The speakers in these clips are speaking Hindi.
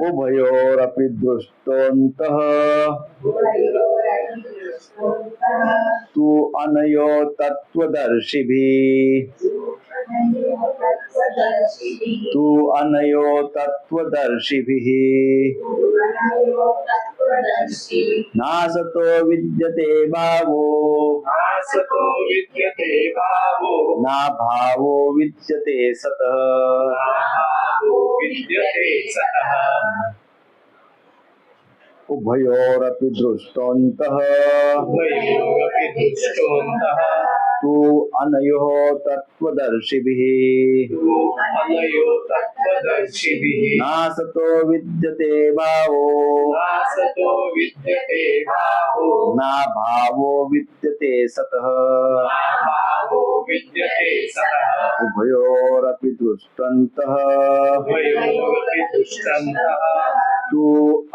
उभयोरपि दृष्टोऽन्तः तु अनयो तत्त्वदर्शिभिः तु अनयो तत्त्वदर्शिभिः नासतो विद्यते भावो ना भावो विद्यते सतः उभयोरपि दृष्टोऽन्तः तु अनयोः तत्त्वदर्शिभिः नासतो विद्यते भावो ना भावो विद्यते सतः उभयोरपि दृष्टन्तः तु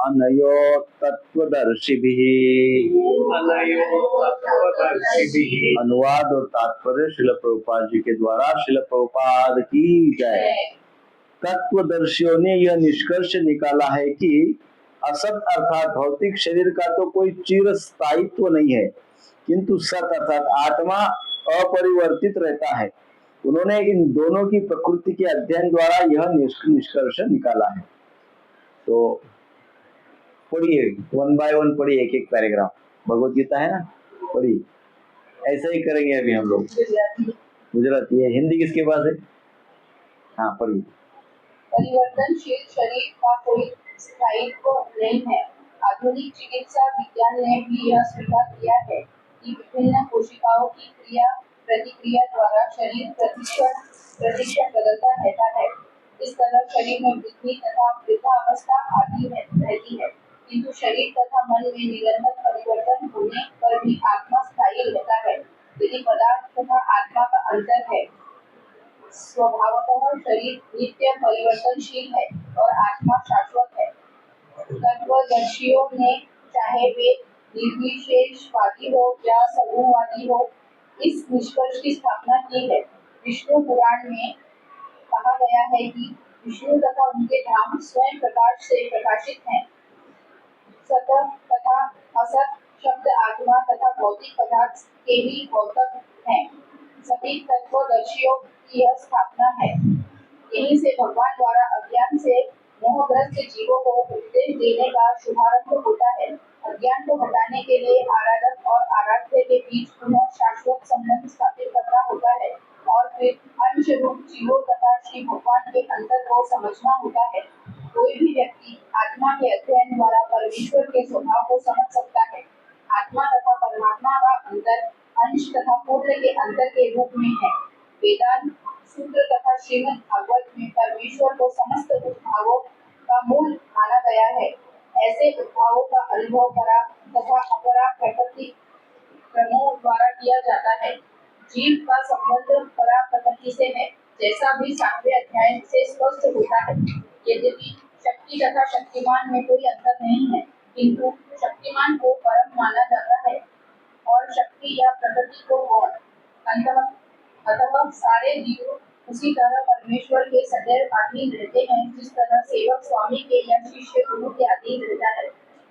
अनयो तत्त्वदर्शिभिः। अनुवाद और तात्पर्य श्रील प्रभुपाद जी के द्वारा। श्रील प्रभुपाद की जय। तत्वदर्शियों ने यह निष्कर्ष निकाला है कि असत अर्थात भौतिक शरीर का तो कोई चिर स्थायित्व नहीं है, किंतु सत अर्थात आत्मा अपरिवर्तित रहता है। उन्होंने इन दोनों की प्रकृति के अध्ययन द्वारा यह निष्कर्ष निकाला है। तो पढ़िए, वन बाय वन पढ़िए, एक एक पैराग्राफ। भगवत गीता है ना, पढ़िए। ऐसा ही करेंगे अभी हम लोग। गुजराती है, हिंदी किसके पास है? हाँ पढ़िए। परिवर्तनशील शरीर का कोई स्थायित्व नहीं है। आधुनिक चिकित्सा विज्ञान ने भी यह स्वीकार किया है कि विभिन्न कोशिकाओं की क्रिया प्रतिक्रिया द्वारा शरीर प्रतिक्षण बदलता रहता है। इस तरह शरीर में वृद्धि तथा वृद्धावस्था आदि रहती है, किंतु शरीर तथा मन में निरंतर परिवर्तन होने पर भी आत्मा स्थायी रहता है। यदि पदार्थ तथा आत्मा का अंतर है, स्वभावतः शरीर नित्य परिवर्तनशील है और आत्मा शाश्वत है। तत्वदर्शियों ने चाहे वे निर्विशेषवादी हो या समूहवादी हो, इस निष्कर्ष की स्थापना की है। विष्णु पुराण में कहा गया है कि विष्णु तथा उनके धाम स्वयं प्रकाश से प्रकाशित हैं। सत तथा असत शब्द आत्मा तथा भौतिक पदार्थ के भी भौतिक हैं। सभी तत्वदर्शियों की यह स्थापना है। यहीं से भगवान द्वारा अज्ञान से मोहग्रस्त जीवों को उपदेश देने का शुभारंभ होता है। अज्ञान को हटाने के लिए आराधक और आराध्य के बीच पुनः शाश्वत संबंध स्थापित करना होता है और फिर अंश रूप जीवों तथा श्री भगवान के अंतर को समझना होता है। कोई भी व्यक्ति आत्मा के अध्ययन द्वारा परमेश्वर के स्वभाव को समझ सकता है। आत्मा तथा परमात्मा का अंतर अंश तथा पूर्ण के अंतर के रूप में है। वेदांत सूत्र तथा श्रीमद् भागवत में परमेश्वर को समस्त उद्भावों का मूल माना गया है। ऐसे उद्भावों का अनुभव परा तथा अपरा प्रकृति क्रमों द्वारा किया जाता है। जीव का संबंध परा प्रकृति से है, जैसा भी 7वें अध्याय से स्पष्ट होता है। यद्यपि शक्ति तथा शक्तिमान में कोई अंतर नहीं है, किंतु शक्तिमान को परम माना जाता है और शक्ति या प्रकृति को गौण। अतः सारे जीव उसी तरह परमेश्वर के सदैव अधीन रहते हैं, जिस तरह सेवक स्वामी के या शिष्य गुरु के अधीन रहता है।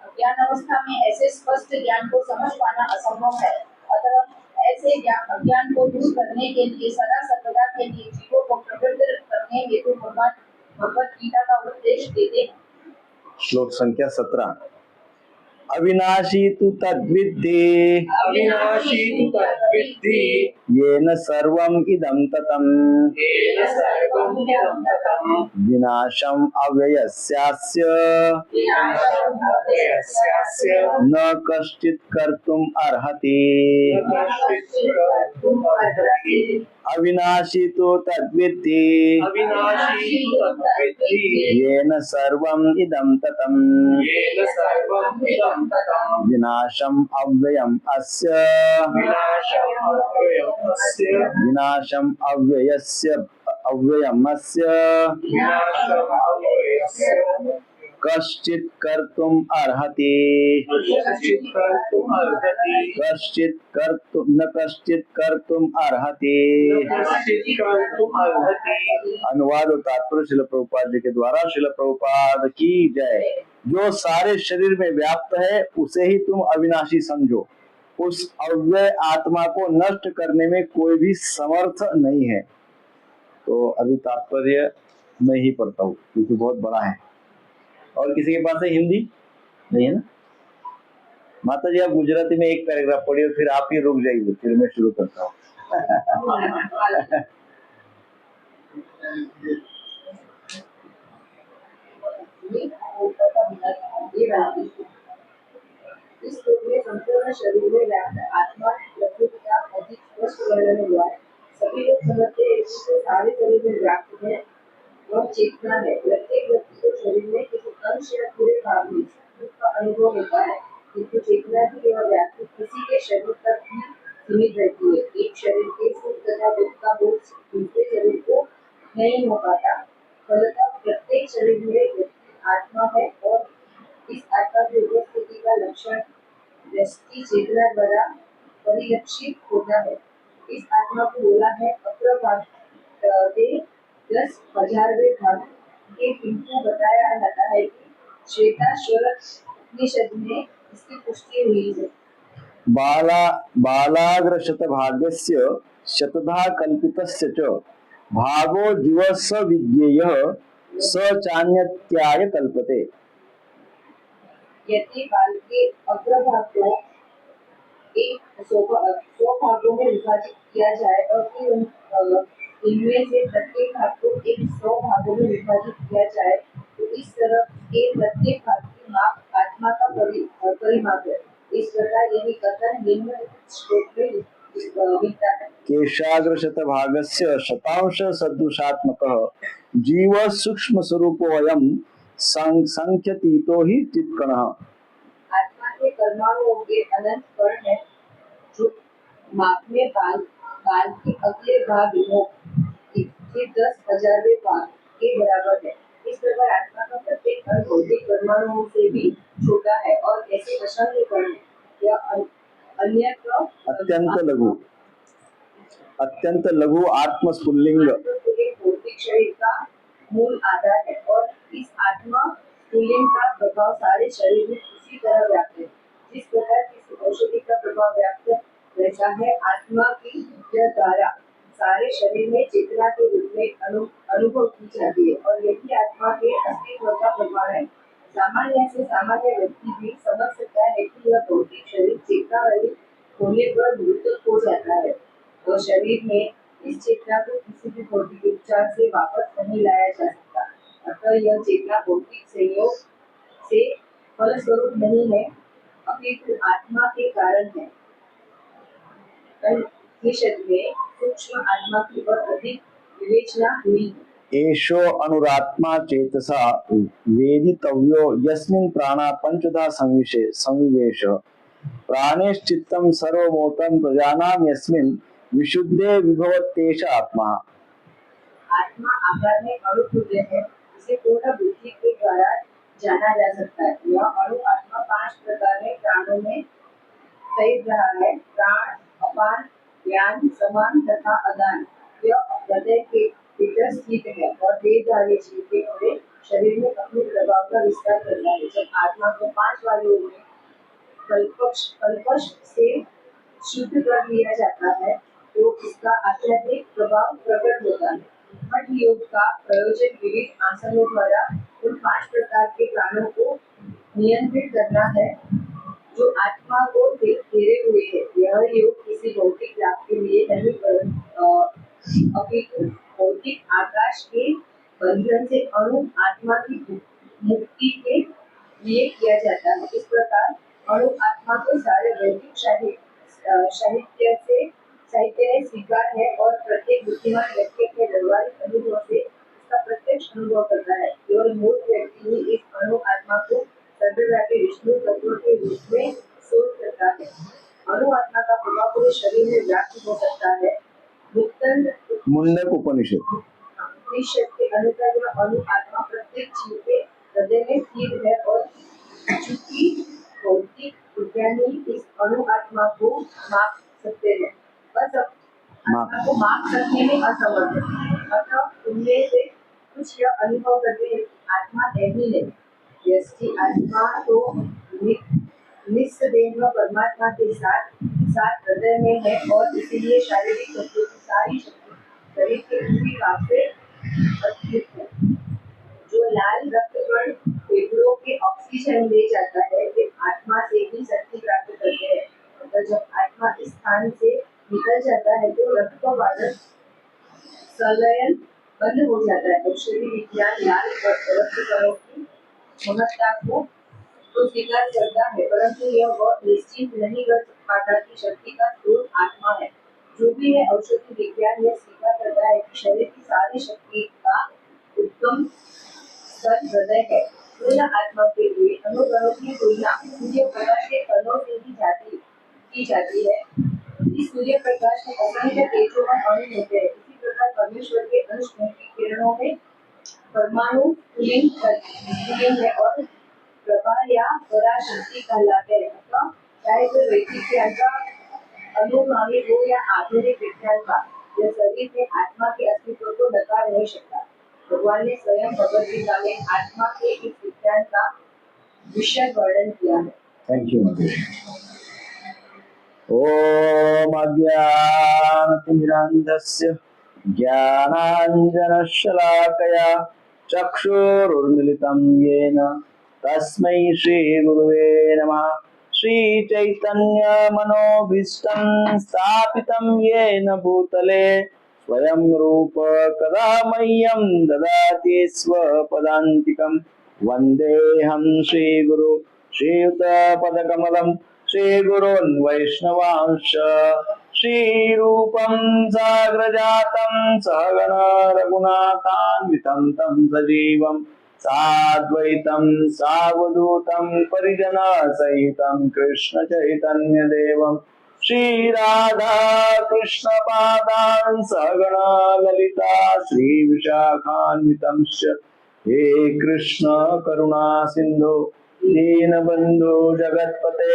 अज्ञान अवस्था में ऐसे स्पष्ट ज्ञान को समझ पाना असंभव है। अतः ऐसे अज्ञान को दूर करने के लिए सदा सर्वदा के लिए जीवों को प्रवृत्त करने हेतु भगवान भगवत गीता का उपदेश देते हैं। श्लोक संख्या 17। अविनाशी तु तद्विद्धि येन सर्वम् इदं ततम् विनाशम् अव्ययस्यास्य न कश्चित् कर्तुम् अर्हति। अविनाशी तु तद्विद्धि येन सर्वम् इदं ततम् विनाशम् अव्ययम् अस्य विनाशम् अव्ययस्य अव्ययम् अस्य कश्चित् कर्तुम् अर्हति कश्चित् कर्तुम् अर्हति कश्चित् कर्तुम् न कश्चित् कर्तुम् अर्हति। कश्चित् कर्तुम् अर्हति। अनुवाद और तात्पर्य श्रील प्रभुपाद जी के द्वारा। श्रील प्रभुपाद की जय। जो सारे शरीर में व्याप्त है उसे ही तुम अविनाशी समझो। उस अव्यय आत्मा को नष्ट करने में कोई भी समर्थ नहीं है। तो अभी तात्पर्य मैं ही पढ़ता हूँ क्योंकि बहुत बड़ा है। और किसी के पास है हिंदी? नहीं है ना? माता जी आप गुजराती में एक पैराग्राफ पढ़िए, फिर आप ही रुक जाइए, फिर मैं शुरू करता हूँ। इस रूप में संपूर्ण शरीर में व्याप्त आत्मा की प्रकृति का अधिक स्पष्ट वर्णन हुआ है। सभी लोग समझते हैं कि सारे शरीर में व्याप्त है वह चेतना है। प्रत्येक व्यक्ति को शरीर में किसी अंश या पूरे भाग में सुख का अनुभव होता है, किंतु चेतना की यह व्याप्ति किसी के शरीर तक ही सीमित रहती है। एक शरीर के सुख तथा दुख का बोध दूसरे शरीर को नहीं हो पाता। फलतः प्रत्येक शरीर में व्यक्ति आत्मा है और इस आत्मा की उपस्थिति का लक्षण व्यष्टि चेतना द्वारा परिलक्षित होता है। इस आत्मा को बोला है अप्रभाग के 10,000वें भाग के, किंतु बताया जाता है कि श्वेताश्वर उपनिषद में इसकी पुष्टि हुई है। बालाग्र शतभागस्य शतधा कल्पितस्य च भागो जीव स विज्ञेयः स चान्यत्याय कल्पते। यदि बाल के अग्रभाग को एक 100 भागों में विभाजित किया जाए और फिर इनमें से प्रत्येक भाग को एक 100 भागों में विभाजित किया जाए तो इस तरह के प्रत्येक भाग की माप आत्मा का परिमाप है। इस प्रकार यही कथन निम्नलिखित श्लोक में मिलता है। केशाग्र शतभागस्य शतांश सदृशात्मकः जीव सूक्ष्म स्वरूपोऽयं संख्यतीतो हि चित्कणः। आत्मा के परमाणुओं के अनंत कण है जो माप में बाल के अगले भाग के 10,000वें भाग के बराबर है। इस प्रकार आत्मा का प्रत्येक कण भौतिक परमाणुओं से भी छोटा है और ऐसे असंख्य कण है। यह अन्य अत्यंत लघु आत्मस्फुल्लिंग भौतिक शरीर का मूल आधार है और इस आत्मा स्फुल्लिंग का प्रभाव सारे शरीर में उसी तरह व्याप्त है जिस प्रकार किसी औषधि का प्रभाव व्याप्त रहता है। आत्मा की यह धारा सारे शरीर में चेतना के रूप में अनुभव की जाती है और यही आत्मा के अस्तित्व का प्रभाव है। सामान्य से सामान्य व्यक्ति भी समझ सकता है कि यह भौतिक शरीर चेतना रहित होने पर मृत हो जाता है और शरीर में इस चेतना को किसी भी भौतिक उपचार से वापस नहीं लाया जा सकता। अतः यह चेतना भौतिक संयोग से फलस्वरूप नहीं है, अपितु आत्मा के कारण है। उपनिषद में सूक्ष्म आत्मा की और अधिक विवेचना हुई है। एषो अनुरात्मा चेतसा वेदितव्यो यस्मिन् प्राणा पंचधा संविवेश प्राणेश्चित्तं सर्वमोतं प्रजानां यस्मिन् विशुद्धे विभवत्येष आत्मा। आत्मा आकार में अणुपुत्र है, इसे पूर्ण बुद्धि के द्वारा जाना जा सकता है। यह अणु आत्मा 5 प्रकार में प्राणों में तैर रहा है। प्राण, अपान, ज्ञान, समान तथा अदान। यह हृदय के भीतर स्थित है और देहधारी जीव के पूरे शरीर में अपने प्रभाव का विस्तार करता है। जब आत्मा को 5 वायुओं में कल्पश से शुद्ध कर लिया जाता है तो इसका आध्यात्मिक प्रभाव प्रकट होता है। हठ योग का प्रयोजन विविध आसनों द्वारा उन 5 प्रकार के प्राणों को नियंत्रित करना है जो आत्मा को घेरे हुए है। यह योग किसी भौतिक लाभ के लिए नहीं अपितु भौतिक आकाश के बंधन से अणु आत्मा की मुक्ति के लिए किया जाता है। इस प्रकार अणु आत्मा को सारे भौतिक साहित्य ने स्वीकार है और प्रत्येक बुद्धिमान व्यक्ति के व्यवहारिक अनुभव से इसका प्रत्यक्ष अनुभव करता है। केवल मूर्ख व्यक्ति ही इस अणु आत्मा को सर्वव्यापी विष्णु तत्व के रूप में सोच करता है। अणु आत्मा का प्रभाव पूरे शरीर में व्याप्त हो सकता है। मुंडक उपनिषद के अनुसार अणु आत्मा प्रत्येक जीव के हृदय में स्थिर है और चूंकि भौतिक विज्ञानी इस अणु आत्मा को माप सकते हैं, आत्मा को माप सकने में असमर्थ है। अतः उनमें से कुछ यह अनुभव करते हैं कि आत्मा है ही नहीं। व्यष्टि आत्मा तो निस्संदेह परमात्मा के साथ साथ हृदय में है और इसीलिए शारीरिक तत्वों की सारी शक्ति शरीर के उसी भाग से अस्तित्व है। जो लाल रक्त कण फेफड़ों के ऑक्सीजन ले जाता है वे आत्मा से ही शक्ति प्राप्त करते हैं। अगर जब आत्मा इस स्थान से निकल जाता है तो रक्त का वादक संलयन बंद हो जाता है और शरीर विज्ञान लाल रक्त कणों की महत्ता को तो स्वीकार करता है, परंतु यह बहुत निश्चित नहीं कर पाता कि शक्ति का स्रोत आत्मा है। जो भी है औषधि विज्ञान यह स्वीकार करता है कि शरीर की सारी शक्ति का उत्तम स्तर हृदय है। मूल आत्मा के लिए अणुकणों की तुलना सूर्य प्रकाश के कणों से ही की जाती है। इस सूर्य प्रकाश में असंख्य तेजोमय अणु होते हैं। इसी प्रकार परमेश्वर के अंश की किरणों में परमाणु स्फुलिंग है और प्रभा या पराशक्ति कहलाते हैं। अतः चाहे कोई वैदिक ज्ञान का अनुगामी हो या आधुनिक विज्ञान का, यह शरीर में आत्मा के अस्तित्व को नकार नहीं सकता। भगवान ने स्वयं भगवद गीता में आत्मा के इस विज्ञान का विशद वर्णन किया है। Thank you. ओम अज्ञानतिमिरान्धस्य ज्ञानाञ्जनशलाकया चक्षुरुन्मिलितं येन तस्मै श्रीगुरुवे नमः। श्रीचैतन्यमनोभीष्टं स्थापितं येन भूतले स्वयं रूप कदा मह्यं ददाति स्वपदान्तिकं। वन्देऽहं श्रीगुरु श्रीयुतपदकमलं श्रीगुरोन् वैष्णवांश्च। श्रीरूपं साग्रजातं सहगण रघुनाथान्वितं तं सजीवं साद्वैतं सावधूतं परिजनसहितं कृष्ण चैतन्य देवं श्रीराधा कृष्ण पादान् सहगण ललिता श्रीविशाखान्वितंश्च। हे कृष्ण करुणा सिंधु दीनबंधु जगत्पते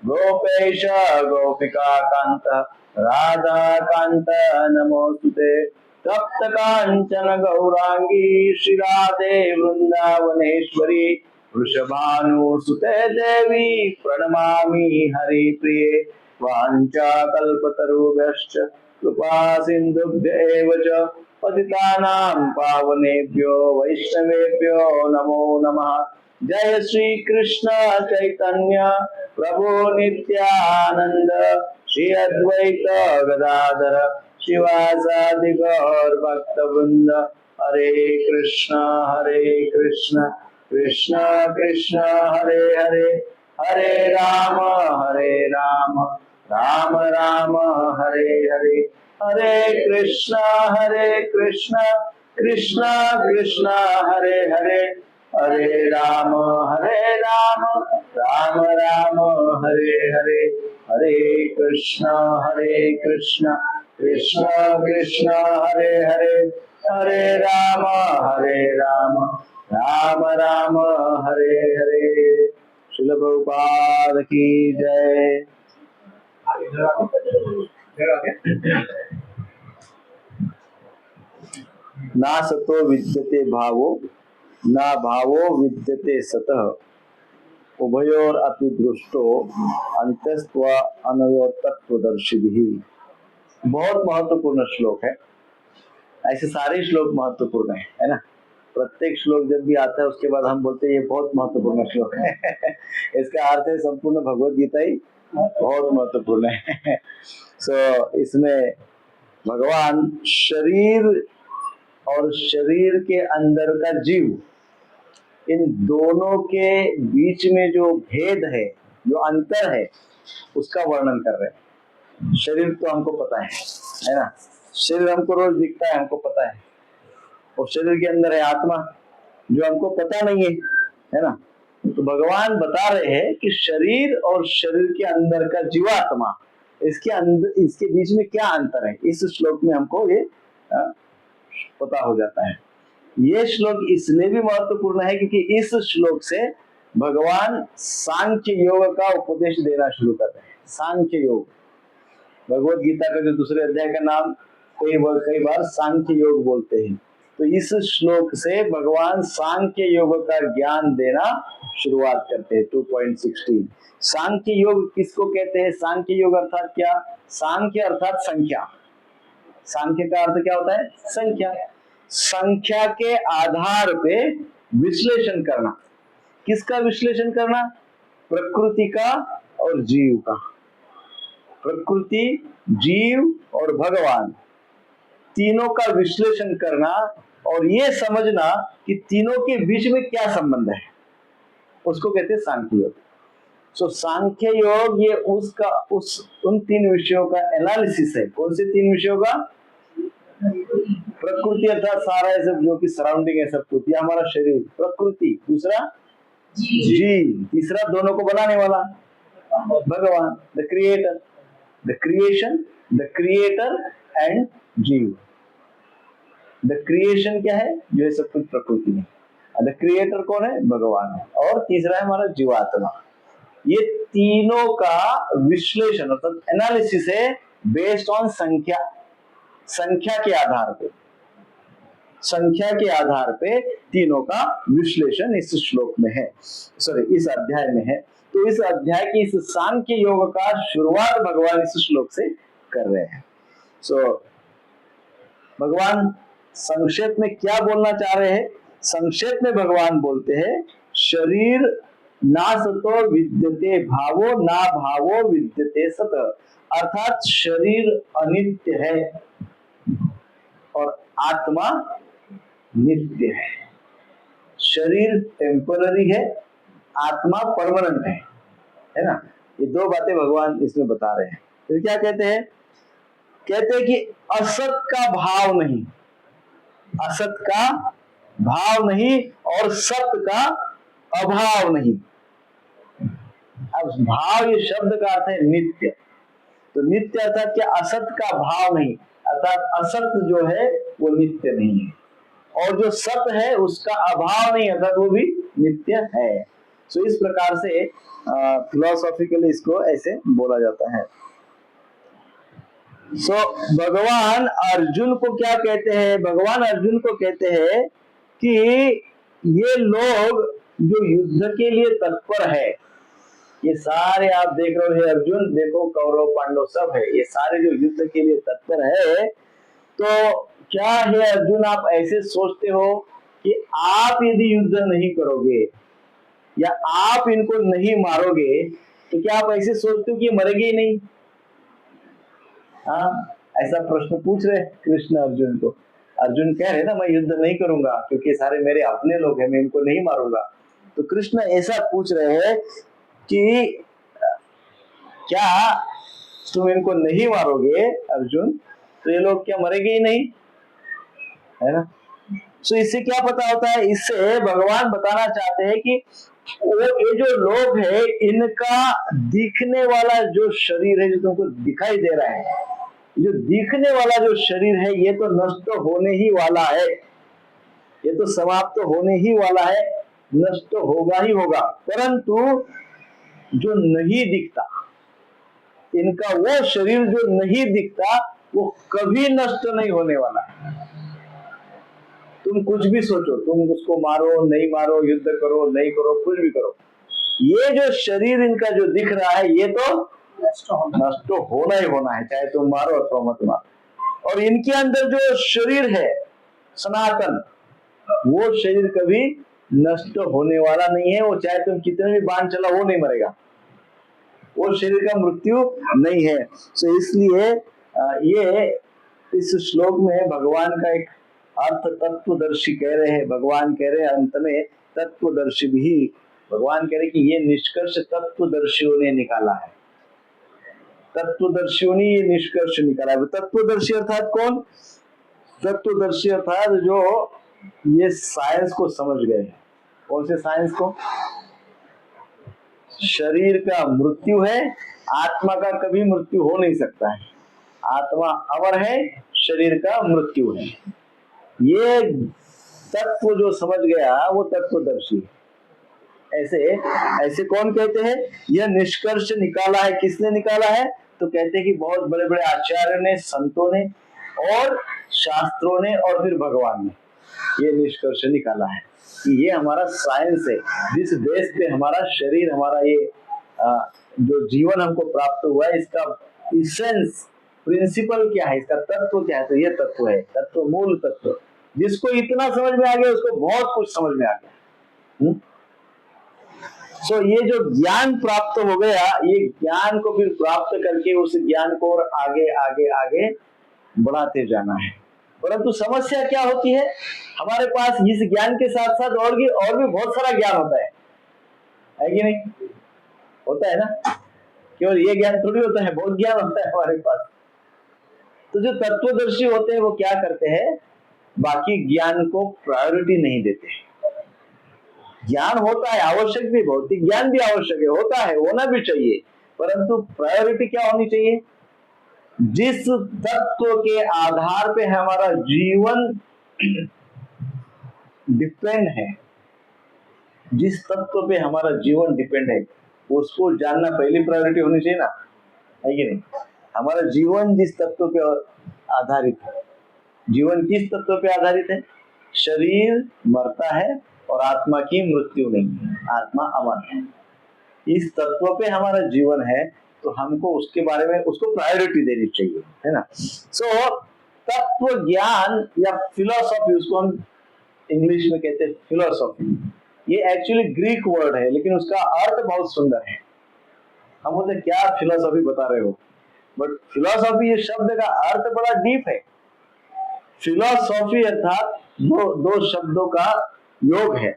गोपेश गोपिका कांत राधा कांत नमोस्तुते। तप्त कांचन गौरांगी श्री राधे वृंदावनेश्वरी वृषभानुसुते देवी प्रणमामि हरिप्रिये। वाञ्छाकल्पतरुभ्यश्च कृपा सिन्धुभ्येव च पतितानां पावनेभ्यो वैष्णवेभ्यो नमो नमः। जय श्री कृष्ण चैतन्य प्रभु नित्यानंद श्री अद्वैत गदाधर शिवासादि गौर भक्तवृंद। हरे कृष्ण कृष्ण कृष्ण हरे हरे, हरे राम राम राम हरे हरे। हरे कृष्ण कृष्ण कृष्ण हरे हरे, हरे राम राम राम हरे हरे। हरे कृष्ण कृष्ण कृष्ण हरे हरे, हरे राम राम राम हरे हरे। श्रील प्रभुपाद की जय। ना सतो विद्यते भावो ना भावो विद्यते सतः उभयोर अपि दृष्टो अंतस्त्व अनयोर तत्वदर्शिभिः। बहुत महत्वपूर्ण श्लोक है। ऐसे सारे श्लोक महत्वपूर्ण है ना। प्रत्येक श्लोक जब भी आता है उसके बाद हम बोलते हैं ये बहुत महत्वपूर्ण श्लोक है। इसका अर्थ है संपूर्ण भगवद गीता ही बहुत महत्वपूर्ण है। इसमें भगवान शरीर और शरीर के अंदर का जीव, इन दोनों के बीच में जो भेद है, जो अंतर है, उसका वर्णन कर रहे हैं। शरीर तो हमको पता है ना। शरीर हमको रोज दिखता है, हमको पता है। और शरीर के अंदर है आत्मा जो हमको पता नहीं है ना। तो भगवान बता रहे हैं कि शरीर और शरीर के अंदर का जीवात्मा, इसके बीच में क्या अंतर है। इस श्लोक में हमको ये पता हो जाता है। ये श्लोक इसलिए भी महत्वपूर्ण है क्योंकि इस श्लोक से भगवान सांख्य योग का उपदेश देना शुरू कर रहे हैं। सांख्य योग, भगवत गीता का जो दूसरे अध्याय का नाम कई बार सांख्य योग बोलते हैं। तो इस श्लोक से भगवान सांख्य योग का ज्ञान देना शुरुआत करते हैं। 2.16 सांख्य योग किसको कहते हैं? सांख्य योग अर्थात क्या? सांख्य अर्थात संख्या। सांख्य का अर्थ क्या होता है? संख्या। संख्या के आधार पे विश्लेषण करना। किसका विश्लेषण करना? प्रकृति का और जीव का। प्रकृति, जीव और भगवान, तीनों का विश्लेषण करना और ये समझना कि तीनों के बीच में क्या संबंध है, उसको कहते हैं सांख्य योग। सो सांख्य योग ये उन तीन विषयों का एनालिसिस है। कौन से तीन विषयों का? प्रकृति अर्थात सारा है सब जो कि सराउंडिंग है, सब कुछ, ये हमारा शरीर प्रकृति। दूसरा जीव। तीसरा दोनों को बनाने वाला भगवान, the creator, the creation, the creator and जीव। द क्रिएशन क्या है? जो है सब कुछ प्रकृति है। द क्रिएटर कौन है? भगवान है। और तीसरा है हमारा जीवात्मा। ये तीनों का विश्लेषण अर्थात एनालिसिस है बेस्ड ऑन संख्या। संख्या के आधार पे, संख्या के आधार पे तीनों का विश्लेषण इस श्लोक में है, सॉरी इस अध्याय में है। तो इस अध्याय की इस सांख्य योग का शुरुआत भगवान इस श्लोक से कर रहे हैं। सो भगवान संक्षेप में क्या बोलना चाह रहे हैं? संक्षेप में भगवान बोलते हैं शरीर ना सतो विद्यते भावो ना भावो विद्यते सत। अर्थात शरीर अनित्य है और आत्मा नित्य है। शरीर टेम्पररी है, आत्मा परमानेंट है ना। ये दो बातें भगवान इसमें बता रहे हैं। तो क्या कहते हैं? कहते हैं कि असत का भाव नहीं, असत का भाव नहीं और सत का अभाव नहीं। अब भाव ये शब्द का अर्थ है नित्य। तो नित्य अर्थात क्या? असत का भाव नहीं, अर्थात असत जो है वो नित्य नहीं है, और जो सत है उसका अभाव नहीं, अर्थात वो भी नित्य है। सो इस प्रकार से फिलोसॉफिकली इसको ऐसे बोला जाता है। सो भगवान अर्जुन को क्या कहते हैं? भगवान अर्जुन को कहते हैं कि ये लोग जो युद्ध के लिए तत्पर है, ये सारे आप देख रहे हो अर्जुन, देखो कौरव पांडव सब है, ये सारे जो युद्ध के लिए तत्पर है, तो क्या है अर्जुन आप ऐसे सोचते हो कि आप यदि युद्ध नहीं करोगे या आप इनको नहीं मारोगे तो क्या आप ऐसे सोचते हो कि मरेंगे ही नहीं? हाँ, ऐसा प्रश्न पूछ रहे कृष्ण अर्जुन को। अर्जुन कह रहे ना मैं युद्ध नहीं करूंगा क्योंकि सारे मेरे अपने लोग हैं, मैं इनको नहीं मारूंगा। तो कृष्ण ऐसा पूछ रहे हैं कि क्या तुम इनको नहीं मारोगे अर्जुन तो ये लोग क्या मरेंगे ही नहीं, है ना। सो इससे क्या पता होता है? इससे भगवान बताना चाहते हैं कि ये जो लोग है इनका दिखने वाला जो शरीर है, जो तुमको दिखाई दे रहा है, जो दिखने वाला जो शरीर है ये तो नष्ट होने ही वाला है, ये तो समाप्त होने ही वाला है, नष्ट होगा ही होगा। परंतु जो नहीं दिखता, इनका वो शरीर जो नहीं दिखता वो कभी नष्ट नहीं होने वाला। तुम कुछ भी सोचो, तुम उसको मारो नहीं मारो, युद्ध करो नहीं करो, कुछ भी करो, ये जो शरीर इनका जो दिख रहा है ये तो नष्ट होना ही होना है, चाहे तुम मारो अथवा मत मारो। और इनके अंदर जो शरीर है सनातन, वो शरीर कभी नष्ट होने वाला नहीं है। वो चाहे तुम कितने भी बाण चलाओ वो नहीं मरेगा, वो शरीर का मृत्यु नहीं है। सो इसलिए ये इस श्लोक में भगवान का एक अर्थ तत्वदर्शी कह रहे हैं। भगवान कह रहे हैं अंत में तत्वदर्शी भी, भगवान कह रहे कि ये निष्कर्ष तत्वदर्शियों ने निकाला है, तत्वदर्शियों ने ये निष्कर्ष निकाला है। तत्वदर्शी अर्थात कौन? तत्वदर्शी अर्थात जो ये साइंस को समझ गए हैं। कौन से साइंस को? शरीर का मृत्यु है, आत्मा का कभी मृत्यु हो नहीं सकता है, आत्मा अमर है, शरीर का मृत्यु है। ये तत्व जो समझ गया वो तत्वदर्शी है। ऐसे ऐसे कौन कहते हैं? यह निष्कर्ष निकाला है। किसने निकाला है? तो कहते हैं कि बहुत बड़े बड़े आचार्यों ने, संतों ने और शास्त्रों ने और फिर भगवान ने ये निष्कर्ष निकाला है कि ये हमारा साइंस है, जिस बेस पे हमारा शरीर, हमारा ये जो जीवन हमको प्राप्त हुआ है, इसका इसेंस, प्रिंसिपल क्या है, इसका तत्व क्या है? तो ये तत्व है, तत्व, मूल तत्व। जिसको इतना समझ में आ गया उसको बहुत कुछ समझ में आ गया। सो ये जो ज्ञान प्राप्त हो गया, ये ज्ञान को फिर प्राप्त करके उस ज्ञान को और आगे आगे आगे बढ़ाते जाना है। परंतु समस्या क्या होती है? हमारे पास इस ज्ञान के साथ साथ और भी बहुत सारा ज्ञान होता है कि नहीं? होता है ना? केवल ये ज्ञान थोड़ी होता है, बहुत ज्ञान होता है हमारे पास। तो जो तत्वदर्शी होते हैं वो क्या करते हैं? बाकी ज्ञान को प्रायोरिटी नहीं देते। ज्ञान होता है, आवश्यक भी, भौतिक ज्ञान भी आवश्यक है, होता है, होना भी चाहिए, परंतु प्रायोरिटी क्या होनी चाहिए? जिस तत्व के आधार पे हमारा जीवन डिपेंड है, जिस तत्व पे हमारा जीवन डिपेंड है, उसको जानना पहली प्रायोरिटी होनी चाहिए ना, है कि नहीं? हमारा जीवन जिस तत्व पे आधारित है, जीवन किस तत्व पे आधारित है? शरीर मरता है और आत्मा की मृत्यु नहीं है, आत्मा अमर है। इस तत्व पे हमारा जीवन है, तो हमको उसके बारे में, उसको प्रायोरिटी देनी चाहिए, है ना? सो तत्व ज्ञान या फिलोसॉफी, उसको हम इंग्लिश में कहते हैं फिलोसॉफी। ये एक्चुअली ग्रीक वर्ड है, लेकिन उसका अर्थ बहुत सुंदर है। हम बोलते क्या फिलोसॉफी बता रहे हो, बट फिलोसॉफी ये शब्द का अर्थ बड़ा डीप है। फिलोसॉफी अर्थात दो शब्दों का योग है।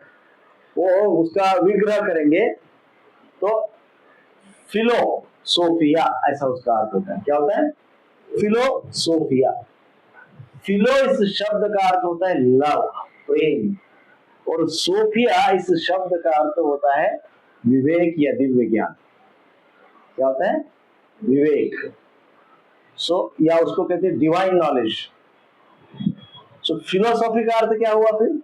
वो उसका विग्रह करेंगे तो फिलोसोफिया, ऐसा उसका अर्थ होता है। क्या होता है? फिलोसोफिया। फिलो इस शब्द का अर्थ होता है लव, प्रेम, और सोफिया इस शब्द का अर्थ होता है विवेक या दिव्य ज्ञान। क्या होता है? विवेक। या उसको कहते हैं डिवाइन नॉलेज। सो फिलोसॉफी का अर्थ क्या हुआ फिर?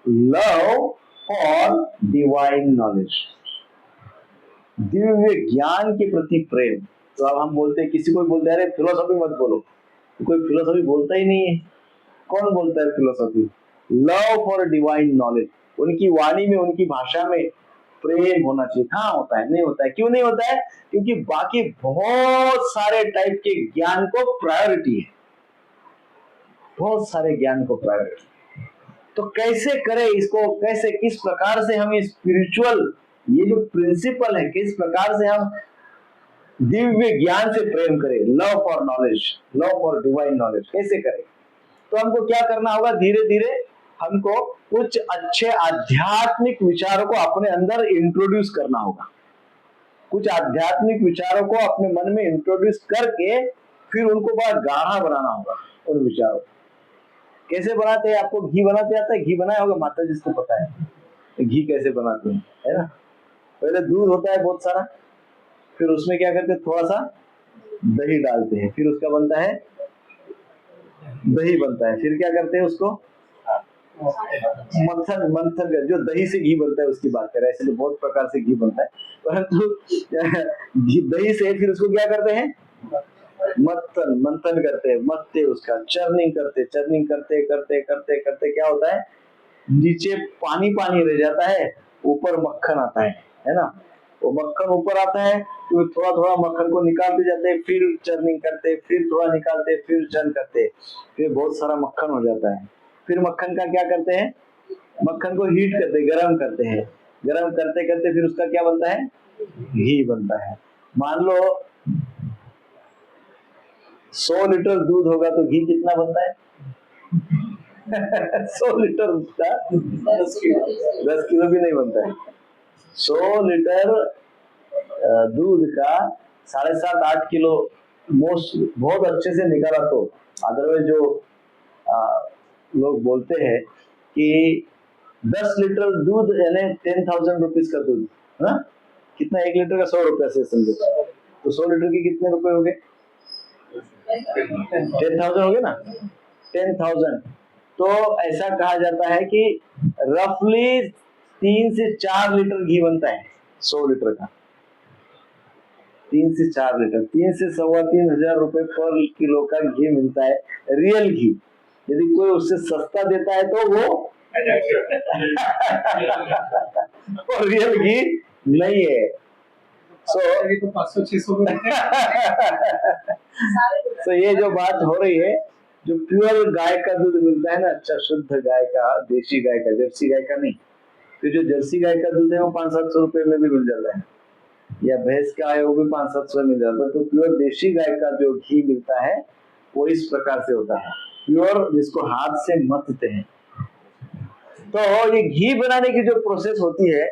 Love for divine knowledge, Divya ज्ञान के प्रति प्रेम। तो अब हम बोलते हैं, किसी को बोलते हैं अरे फिलोसॉफी मत बोलो, तो कोई फिलोसॉफी बोलता ही नहीं है। कौन बोलता है philosophy? Love for divine knowledge. उनकी वाणी में, उनकी भाषा में प्रेम होना चाहिए। कहाँ होता है? नहीं होता है। क्यों नहीं होता है? क्योंकि बाकी बहुत सारे टाइप के ज्ञान को प्रायोरिटी है, बहुत सारे ज्ञान को प्रायोरिटी। तो कैसे करें इसको? कैसे, किस प्रकार से हम स्पिरिचुअल, ये जो प्रिंसिपल है, किस प्रकार से हम दिव्य ज्ञान से प्रेम करें? Love for knowledge, love for divine knowledge कैसे करें? तो हमको क्या करना होगा? धीरे धीरे हमको कुछ अच्छे आध्यात्मिक विचारों को अपने अंदर इंट्रोड्यूस करना होगा। कुछ आध्यात्मिक विचारों को अपने मन में इंट्रोड्यूस करके फिर उनको बड़ा गाढ़ा बनाना होगा। उन विचारों कैसे बनाते हैं? आपको घी बनाते आता है? घी बनाया होगा, माता जी को पता है घी कैसे बनाते हैं, है ना? पहले दूध होता है बहुत सारा, फिर उसमें क्या करते हैं? थोड़ा सा दही डालते हैं, फिर उसका बनता है दही बनता है। फिर क्या करते हैं? उसको मंथन कर, जो दही से घी बनता है उसकी बात करें। ऐसे तो बहुत प्रकार से घी बनता है, परंतु दही से फिर उसको क्या करते हैं? मंथन करते हैं, मथते उसका, चर्निंग करते करते करते करते क्या होता है? नीचे पानी पानी रह जाता है, ऊपर मक्खन आता है ना? वो मक्खन ऊपर आता है, तो थोड़ा थोड़ा मक्खन को निकालते जाते हैं, फिर चर्निंग करते, फिर थोड़ा निकालते, फिर चर्न करते, फिर बहुत सारा मक्खन हो जाता है। फिर मक्खन का क्या करते हैं? मक्खन को हीट करते, गरम करते हैं, गरम करते करते फिर उसका क्या बनता है? घी बनता है। मान लो 100 लीटर दूध होगा तो घी कितना बनता है? 100 लीटर उसका 10 किलो भी नहीं बनता है। 100 लीटर दूध का 7.5-8 किलो मोस्ट, बहुत अच्छे से निकाला तो। अदरवाइज जो लोग बोलते हैं कि 10 लीटर दूध यानी 10,000 रुपीज का दूध, ना? कितना? 1 लीटर का 100 रुपया से समझो, तो 100 लीटर के कितने रुपए हो गए? 10,000 हो गए ना? 10,000 तो ऐसा कहा जाता है कि रफली 3 से 4 लीटर घी बनता है 100 लीटर का। 3 से 4 लीटर, 3 से 3,500 रुपए पर किलो का घी मिलता है, रियल घी। यदि कोई उससे सस्ता देता है तो वो वो रियल घी नहीं है। अभी तो 500-600 में तो ये जो बात हो रही है, जो प्योर गाय का दूध मिलता है ना, अच्छा शुद्ध गाय का, देशी गाय का, जर्सी गाय का नहीं, तो जो जर्सी गाय का दूध है वो 500-700 रुपए में भी मिल जाता है, या भैंस का है वो भी 500-700 मिल जाता है। तो प्योर देशी गाय का जो घी मिलता है वो इस प्रकार से होता है, प्योर, जिसको हाथ से मथते हैं। तो ये घी बनाने की जो प्रोसेस होती है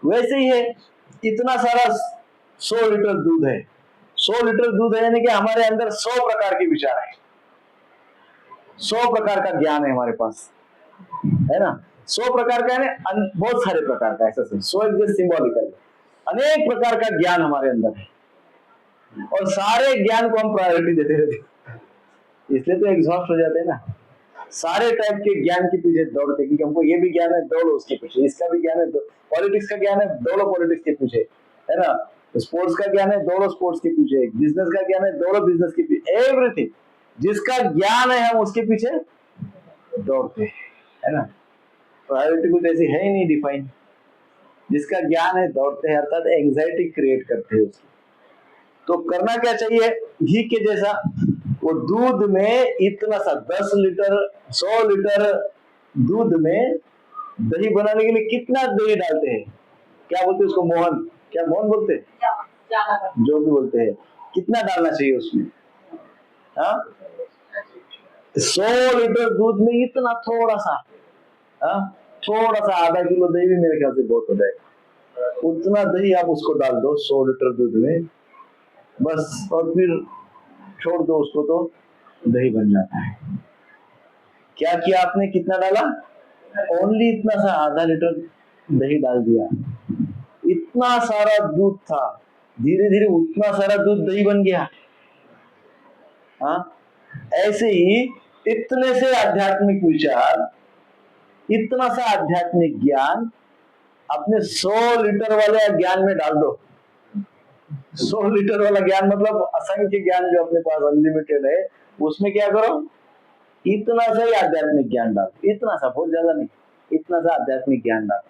वैसे ही है। इतना सारा 100 लीटर दूध है, 100 लीटर दूध है, यानी कि हमारे अंदर 100 प्रकार के विचार है, 100 प्रकार का ज्ञान है हमारे पास, है ना। 100 प्रकार का है, बहुत सारे प्रकार का, ऐसा 100 एक सिंबॉलिकल, अनेक प्रकार का ज्ञान हमारे अंदर है, और सारे ज्ञान को हम प्रायोरिटी देते रहते, इसलिए तो एग्जॉस्ट हो जाते हैं ना। सारे टाइप के ज्ञान के पीछे दौड़ते, क्योंकि हमको ये भी ज्ञान है, दौड़ो उसके पीछे, इसका भी ज्ञान है, पॉलिटिक्स का ज्ञान है, दौड़ो पॉलिटिक्स के पीछे, है ना। स्पोर्ट्स का ज्ञान है, दौड़ो स्पोर्ट्स के पीछे, बिजनेस का ज्ञान है, दौड़ो बिजनेस के पीछे, एवरीथिंग जिसका ज्ञान है हम उसके पीछे दौड़ते हैं, है ना। प्रायोरिटी कुछ ऐसी है ही नहीं डिफाइन, जिसका ज्ञान है दौड़ते हैं, अर्थात एंजाइटी क्रिएट करते हैं उसकी। तो करना क्या चाहिए, घी के जैसा, वो दूध में इतना सा 10 लीटर 100 लीटर दूध में दही बनाने के लिए कितना दही डालते हैं, क्या बोलते हैं उसको, मोहन, क्या मोहन बोलते हैं, जो भी बोलते हैं, कितना डालना चाहिए उसमें, हाँ 100 लीटर दूध में इतना थोड़ा सा, हाँ थोड़ा सा, आधा किलो दही भी मेरे ख्याल से बहुत हो जाएगा, उतना दही आप उसको डाल दो 100 लीटर दूध में बस, और फिर छोड़ दो उसको, तो दही बन जाता है। क्या किया आपने, कितना डाला, ओनली इतना सा, आधा लीटर दही डाल दिया, इतना सारा दूध था, धीरे धीरे उतना सारा दूध दही बन गया। हाँ ऐसे ही इतने से आध्यात्मिक विचार, इतना सा आध्यात्मिक ज्ञान अपने 100 लीटर वाले ज्ञान में डाल दो। 100 लीटर वाला ज्ञान मतलब असंख्य ज्ञान जो अपने पास अनलिमिटेड है, उसमें क्या करो, इतना सा ही आध्यात्मिक ज्ञान डाल, इतना सा, बहुत ज्यादा नहीं, इतना सा आध्यात्मिक ज्ञान डाल।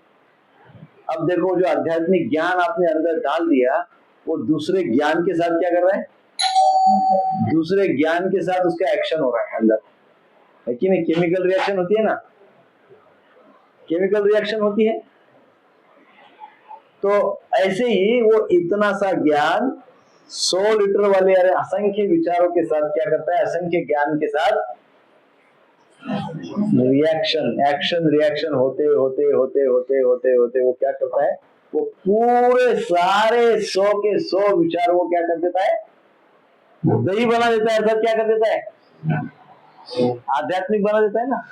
अब देखो, जो आध्यात्मिक ज्ञान आपने अंदर डाल दिया, वो दूसरे ज्ञान के साथ क्या कर रहा है, दूसरे ज्ञान के साथ उसका एक्शन हो रहा है अंदर, है कि नहीं। केमिकल रिएक्शन होती है ना, केमिकल रिएक्शन होती है। तो ऐसे ही वो इतना सा ज्ञान 100 लीटर वाले असंख्य विचारों के साथ क्या करता है, असंख्य ज्ञान के साथ रिएक्शन, एक्शन रिएक्शन होते होते होते होते होते होते वो क्या करता है, वो पूरे सारे 100 के 100 विचारों को क्या कर देता है, दही बना देता है, अर्थात क्या कर देता है, आध्यात्मिक बना देता है ना,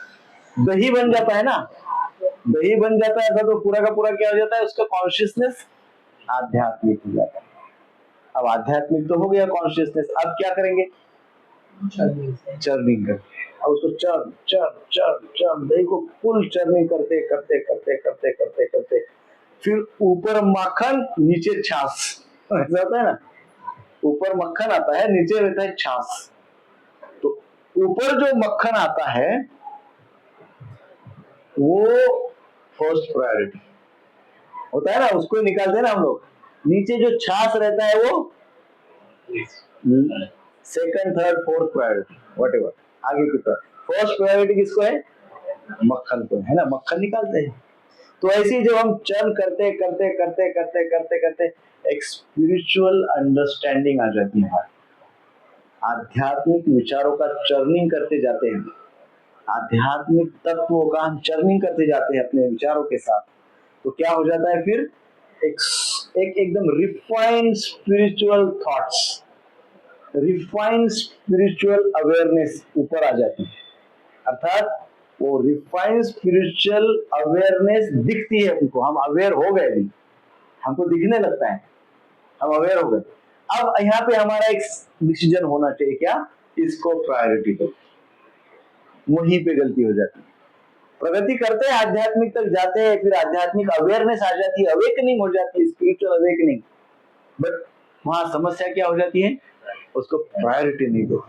दही बन जाता है ना, दही बन जाता है, अर्थात तो पूरा का पूरा क्या हो जाता है, उसका कॉन्शियसनेस आध्यात्मिक हो जाता है। अब आध्यात्मिक तो हो गया कॉन्शियसनेस, अब क्या करेंगे, चर्निंग करते, अब उसको चर्न चर्न चर्न चर्न, दही को फुल चर्निंग करते करते करते करते करते करते, फिर ऊपर मक्खन नीचे छाछ, ऐसा होता है ना, ऊपर मक्खन आता है, नीचे रहता है छाछ। तो ऊपर जो मक्खन आता है वो फर्स्ट प्रायोरिटी होता है ना, उसको निकालते हैं ना हम लोग। नीचे जो छाछ रहता है वो second third fourth priority, what ever, आगे की तरफ। फर्स्ट प्रायोरिटी किसको है, मक्खन को, है ना, मक्खन निकालते हैं। तो ऐसे ही जब हम चर्न करते करते करते करते करते करते एक स्पिरिचुअल अंडरस्टैंडिंग आ जाती है, आध्यात्मिक विचारों का चर्निंग करते जाते हैं, आध्यात्मिक तत्वों का हम चर्निंग करते जाते हैं अपने विचारों के साथ। तो क्या हो जाता है फिर, एक एकदम refined spiritual thoughts, refined spiritual awareness ऊपर आ जाती है, अर्थात वो रिफाइंड स्पिरिचुअल अवेयरनेस दिखती है हमको, हम अवेयर हो गए, भी हमको दिखने लगता है, हम अवेयर हो गए। अब यहाँ पे हमारा एक डिसीजन होना चाहिए, क्या, इसको प्रायोरिटी दो, वहीं पे गलती हो जाती है। प्रगति करते हैं, आध्यात्मिक तक जाते हैं, फिर आध्यात्मिक अवेयरनेस आ जाती है, अवेकनिंग हो जाती है, स्पिरिचुअल अवेकनिंग। बट वहां समस्या क्या हो जाती है, उसको प्रायोरिटी नहीं दो।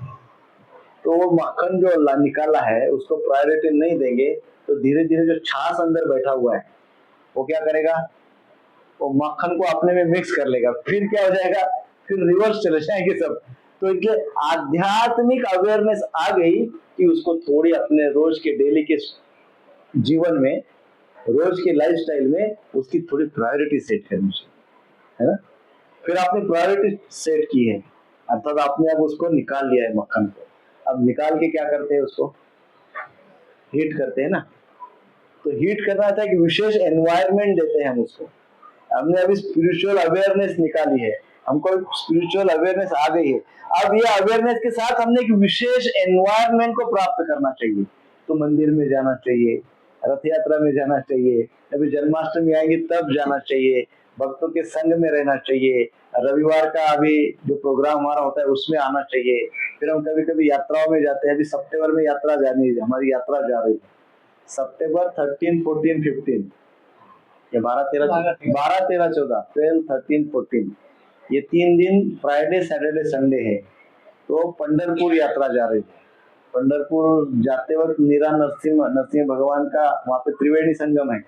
तो वो मक्खन जो अल्लाह निकाला है उसको प्रायोरिटी नहीं देंगे तो धीरे धीरे जो छाछ अंदर बैठा हुआ है वो क्या करेगा, वो मक्खन को अपने में मिक्स कर लेगा, फिर क्या हो जाएगा, फिर रिवर्स चले जाएंगे सब। तो इसलिए आध्यात्मिक अवेयरनेस आ गई कि उसको थोड़ी अपने रोज के डेली के जीवन में, रोज के लाइफस्टाइल में उसकी थोड़ी प्रायोरिटी सेट करनी चाहिए, है ना। फिर आपने प्रायोरिटी सेट की है, अर्थात आपने अब उसको निकाल लिया है मक्खन को। अब निकाल के क्या करते हैं, उसको हीट करते हैं ना। तो हीट करना था कि विशेष एनवायरनमेंट देते हैं हम उसको। हमने अभी स्पिरिचुअल अवेयरनेस निकाली है, हमको स्पिरिचुअल अवेयरनेस आ गई है। अब ये अवेयरनेस के साथ हमने एक विशेष एनवायरनमेंट को प्राप्त करना चाहिए। तो मंदिर में जाना चाहिए, रथ यात्रा में जाना चाहिए, अभी जन्माष्टमी आएगी तब जाना चाहिए, भक्तों के संग में रहना चाहिए, रविवार का अभी जो प्रोग्राम हमारा होता है उसमें आना चाहिए। फिर हम कभी कभी यात्राओं में जाते हैं, अभी सितंबर में यात्रा जानी है, हमारी यात्रा जा रही है सितंबर 13, 14, 15 या 12, 13, 14, 12, 13, 14 ये 3 दिन फ्राइडे सैटरडे संडे है। तो पंढरपुर यात्रा जा रही है। पंढरपुर जाते वक्त नीरा नरसिंह भगवान का वहाँ पे त्रिवेणी संगम है,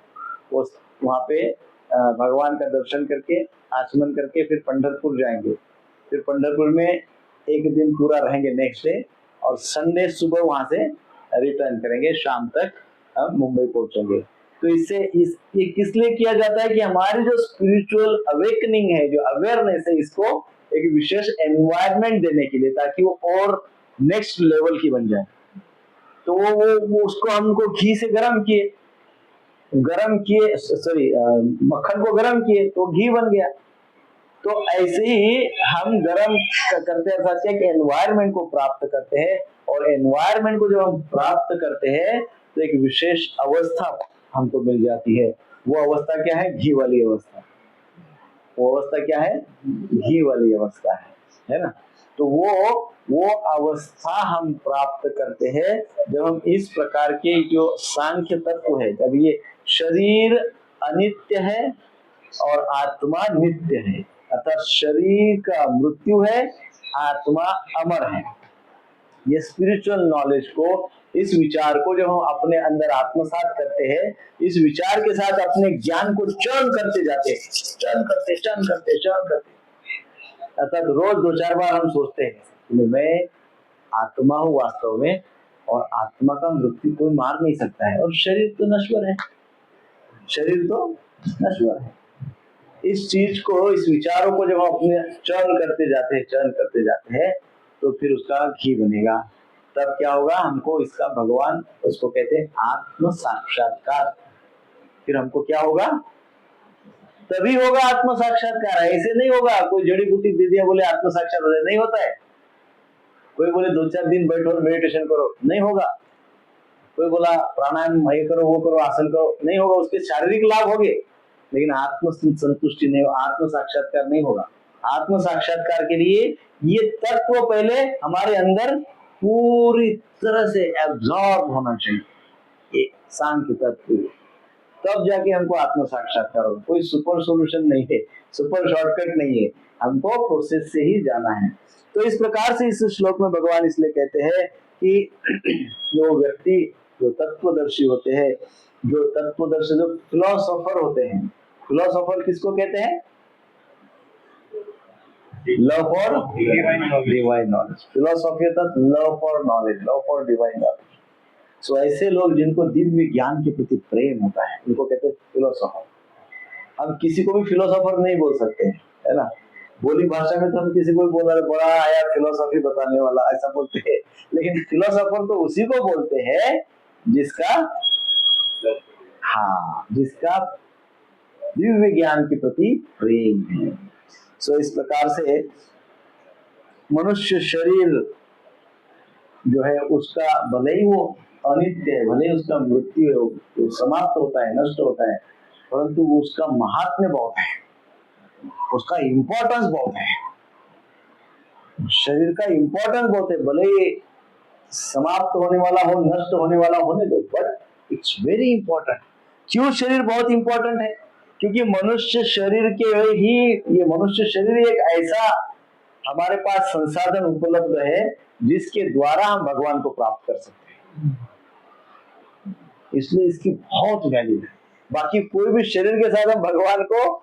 वो वहाँ पे भगवान का दर्शन करके आचमन करके फिर पंढरपुर जाएंगे। फिर पंढरपुर में एक दिन पूरा रहेंगे नेक्स्ट डे, और संडे सुबह वहां से रिटर्न करेंगे, शाम तक हम मुंबई पहुंचेंगे। तो इससे ये किस लिए किया जाता है कि हमारी जो स्पिरिचुअल अवेकनिंग है, जो अवेयरनेस है, इसको एक विशेष एनवायरनमेंट देने के लिए, ताकि वो और नेक्स्ट लेवल की बन जाए। तो वो उसको हमको घी से गरम किए सॉरी मक्खन को गरम किए तो घी बन गया। तो ऐसे ही हम गरम करते हैं, एक एनवायरनमेंट को प्राप्त करते हैं, और एनवायरनमेंट को जब हम प्राप्त करते हैं तो एक विशेष अवस्था हमको मिल जाती है। वो अवस्था क्या है, घी वाली अवस्था। वो अवस्था क्या है, घी वाली अवस्था है ना। तो वो अवस्था हम प्राप्त करते हैं जब हम इस प्रकार के जो सांख्य तत्व है, जब ये शरीर अनित्य है और आत्मा नित्य है, अर्थात शरीर का मृत्यु है, आत्मा अमर है। ये स्पिरिचुअल नॉलेज को, इस विचार को जब हम अपने अंदर आत्मसात करते हैं, इस विचार के साथ अपने ज्ञान को चर्न करते जाते हैं, चर्न करते, अर्थात रोज 2-4 बार हम सोचते हैं कि मैं आत्मा हूँ वास्तव में, और आत्मा का मृत्यु कोई मार नहीं सकता है, और शरीर तो नश्वर है, शरीर तो नश्वर है। इस चीज को, इस विचारों को जब हम अपने चर्न करते जाते हैं तो फिर उसका घी बनेगा। तब क्या होगा, हमको इसका भगवान, उसको कहते हैं आत्म साक्षात्कार। फिर हमको क्या होगा, तभी होगा आत्म साक्षात्कार। ऐसे नहीं होगा कोई जड़ी बूटी दे दिया बोले आत्म साक्षात्कार हो जाए, नहीं होता है। कोई बोले 2-4 दिन बैठो और मेडिटेशन करो, नहीं होगा। कोई बोला प्राणायाम ये करो, वो करो, आसन करो, नहीं होगा। उसके शारीरिक लाभ होंगे लेकिन आत्म संतुष्टि नहीं, आत्म साक्षात्कार नहीं होगा। आत्म साक्षात्कार के लिए ये तत्व पहले हमारे अंदर पूरी तरह से एब्जॉर्ब होना चाहिए, एक सांख्य तत्व, तब जाके हमको आत्म साक्षात्कार होगा। कोई सुपर सॉल्यूशन नहीं है, सुपर शॉर्टकट नहीं है, हमको प्रोसेस से ही जाना है। तो इस प्रकार से इस श्लोक में भगवान इसलिए कहते हैं कि जो व्यक्ति, जो तत्वदर्शी होते हैं, जो तत्वदर्शी, जो फिलोसोफर होते हैं, फिलोसोफर किसको कहते हैं, love for divine knowledge. Philosophy अर्थात love for knowledge, love for divine knowledge. So ऐसे लोग जिनको दिव्य ज्ञान के प्रति प्रेम होता है, उनको कहते हैं फिलोसोफर। हम किसी को भी फिलोसोफर नहीं बोल सकते, है ना। बोली भाषा में तो हम किसी को भी बोला बड़ा आया फिलोसॉफी बताने वाला, ऐसा बोलते हैं। लेकिन फिलोसोफर तो उसी को बोलते हैं जिसका दिव्य ज्ञान के प्रति प्रेम है। सो इस प्रकार से मनुष्य शरीर जो है उसका भले ही वो अनित्य है, भले ही उसका मृत्यु है, वो समाप्त होता है, नष्ट होता है, परंतु उसका महात्म्य बहुत है, उसका इंपॉर्टेंस बहुत है, शरीर का इंपॉर्टेंस बहुत है। भले ही समाप्त होने वाला हो, नष्ट होने वाला होने दो, बट इट्स वेरी इंपॉर्टेंट। क्यों शरीर बहुत इंपॉर्टेंट है? क्योंकि मनुष्य शरीर के ही, ये मनुष्य शरीर एक ऐसा हमारे पास संसाधन उपलब्ध है जिसके द्वारा हम भगवान को प्राप्त कर सकते हैं, इसलिए इसकी बहुत वैल्यू है। बाकी कोई भी शरीर के साथ हम भगवान को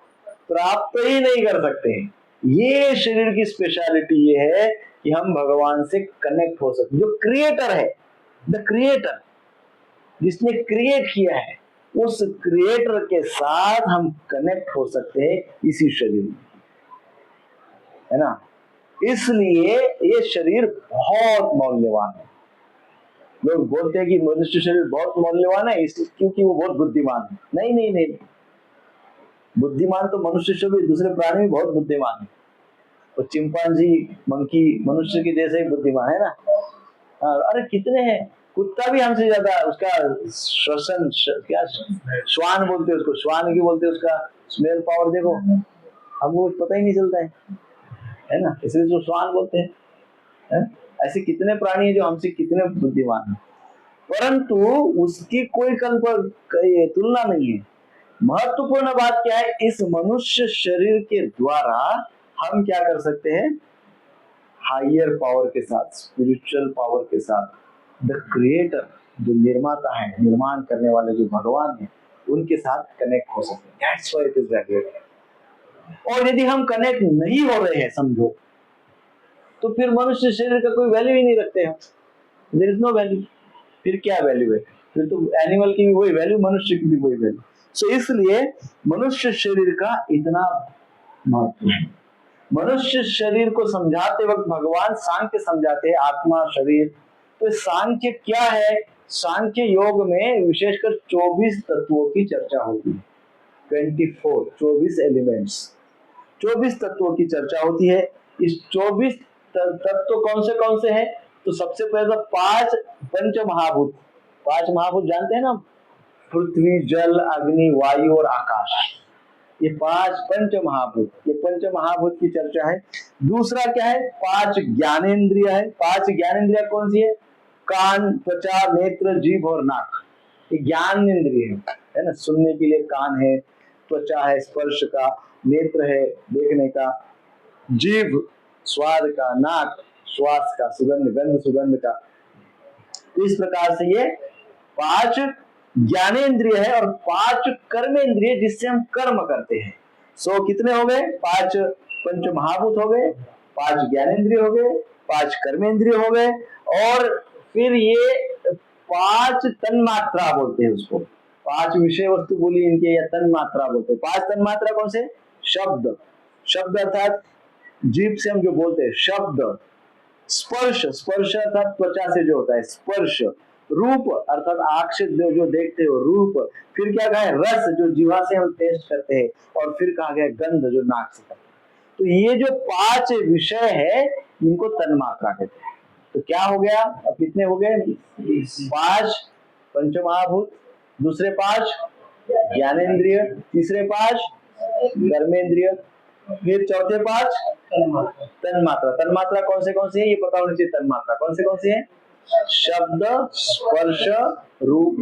प्राप्त ही नहीं कर सकते हैं। ये शरीर की स्पेशलिटी ये है कि हम भगवान से कनेक्ट हो सकते। जो क्रिएटर है, द क्रिएटर, जिसने क्रिएट किया है, उस क्रिएटर के साथ हम कनेक्ट हो सकते हैं इसी शरीर में, है ना। इसलिए ये शरीर बहुत मौल्यवान है। लोग बोलते हैं कि मनुष्य शरीर बहुत मौल्यवान है इसलिए क्योंकि वो बहुत बुद्धिमान है। नहीं नहीं नहीं, बुद्धिमान तो मनुष्य से भी, दूसरे प्राणी भी बहुत बुद्धिमान है। वो चिंपांजी, मंकी मनुष्य के जैसे ही बुद्धिमान है ना। अरे कितने हैं, कुत्ता भी हमसे ज्यादा, उसका श्वसन क्या श्वान बोलते हैं उसको, श्वान की बोलते हैं, उसका स्मेल पावर देखो, हमको पता ही नहीं चलता है ना, इसलिए जो श्वान बोलते हैं, है? ऐसे कितने प्राणी हैं जो हमसे कितने बुद्धिमान हैं, परंतु उसकी कोई तुलना नहीं है। महत्वपूर्ण बात क्या है, इस मनुष्य शरीर के द्वारा हम क्या कर सकते हैं, हायर पावर के साथ, स्पिरिचुअल पावर के साथ, द क्रिएटर, जो निर्माता है, निर्माण करने वाले जो भगवान है, उनके साथ कनेक्ट हो सकते हैं। That's why it is valuable. और यदि हम कनेक्ट नहीं हो रहे हैं समझो, तो फिर मनुष्य शरीर का कोई वैल्यू ही नहीं रखते हम, देयर इज नो वैल्यू। फिर क्या वैल्यू है? फिर तो एनिमल की भी वही वैल्यू, मनुष्य की भी वही वैल्यू। सो इसलिए मनुष्य शरीर का इतना महत्व है। मनुष्य शरीर को समझाते वक्त भगवान सांख्य समझाते हैं, आत्मा शरीर। तो सांख्य क्या है? सांख्य योग में विशेषकर 24 तत्वों की चर्चा होती है। 24 एलिमेंट्स, 24 तत्वों की चर्चा होती है। इस 24 तत्व कौन से हैं? तो सबसे पहले तो 5 पंच महाभूत। 5 महाभूत जानते हैं ना, पृथ्वी, जल, अग्नि, वायु और आकाश। ये 5 पंच महाभूत, ये पंच महाभूत की चर्चा है। दूसरा क्या है? 5 ज्ञानेंद्रिय है। 5 ज्ञानेंद्रिय कौन सी है? कान, त्वचा, नेत्र, जीभ और नाक। ये ज्ञान इंद्रिय है ना। सुनने के लिए कान है, त्वचा है स्पर्श का, नेत्र है देखने का, जीभ स्वाद का, नाक श्वास का, सुगंध गंध सुगंध का। तो इस प्रकार से ये 5 ज्ञानेंद्रिय है और 5 कर्मेंद्रिय जिससे हम कर्म करते हैं। सो कितने हो गए? 5 पंच महाभूत हो गए, 5 ज्ञानेंद्रिय हो गए, 5 कर्मेंद्रिय हो गए, और फिर ये 5 तन्मात्रा बोलते हैं उसको। 5 विषय वस्तु बोली इनके, या तन्मात्रा बोलते हैं। 5 तन्मात्रा कौन से? शब्द, शब्द अर्थात जीभ से हम जो बोलते हैं शब्द। स्पर्श, स्पर्श अर्थात त्वचा से जो होता है स्पर्श। रूप अर्थात आंख से जो देखते हो रूप। फिर क्या कहा है? रस, जो जीवा से हम टेस्ट करते हैं। और फिर कहा गया गंध, जो नाक से करते हैं। तो ये जो 5 विषय है इनको तन्मात्रा कहते हैं। तो क्या हो गया? अब कितने हो गए? 5 पंचमहाभूत, दूसरे 5 ज्ञानेंद्रिय, तीसरे 5 कर्मेंद्रिय, फिर चौथे 5 तन्मात्रा। तन्मात्रा कौन से है ये पता होना चाहिए। तन्मात्रा कौन से है? शब्द, स्पर्श, रूप,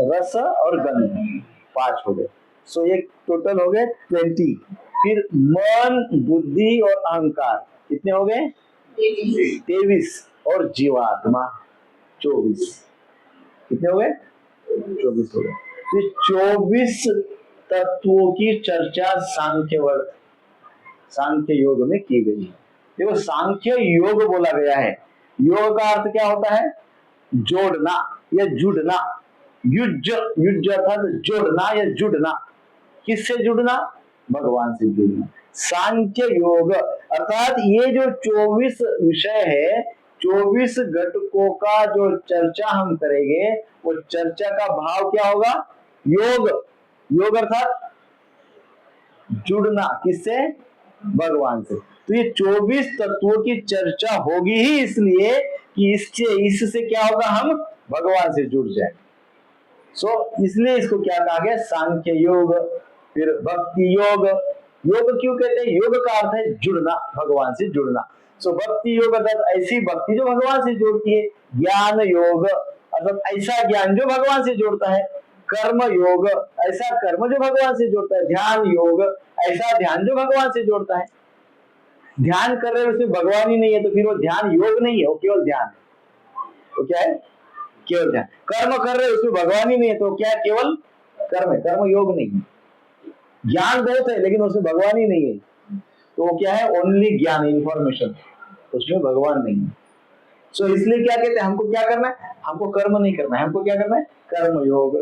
रस और गंध। 5 हो गए। सो ये टोटल हो गए 20। फिर मन, बुद्धि और अहंकार कितने हो गए? 23। और जीवात्मा 24। कितने हो गए? 24 हो गए। तो 24 तत्वों की चर्चा सांख्य योग में की गई है। देखो सांख्य योग बोला गया है। योग का अर्थ क्या होता है? जोड़ना या जुड़ना। युज अर्थात जोड़ना या जुड़ना। किससे जुड़ना? भगवान से जुड़ना। सांख्य योग अर्थात ये जो 24 विषय है, 24 घटकों का जो चर्चा हम करेंगे, वो चर्चा का भाव क्या होगा? योग। योग अर्थात जुड़ना, किससे? भगवान से। तो ये 24 तत्वों की चर्चा होगी ही इसलिए कि इससे क्या होगा? हम भगवान से जुड़ जाए। इसलिए इसको क्या कहा गया? सांख्य योग। फिर भक्ति योग। योग क्यों कहते हैं? योग का अर्थ है जुड़ना, भगवान से जुड़ना। सो भक्ति योग अर्थात ऐसी भक्ति जो भगवान से जोड़ती है, ज्ञान योग अर्थात ऐसा ज्ञान जो भगवान से जोड़ता है, कर्म योग ऐसा कर्म जो भगवान से जोड़ता है, ध्यान योग ऐसा ध्यान जो भगवान से जोड़ता है। ध्यान कर रहे हैं उसमें भगवान ही नहीं है तो फिर वो ध्यान योग नहीं है, वो केवल ध्यान है। तो क्या है? केवल ध्यान। कर्म कर रहे हैं उसमें भगवान ही नहीं है तो क्या है? केवल कर्म है, कर्म योग नहीं है। ज्ञान बहुत है लेकिन उसमें भगवान ही नहीं है तो वो क्या है? ओनली ज्ञान, इंफॉर्मेशन, उसमें भगवान नहीं है। सो इसलिए क्या कहते हैं, हमको क्या करना है? हमको कर्म नहीं करना है, हमको क्या करना है? कर्म योग।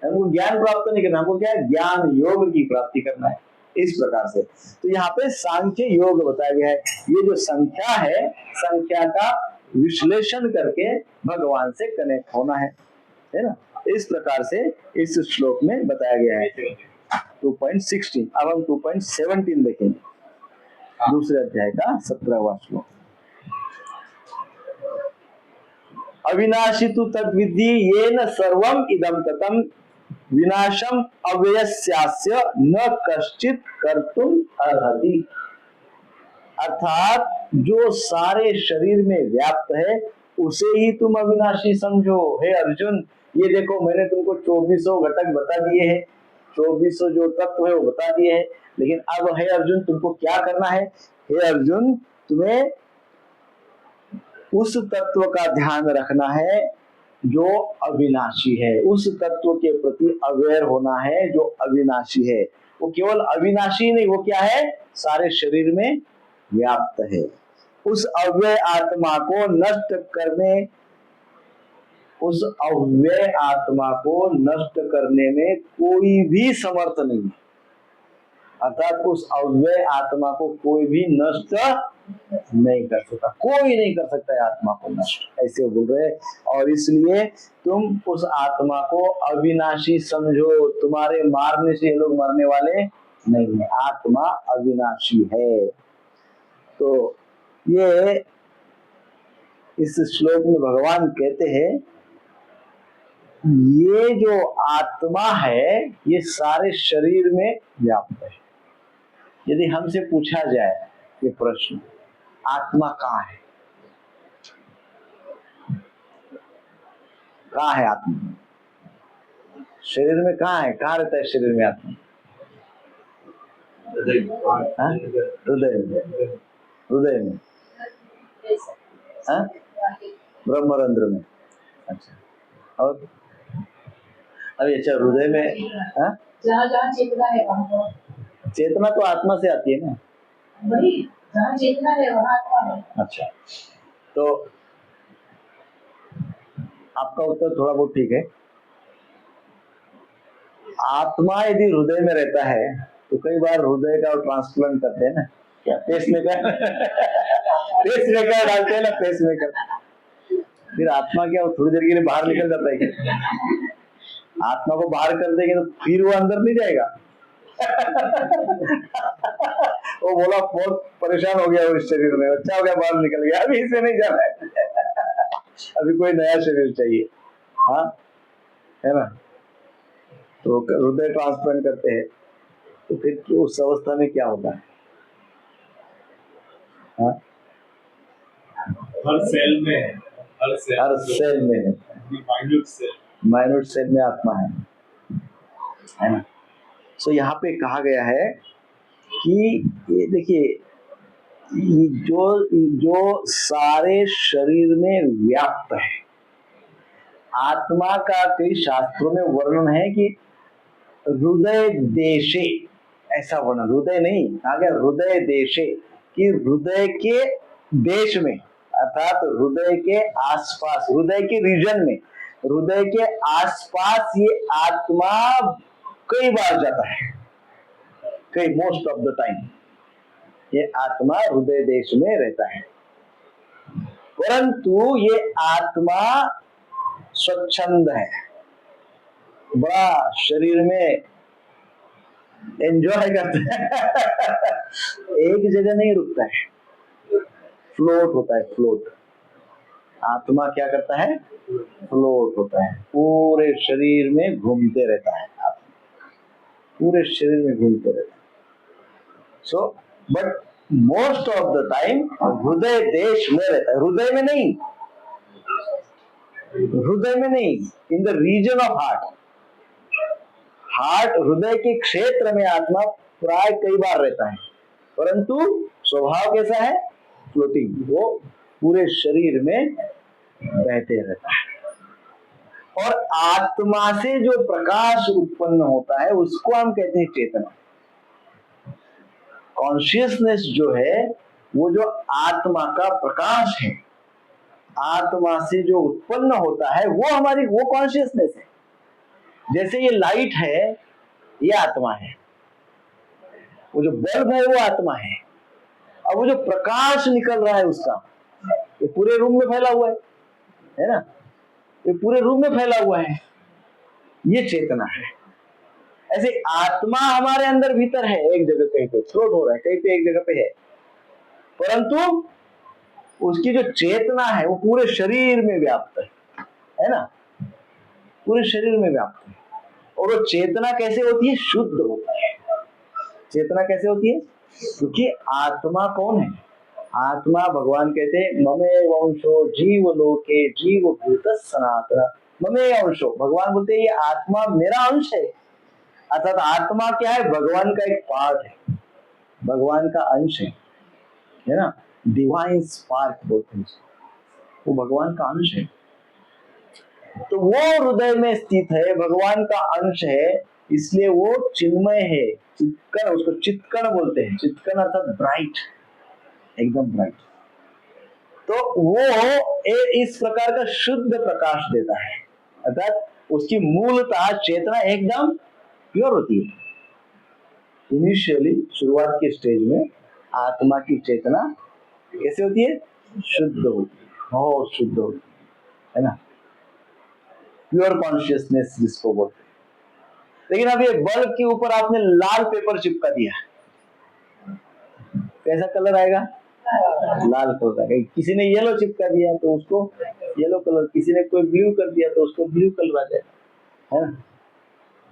हमको ज्ञान प्राप्त नहीं करना, हमको क्या है? ज्ञान योग की प्राप्ति करना है। इस प्रकार से तो यहाँ पे सांख्य योग बताया गया है। ये जो संख्या है, संख्या का विश्लेषण करके भगवान से कनेक्ट होना है ना? इस प्रकार से इस श्लोक में बताया गया है 2.16। अब हम 2.17 देखेंगे, दूसरे अध्याय का 17वां श्लोक। अविनाशी तु तद्विद्धि येन सर्वम इदं ततं विनाशम अव्ययस्यास्य न कश्चित कर्तुम अर्हति। अर्थात जो सारे शरीर में व्याप्त है उसे ही तुम अविनाशी समझो। हे अर्जुन, ये देखो मैंने तुमको 2400 घटक बता दिए हैं, 2400 जो तत्व है वो बता दिए हैं, लेकिन अब हे अर्जुन तुमको क्या करना है? हे अर्जुन, तुम्हें उस तत्व का ध्यान रखना है जो अविनाशी है, उस तत्व के प्रति अवेयर होना है जो अविनाशी है। वो केवल अविनाशी नहीं, वो क्या है? सारे शरीर में व्याप्त है। उस अव्यय आत्मा को नष्ट करने, उस अव्यय आत्मा को नष्ट करने में कोई भी समर्थ नहीं है। अर्थात उस अव्यय आत्मा को कोई भी नष्ट नहीं कर सकता, कोई नहीं कर सकता है आत्मा को नष्ट, ऐसे बोल रहे। और इसलिए तुम उस आत्मा को अविनाशी समझो। तुम्हारे मारने से ये लोग मरने वाले नहीं है, आत्मा अविनाशी है। तो ये इस श्लोक में भगवान कहते हैं ये जो आत्मा है ये सारे शरीर में व्याप्त है। यदि हमसे पूछा जाए ये प्रश्न, आत्मा कहाँ है? कहाँ है आत्मा? शरीर में कहाँ है? कहाँ रहता है शरीर में आत्मा? हृदय में, हृदय में, ब्रह्मरंध्र में। अच्छा, और अभी अच्छा हृदय में जहाँ जहाँ चेतना है वहाँ, चेतना तो आत्मा से आती है ना, वही जहाँ चेतना है वहाँ आत्मा है। अच्छा, तो आपका उत्तर थोड़ा बहुत ठीक है। आत्मा यदि हृदय में रहता है तो कई बार हृदय का ट्रांसप्लांट करते हैं ना, क्या पेसमेकर पेसमेकर डालते हैं ना, पेसमेकर। फिर आत्मा क्या वो थोड़ी देर के लिए बाहर निकल जाता है क्या? आत्मा को बाहर कर देंगे तो फिर वो अंदर नहीं जाएगा। वो बोला बहुत परेशान हो गया वो इस शरीर में, अच्छा हो गया बाहर निकल गया, अभी इसे नहीं जाना है। अभी कोई नया शरीर चाहिए, हाँ है ना। तो हृदय ट्रांसप्लांट करते हैं तो फिर उस अवस्था में क्या होता है? हाँ? हर सेल में है, हर सेल में है, माइन्यूट सेल में आत्मा है ना। सो यहाँ पे कहा गया है कि ये देखिए जो सारे शरीर में व्याप्त है, आत्मा का कई शास्त्रों में वर्णन है कि हृदय देशे, ऐसा वर्णन, हृदय नहीं कहा गया, हृदय देशे, कि हृदय के देश में अर्थात हृदय के आसपास, हृदय के रीजन में, हृदय के आसपास ये आत्मा कई बार जाता है, कई मोस्ट ऑफ द टाइम ये आत्मा हृदय देश में रहता है। परंतु ये आत्मा स्वच्छंद है, बड़ा शरीर में एंजॉय करता है। एक जगह नहीं रुकता है, फ्लोट होता है, फ्लोट। आत्मा क्या करता है? फ्लोट होता है, पूरे शरीर में घूमते रहता है, आत्मा पूरे शरीर में घूमते रहता है। So but most of the time हृदय देश में रहता है, हृदय में नहीं, हृदय में नहीं, in the region of heart. Heart, हृदय के क्षेत्र में आत्मा प्राय कई बार रहता है, परंतु स्वभाव कैसा है? फ्लोटिंग, वो पूरे शरीर में बहते रहता है। और आत्मा से जो प्रकाश उत्पन्न होता है उसको हम कहते हैं चेतना। कॉन्शियसनेस जो है वो जो आत्मा का प्रकाश है, आत्मा से जो उत्पन्न होता है वो हमारी, वो कॉन्शियसनेस है। जैसे ये लाइट है, ये आत्मा है, वो जो बल्ब है वो आत्मा है। अब वो जो प्रकाश निकल रहा है उसका, ये पूरे रूम में फैला हुआ है ना, ये पूरे रूम में फैला हुआ है, ये चेतना है। ऐसे आत्मा हमारे अंदर भीतर है, एक जगह कहीं पे फ्लोट हो रहा है, कहीं पे एक जगह पे है, परंतु उसकी जो चेतना है वो पूरे शरीर में व्याप्त है ना, पूरे शरीर में व्याप्त है। और वो चेतना कैसे होती है? शुद्ध होती है। चेतना कैसे होती है? क्योंकि आत्मा कौन है? आत्मा, भगवान कहते हैं ममे वंशो जीव लोके जीव भूत सनातन, ममे अंशो, भगवान बोलते हैं ये आत्मा मेरा अंश है। अर्थात आत्मा क्या है? भगवान का एक पार्ट है, भगवान का अंश है ना, डिवाइन स्पार्क बोलते हैं, वो भगवान का अंश है। तो वो हृदय में स्थित है, भगवान का अंश है, इसलिए वो चिन्मय है, चित्कण, उसको चित्कण बोलते हैं। चित्कण अर्थात ब्राइट, एकदम ब्राइट। तो वो इस प्रकार का शुद्ध प्रकाश देता है, अर्थात उसकी मूलतः चेतना एकदम प्योर होती है। इनिशियली, शुरुआत के स्टेज में आत्मा की चेतना कैसे होती है? शुद्ध होती है, बहुत शुद्ध होती है ना, प्योर कॉन्शियसनेस जिसको बोलते हैं। लेकिन अब ये बल्ब के ऊपर आपने लाल पेपर चिपका दिया, कैसा कलर आएगा? लाल कलर आएगा। किसी ने येलो चिपका दिया तो उसको येलो कलर, किसी ने कोई ब्लू कर दिया तो उसको ब्लू कलर आ जाएगा, है ना।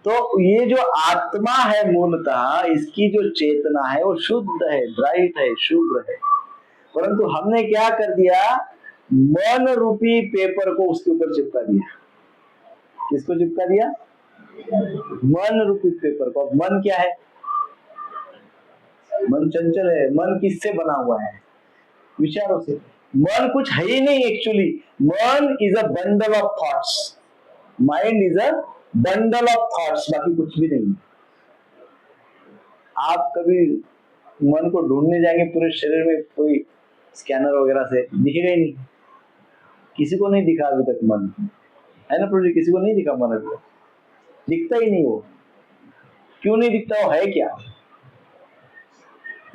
तो ये जो आत्मा है मूलतः, इसकी जो चेतना है वो शुद्ध है, ब्राइट है, शुभ्र है, परंतु हमने क्या कर दिया? मन रूपी पेपर को उसके ऊपर चिपका दिया। किसको चिपका दिया? मन रूपी पेपर को। मन क्या है? मन चंचल है। मन किससे बना हुआ है? विचारों से। मन कुछ है ही नहीं एक्चुअली। मन is a bundle of thoughts, mind is a bundle of thoughts, बाकी कुछ भी नहीं। आप कभी मन को ढूंढने जाएंगे पूरे शरीर में, कोई स्कैनर वगैरह से दिखेगा ही नहीं, किसी को नहीं दिखा अभी तक मन, है ना प्रभु जी? किसी को नहीं दिखा मन, अभी दिखता ही नहीं। वो क्यों नहीं दिखता? वो है क्या?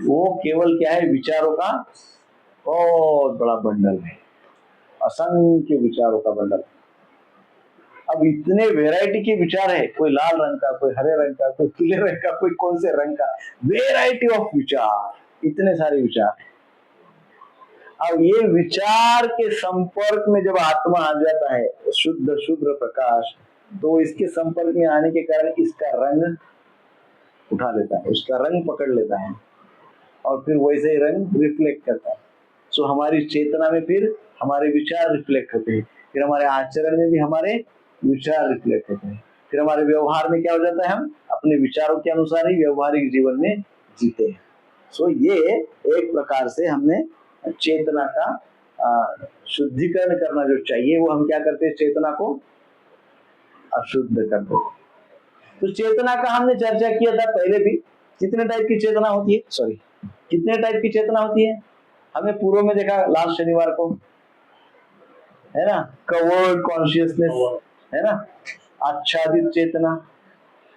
वो केवल क्या है? विचारों का बहुत बड़ा बंडल है, असंख्य विचारों का बंडल। अब इतने वैरायटी के विचार है, कोई लाल रंग का, कोई हरे रंग का, कोई पीले रंग का, कोई कौन से रंग का, वैरायटी ऑफ विचार, इतने सारे विचार। अब ये विचार के संपर्क में जब आत्मा आ जाता है, शुद्ध शुभ्र प्रकाश, तो इसके संपर्क में आने के कारण इसका रंग उठा लेता है, उसका रंग पकड़ लेता है, और फिर वैसे ही रंग रिफ्लेक्ट करता है। सो हमारी चेतना में फिर हमारे विचार रिफ्लेक्ट होते हैं, फिर हमारे आचरण में भी हमारे विचार रिफ्लेक्ट होते हैं, फिर हमारे व्यवहार में क्या हो जाता है? हम अपने विचारों के अनुसार ही व्यवहारिक जीवन में जीते हैं। सो ये एक प्रकार से हमने चेतना का शुद्धिकरण करना जो चाहिए, वो हम क्या करते हैं? चेतना को अशुद्ध करते हैं। तो चेतना का हमने चर्चा किया था पहले भी। कितने टाइप की चेतना होती है? सॉरी, कितने टाइप की चेतना होती है? हमने पूर्व में देखा लास्ट शनिवार को, है ना, कवर्ड कॉन्शियसनेस, है ना, आच्छादित चेतना,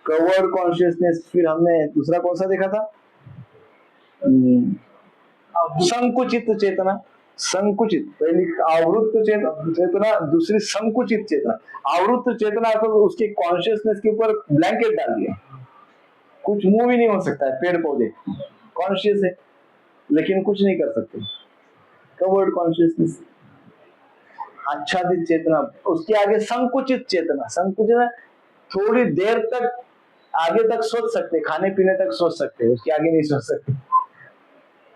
कवर्ड कॉन्शियसनेस। फिर हमने दूसरा कौन सा देखा था? संकुचित चेतना। संकुचित, पहली आवृत्त चेतना, दूसरी संकुचित चेतना। आवृत्त चेतना तो उसके कॉन्शियसनेस के ऊपर ब्लैंकेट डाल दिया, कुछ मूव ही नहीं हो सकता है, पेड़ पौधे कॉन्शियस है लेकिन कुछ नहीं कर सकते, कवर्ड कॉन्शियसनेस। आच्छादित चेतना, उसके आगे संकुचित चेतना। संकुचित थोड़ी देर तक आगे तक सोच सकते, खाने पीने तक सोच सकते, उसके आगे नहीं सोच सकते,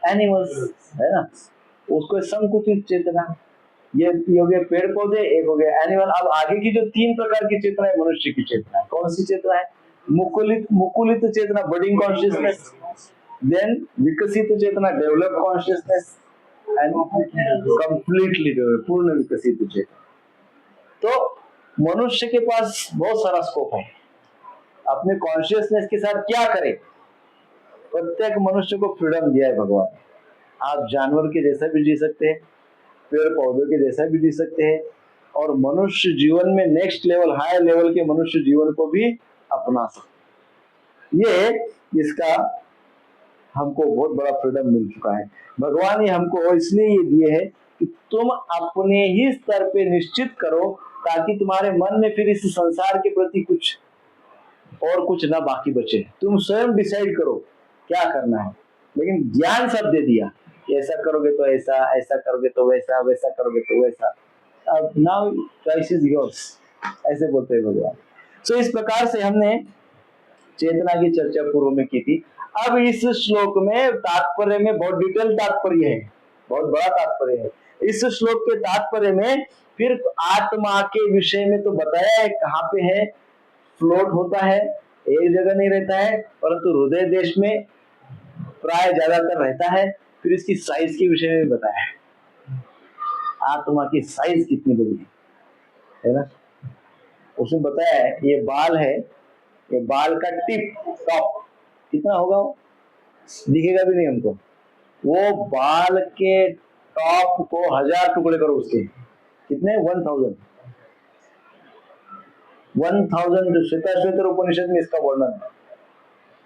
एनिमल्स, है ना, उसको संकुचित चेतना। ये हो गया पेड़ पौधे, एक हो गया एनिमल। अब आगे की जो 3 प्रकार की चेतना है मनुष्य की चेतना है, कौन सी चेतना है? मुकुलित चेतना, बडिंग कॉन्शियसनेस, देन विकसित चेतना, develop consciousness, and completely develop, पूर्ण विकसित चेतना। तो मनुष्य के पास बहुत सारा स्कोप है, अपने कॉन्शियसनेस के साथ क्या करे। प्रत्येक मनुष्य को फ्रीडम दिया है भगवान ने। आप जानवर के जैसा भी जी सकते हैं, पेड़ पौधों के जैसा भी जी सकते हैं, और मनुष्य जीवन में नेक्स्ट लेवल, हाई लेवल के मनुष्य जीवन को भी अपना सकते। ये इसका हमको बहुत बड़ा फ्रीडम मिल चुका है। भगवान ने हमको इसलिए ये दिए है कि तुम अपने ही स्तर पे निश्चित करो, ताकि तुम्हारे मन में फिर इस संसार के प्रति कुछ ना बाकी बचे। तुम स्वयं डिसाइड करो क्या करना है, लेकिन ज्ञान सब दे दिया, ऐसा करोगे तो ऐसा, ऐसा करोगे तो वैसा, वैसा करोगे तो वैसा। अब नाउ चॉइस इज योर्स, ऐसे बोलते हैं भगवान। सो इस प्रकार से हमने चेतना की चर्चा पूर्व में की थी। अब इस श्लोक में तात्पर्य में बहुत डिटेल तात्पर्य है, बहुत बड़ा तात्पर्य है। इस श्लोक के तात्पर्य में फिर आत्मा के विषय में तो बताया है कहाँ पे है, फ्लोट होता है, एक जगह नहीं रहता है, परंतु हृदय देश में प्राय ज्यादातर रहता है। फिर इसकी साइज के विषय में बताया है, आत्मा की साइज कितनी बड़ी है ना। उसमें बताया है ये बाल है, ये बाल का टिप टॉप कितना होगा, वो दिखेगा भी नहीं हमको। वो बाल के टॉप को 1000 टुकड़े करो, उसके कितने, 1000 जो श्वेताश्वेतर उपनिषद में इसका वर्णन है,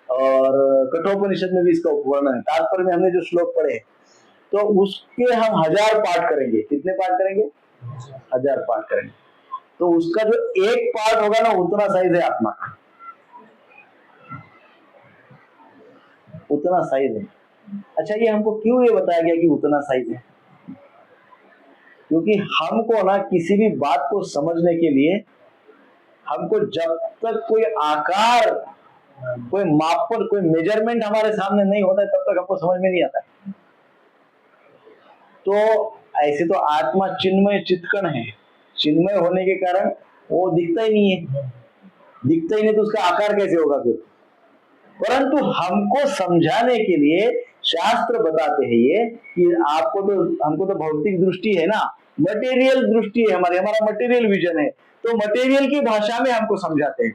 और कठोपनिषद में भी इसका वर्णन है। तात्पर्य में हमने जो श्लोक पढ़े, तो उसके हम 1000 पाठ करेंगे। कितने पाठ करेंगे? 1000 पाठ करेंगे। तो उसका जो एक पार्ट होगा ना, उतना साइज है आत्मा का, उतना साइज है। अच्छा, ये हमको क्यों ये बताया गया कि उतना साइज है? क्योंकि हमको ना किसी भी बात को समझने के लिए हमको जब तक कोई आकार, कोई मापन, कोई मेजरमेंट हमारे सामने नहीं होता है, तब तक हमको समझ में नहीं आता है। तो ऐसे तो आत्मा चिन्मय चित्कण है, चिन्मय होने के कारण वो दिखता ही नहीं है, दिखता ही नहीं तो उसका आकार कैसे होगा फिर। परंतु हमको समझाने के लिए शास्त्र बताते हैं ये कि आपको तो, हमको तो भौतिक दृष्टि है ना, मटेरियल दृष्टि है हमारी, हमारा मटेरियल विजन है, तो मटेरियल की भाषा में हमको समझाते हैं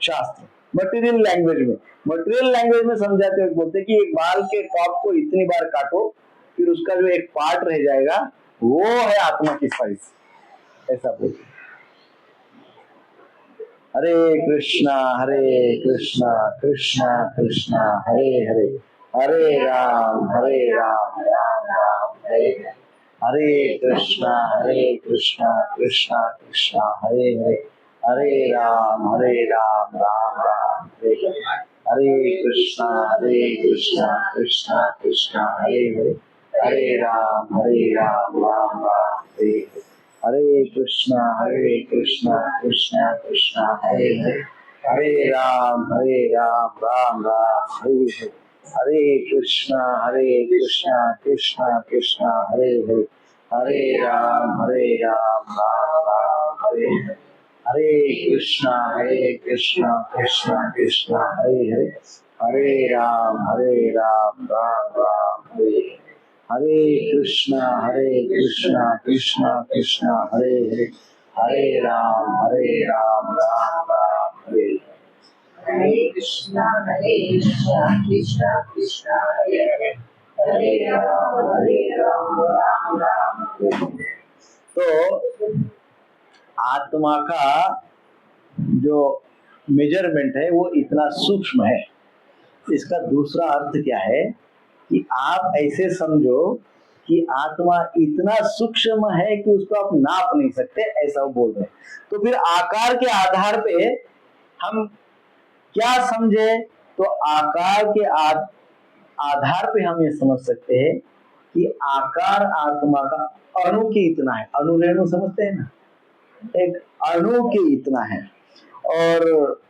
शास्त्र, मटेरियल लैंग्वेज में समझाते हुए बोलते हैं कि एक बाल के टॉप को इतनी बार काटो, फिर उसका जो एक पार्ट रह जाएगा वो है आत्मा की साइज, ऐसा बोलते हैं। हरे कृष्णा कृष्णा कृष्णा हरे हरे, हरे राम राम राम हरे हरे, कृष्णा कृष्णा कृष्णा हरे हरे, हरे राम राम राम हरे हरे, हरे कृष्णा कृष्णा कृष्णा हरे हरे, हरे राम राम राम हरे हरे, हरे कृष्णा कृष्णा कृष्णा हरे हरे, हरे राम राम राम हरे हरे, हरे कृष्णा कृष्णा कृष्णा हरे हरे, हरे राम राम राम हरे हरे, हरे कृष्णा कृष्णा कृष्णा हरे हरे, हरे राम राम राम हरे हरे, हरे कृष्णा कृष्णा कृष्णा हरे हरे, हरे राम राम राम हरे हरे, हरे कृष्णा कृष्णा कृष्णा हरे हरे, हरे राम राम राम हरे हरे। तो आत्मा का जो मेजरमेंट है वो इतना सूक्ष्म है। इसका दूसरा अर्थ क्या है कि आप ऐसे समझो कि आत्मा इतना सूक्ष्म है कि उसको आप नाप नहीं सकते, ऐसा वो बोल रहे हैं। तो फिर आकार के आधार पे हम क्या समझे, तो आकार के आधार पे हम ये समझ सकते हैं कि आकार आत्मा का अणु के इतना है। अणु रेणु समझते हैं ना, एक अणु के इतना है। और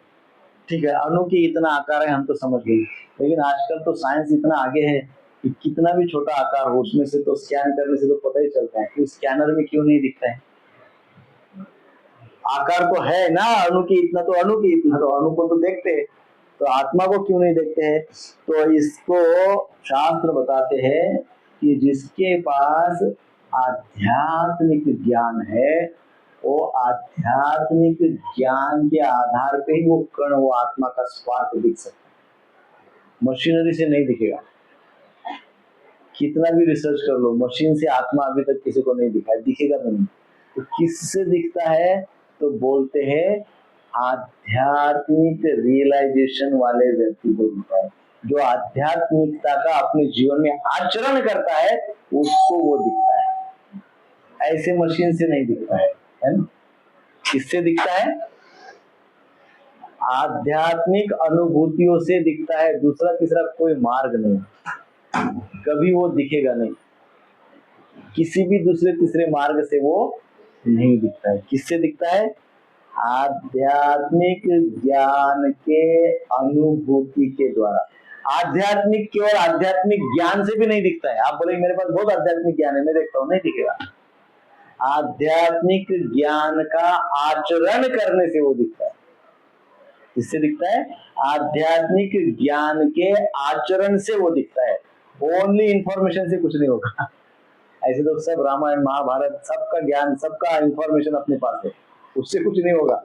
ठीक है, अणु के इतना आकार है हम तो समझ गए, लेकिन आजकल तो साइंस इतना आगे है कि कितना भी छोटा आकार हो उसमें से तो स्कैन करने से तो पता ही चलता है कि स्कैनर में क्यों नहीं दिखता है। आकार तो है ना, अणु की इतना तो अणु की इतना तो, अणु को तो देखते हैं, तो आत्मा को क्यों नहीं देखते हैं। तो इसको शास्त्र बताते हैं कि जिसके पास आध्यात्मिक ज्ञान है वो आध्यात्मिक ज्ञान के आधार पे ही वो कण, वो आत्मा का स्वार्थ दिख सकता है, मशीनरी से नहीं दिखेगा। कितना भी रिसर्च कर लो, मशीन से आत्मा अभी तक किसी को नहीं दिखा, दिखेगा भी नहीं। तो किससे दिखता है, तो बोलते हैं आध्यात्मिक रियलाइजेशन वाले व्यक्ति को दिखता है। जो आध्यात्मिकता का अपने जीवन में आचरण करता है उसको वो दिखता है, ऐसे मशीन से नहीं दिखता है ना। किससे दिखता है, आध्यात्मिक अनुभूतियों से दिखता है, दूसरा तीसरा कोई मार्ग नहीं, कभी वो दिखेगा नहीं, किसी भी दूसरे तीसरे मार्ग से वो नहीं दिखता है। किससे दिखता है, आध्यात्मिक ज्ञान के अनुभूति के द्वारा। आध्यात्मिक केवल आध्यात्मिक ज्ञान से भी नहीं दिखता है। आप बोलेंगे मेरे पास बहुत आध्यात्मिक ज्ञान है, मैं देखता हूं, नहीं दिखेगा। आध्यात्मिक ज्ञान का आचरण करने से वो दिखता है। किससे दिखता है, आध्यात्मिक ज्ञान के आचरण से वो दिखता है। ओनली इंफॉर्मेशन से कुछ नहीं होगा। ऐसे तो सब रामायण महाभारत सबका ज्ञान सबका इंफॉर्मेशन अपने पास है, उससे कुछ नहीं होगा,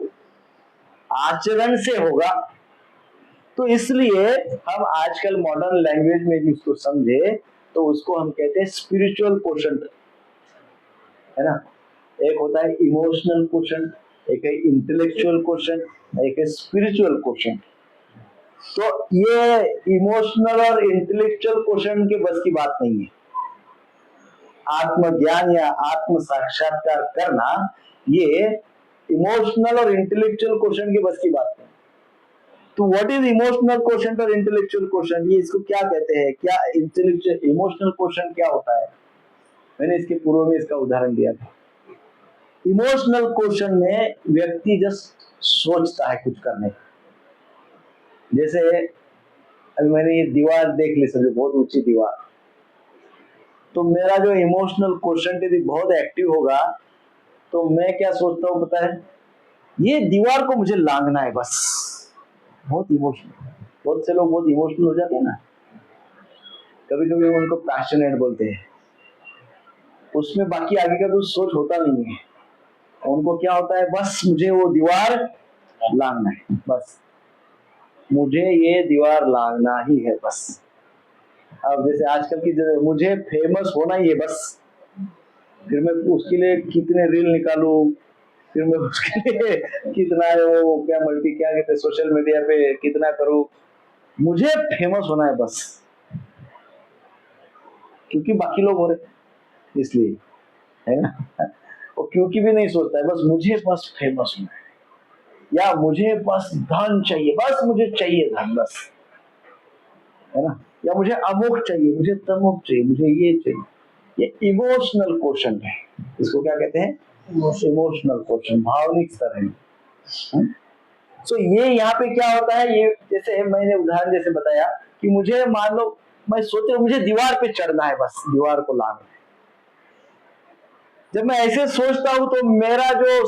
आचरण से होगा। तो इसलिए हम आजकल मॉडर्न लैंग्वेज में जिसको समझे तो उसको हम कहते हैं स्पिरिचुअल क्वोशंट, है ना। एक होता है इमोशनल क्वोशंट, एक है इंटेलेक्चुअल क्वोशंट, एक है स्पिरिचुअल क्वोशंट। तो ये इमोशनल और इंटेलेक्चुअल क्वोशंट के बस की बात नहीं है। आत्मज्ञान या आत्म साक्षात्कार करना ये इमोशनल और इंटेलेक्चुअल क्वोशंट के बस की बात नहीं। तो व्हाट इज इमोशनल क्वोशंट और इंटेलेक्चुअल क्वोशंट, ये इसको क्या कहते हैं, क्या इंटेलेक्चुअल इमोशनल क्वोशंट क्या होता है। मैंने इसके पूर्व में इसका उदाहरण दिया था। इमोशनल क्वोशंट में व्यक्ति जस्ट सोचता है कुछ करने, जैसे अभी मैंने ये दीवार देख ली, समझो बहुत ऊंची दीवार, तो मेरा जो इमोशनल क्वोशंट यदि बहुत एक्टिव होगा तो मैं क्या सोचता हूँ पता है, ये दीवार को मुझे लांघना है बस। बहुत इमोशनल, बहुत से लोग बहुत इमोशनल हो जाते हैं ना, कभी कभी उनको पैशनेट बोलते हैं, उसमें बाकी आगे का कुछ सोच होता नहीं है। उनको क्या होता है, बस मुझे वो दीवार लांघना है, बस मुझे ये दीवार लांघना ही है बस। अब जैसे आजकल की मुझे फेमस होना ही है बस, फिर मैं उसके लिए कितने रील निकालूं, फिर मैं उसके लिए कितना वो क्या क्या कहते हैं सोशल मीडिया पे कितना करूं, मुझे फेमस होना है बस, क्योंकि बाकी लोग हो रहे इसलिए, है ना। वो क्योंकि भी नहीं सोचता है, बस मुझे बस फेमस होना है, या मुझे बस धन चाहिए, बस मुझे चाहिए धन बस, है ना, या मुझे अमुक चाहिए, मुझे तमुक चाहिए, मुझे ये चाहिए। ये इमोशनल क्वोशंट है, इसको क्या कहते हैं, इमोशनल क्वोशंट, भावनिक स्तर है। सो ये यहाँ पे क्या होता है, ये जैसे मैंने उदाहरण जैसे बताया कि मुझे मान लो मैं सोचे मुझे दीवार पे चढ़ना है, बस दीवार को लाना है। जब मैं ऐसे सोचता हूं तो मेरा जो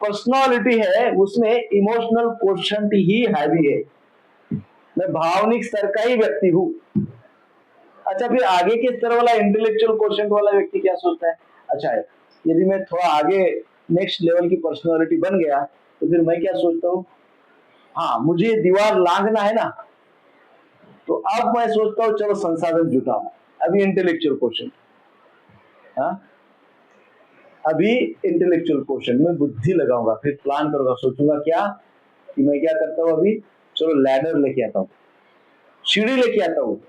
पर्सनालिटी है उसमें इमोशनल क्वोशंट ही हैवी है, मैं भावनिक स्तर का ही व्यक्ति हूं। अच्छा, फिर आगे के स्तर वाला इंटेलेक्चुअल क्वोशंट वाला व्यक्ति क्या सोचता है, अच्छा है यदि मैं थोड़ा आगे नेक्स्ट लेवल की पर्सनालिटी बन गया तो फिर मैं क्या सोचता हूँ, हाँ मुझे दीवार लांघना है ना, तो अब मैं सोचता हूँ चलो संसाधन जुटाओ, अभी इंटेलेक्चुअल क्वोशंट, हाँ अभी इंटेलेक्चुअल क्वोशंट में बुद्धि लगाऊंगा, फिर प्लान करूंगा, सोचूंगा क्या कि मैं क्या करता हूँ, अभी चलो लैडर लेके आता हूँ, सीढ़ी लेके आता हूँ,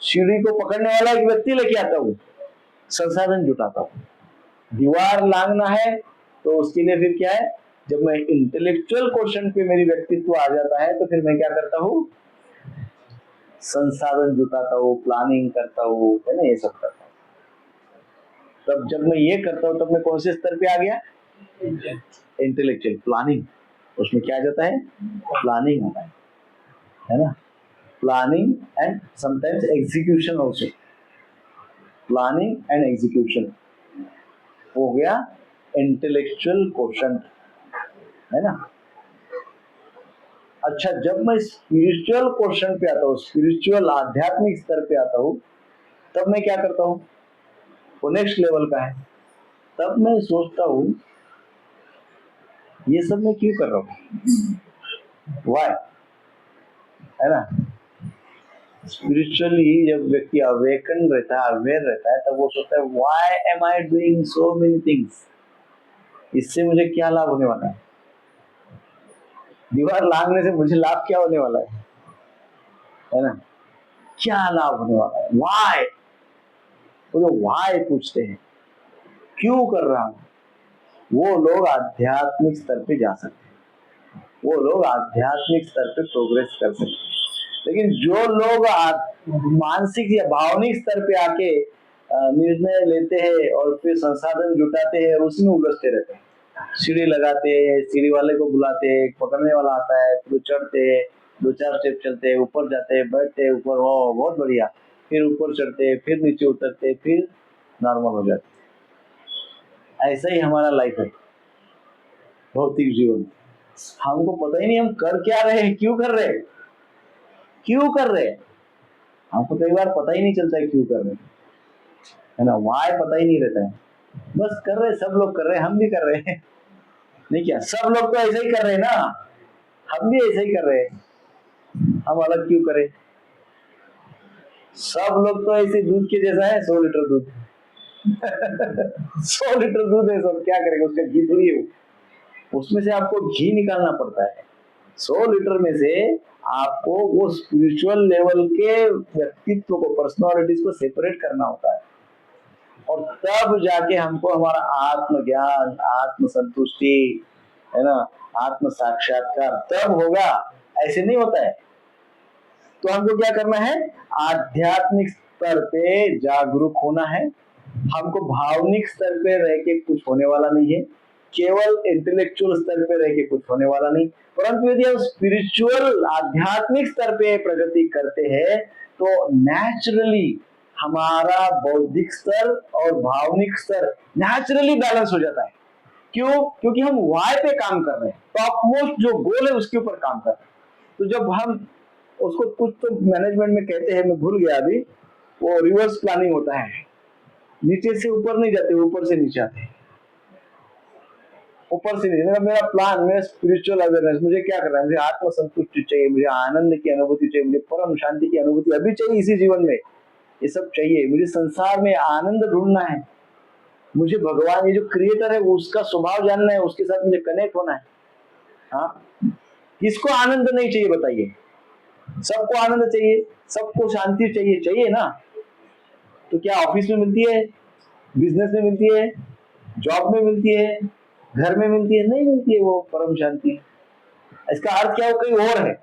सीढ़ी को पकड़ने वाला एक व्यक्ति लेके आता हूँ, संसाधन जुटाता हूँ। दीवार लांघना है तो उसके लिए फिर क्या है, जब मैं इंटेलेक्चुअल क्वोशंट पे मेरी व्यक्तित्व आ जाता है तो फिर मैं क्या करता हूँ, संसाधन जुटाता हूँ, प्लानिंग करता हूँ, है ना, ये सब करता हूँ। तब जब मैं ये करता हूँ तब मैं कौन से स्तर पे आ गया, इंटेलेक्चुअल प्लानिंग, उसमें क्या आ जाता है, प्लानिंग आता है ना। Planning and sometimes execution also, planning and execution हो गया इंटेलेक्चुअल क्वोशंट, है ना। अच्छा, जब मैं स्पिरिचुअल क्वेश्चन पे आता हूँ, स्पिरिचुअल आध्यात्मिक स्तर पे आता हूँ, तब मैं क्या करता हूँ, वो नेक्स्ट लेवल का है। तब मैं सोचता हूँ ये सब मैं क्यों कर रहा हूँ, वाई, है ना। स्पिरिचुअली जब व्यक्ति अवेकन रहता है, अवेयर रहता है, तब वो सोचता है why am I doing so many things, इससे मुझे क्या लाभ होने वाला है, दीवार लांघने से मुझे लाभ क्या होने वाला है ना, क्या लाभ होने वाला है, व्हाई। तो जो व्हाई पूछते हैं, क्यों कर रहा हूं, वो लोग आध्यात्मिक स्तर पे जा सकते हैं, वो लोग आध्यात्मिक स्तर पे प्रोग्रेस कर सकते हैं। लेकिन जो लोग मानसिक या भावनिक स्तर पे आके निर्णय लेते हैं और फिर संसाधन जुटाते हैं और उसी में उलझते रहते हैं, सीढ़ी लगाते हैं, सीढ़ी वाले को बुलाते हैं, पकड़ने वाला आता है, फिर चढ़ते हैं, 2-4 स्टेप चलते हैं, ऊपर जाते हैं, बैठते हैं ऊपर, हो बहुत बढ़िया, फिर ऊपर चढ़ते हैं, फिर नीचे उतरते हैं, फिर नॉर्मल हो जाते हैं। ऐसा ही हमारा लाइफ है, भौतिक जीवन। हमको पता ही नहीं हम कर क्या रहे हैं, क्यों कर रहे हैं, क्यों कर रहे हैं, हमको कई बार पता ही नहीं चलता है क्यों कर रहे हैं, है ना, वाई पता ही नहीं रहता है, बस कर रहे, सब लोग कर रहे हैं, हम भी कर रहे हैं, नहीं क्या, सब लोग तो ऐसे ही कर रहे हैं ना, हम भी ऐसे ही कर रहे हैं, हम अलग क्यों करें। सब लोग तो ऐसे दूध के जैसा है, 100 लीटर दूध 100 लीटर दूध है, सब क्या करेंगे, उसका घी थोड़ी है, उसमें से आपको घी निकालना पड़ता है। 100 लीटर में से आपको वो स्पिरिचुअल लेवल के व्यक्तित्व को, पर्सनालिटीज को सेपरेट करना होता है, और तब जाके हमको हमारा आत्म ज्ञान, आत्म संतुष्टि, है ना, आत्म साक्षात्कार तब होगा, ऐसे नहीं होता है। तो हमको क्या करना है, आध्यात्मिक स्तर पे जागरूक होना है, हमको भावनिक स्तर पे रह के कुछ होने वाला नहीं है, केवल इंटेलेक्चुअल स्तर पे रह के कुछ होने वाला नहीं, परंतु यदि हम स्पिरिचुअल आध्यात्मिक स्तर पे प्रगति करते हैं तो नेचुरली हमारा बौद्धिक स्तर और भावनिक स्तर नेचुरली बैलेंस हो जाता है। क्यों, क्योंकि हम वाई पे काम कर रहे हैं, टॉप मोस्ट जो गोल है उसके ऊपर काम कर रहे हैं। तो जब हम उसको, कुछ तो मैनेजमेंट में कहते हैं, मैं भूल गया अभी, वो रिवर्स प्लानिंग होता है, नीचे से ऊपर नहीं जाते, ऊपर से नीचे आते हैं, ऊपर से नीचे। मेरा प्लान, मेरा स्पिरिचुअल अवेयरनेस, मुझे क्या करना है, मुझे आत्म संतुष्टि चाहिए, मुझे आनंद की अनुभूति चाहिए, मुझे परम शांति की अनुभूति अभी चाहिए, इसी जीवन में ये सब चाहिए, मुझे संसार में आनंद ढूंढना है, मुझे भगवान, ये जो क्रिएटर है उसका स्वभाव जानना है, उसके साथ मुझे कनेक्ट होना है। हाँ, किसको आनंद नहीं चाहिए बताइए, सबको आनंद चाहिए, सबको शांति चाहिए, चाहिए ना। तो क्या ऑफिस में मिलती है, बिजनेस में मिलती है, जॉब में मिलती है, घर में मिलती है, नहीं मिलती है वो परम शांति। इसका अर्थ क्या हो, कहीं और है।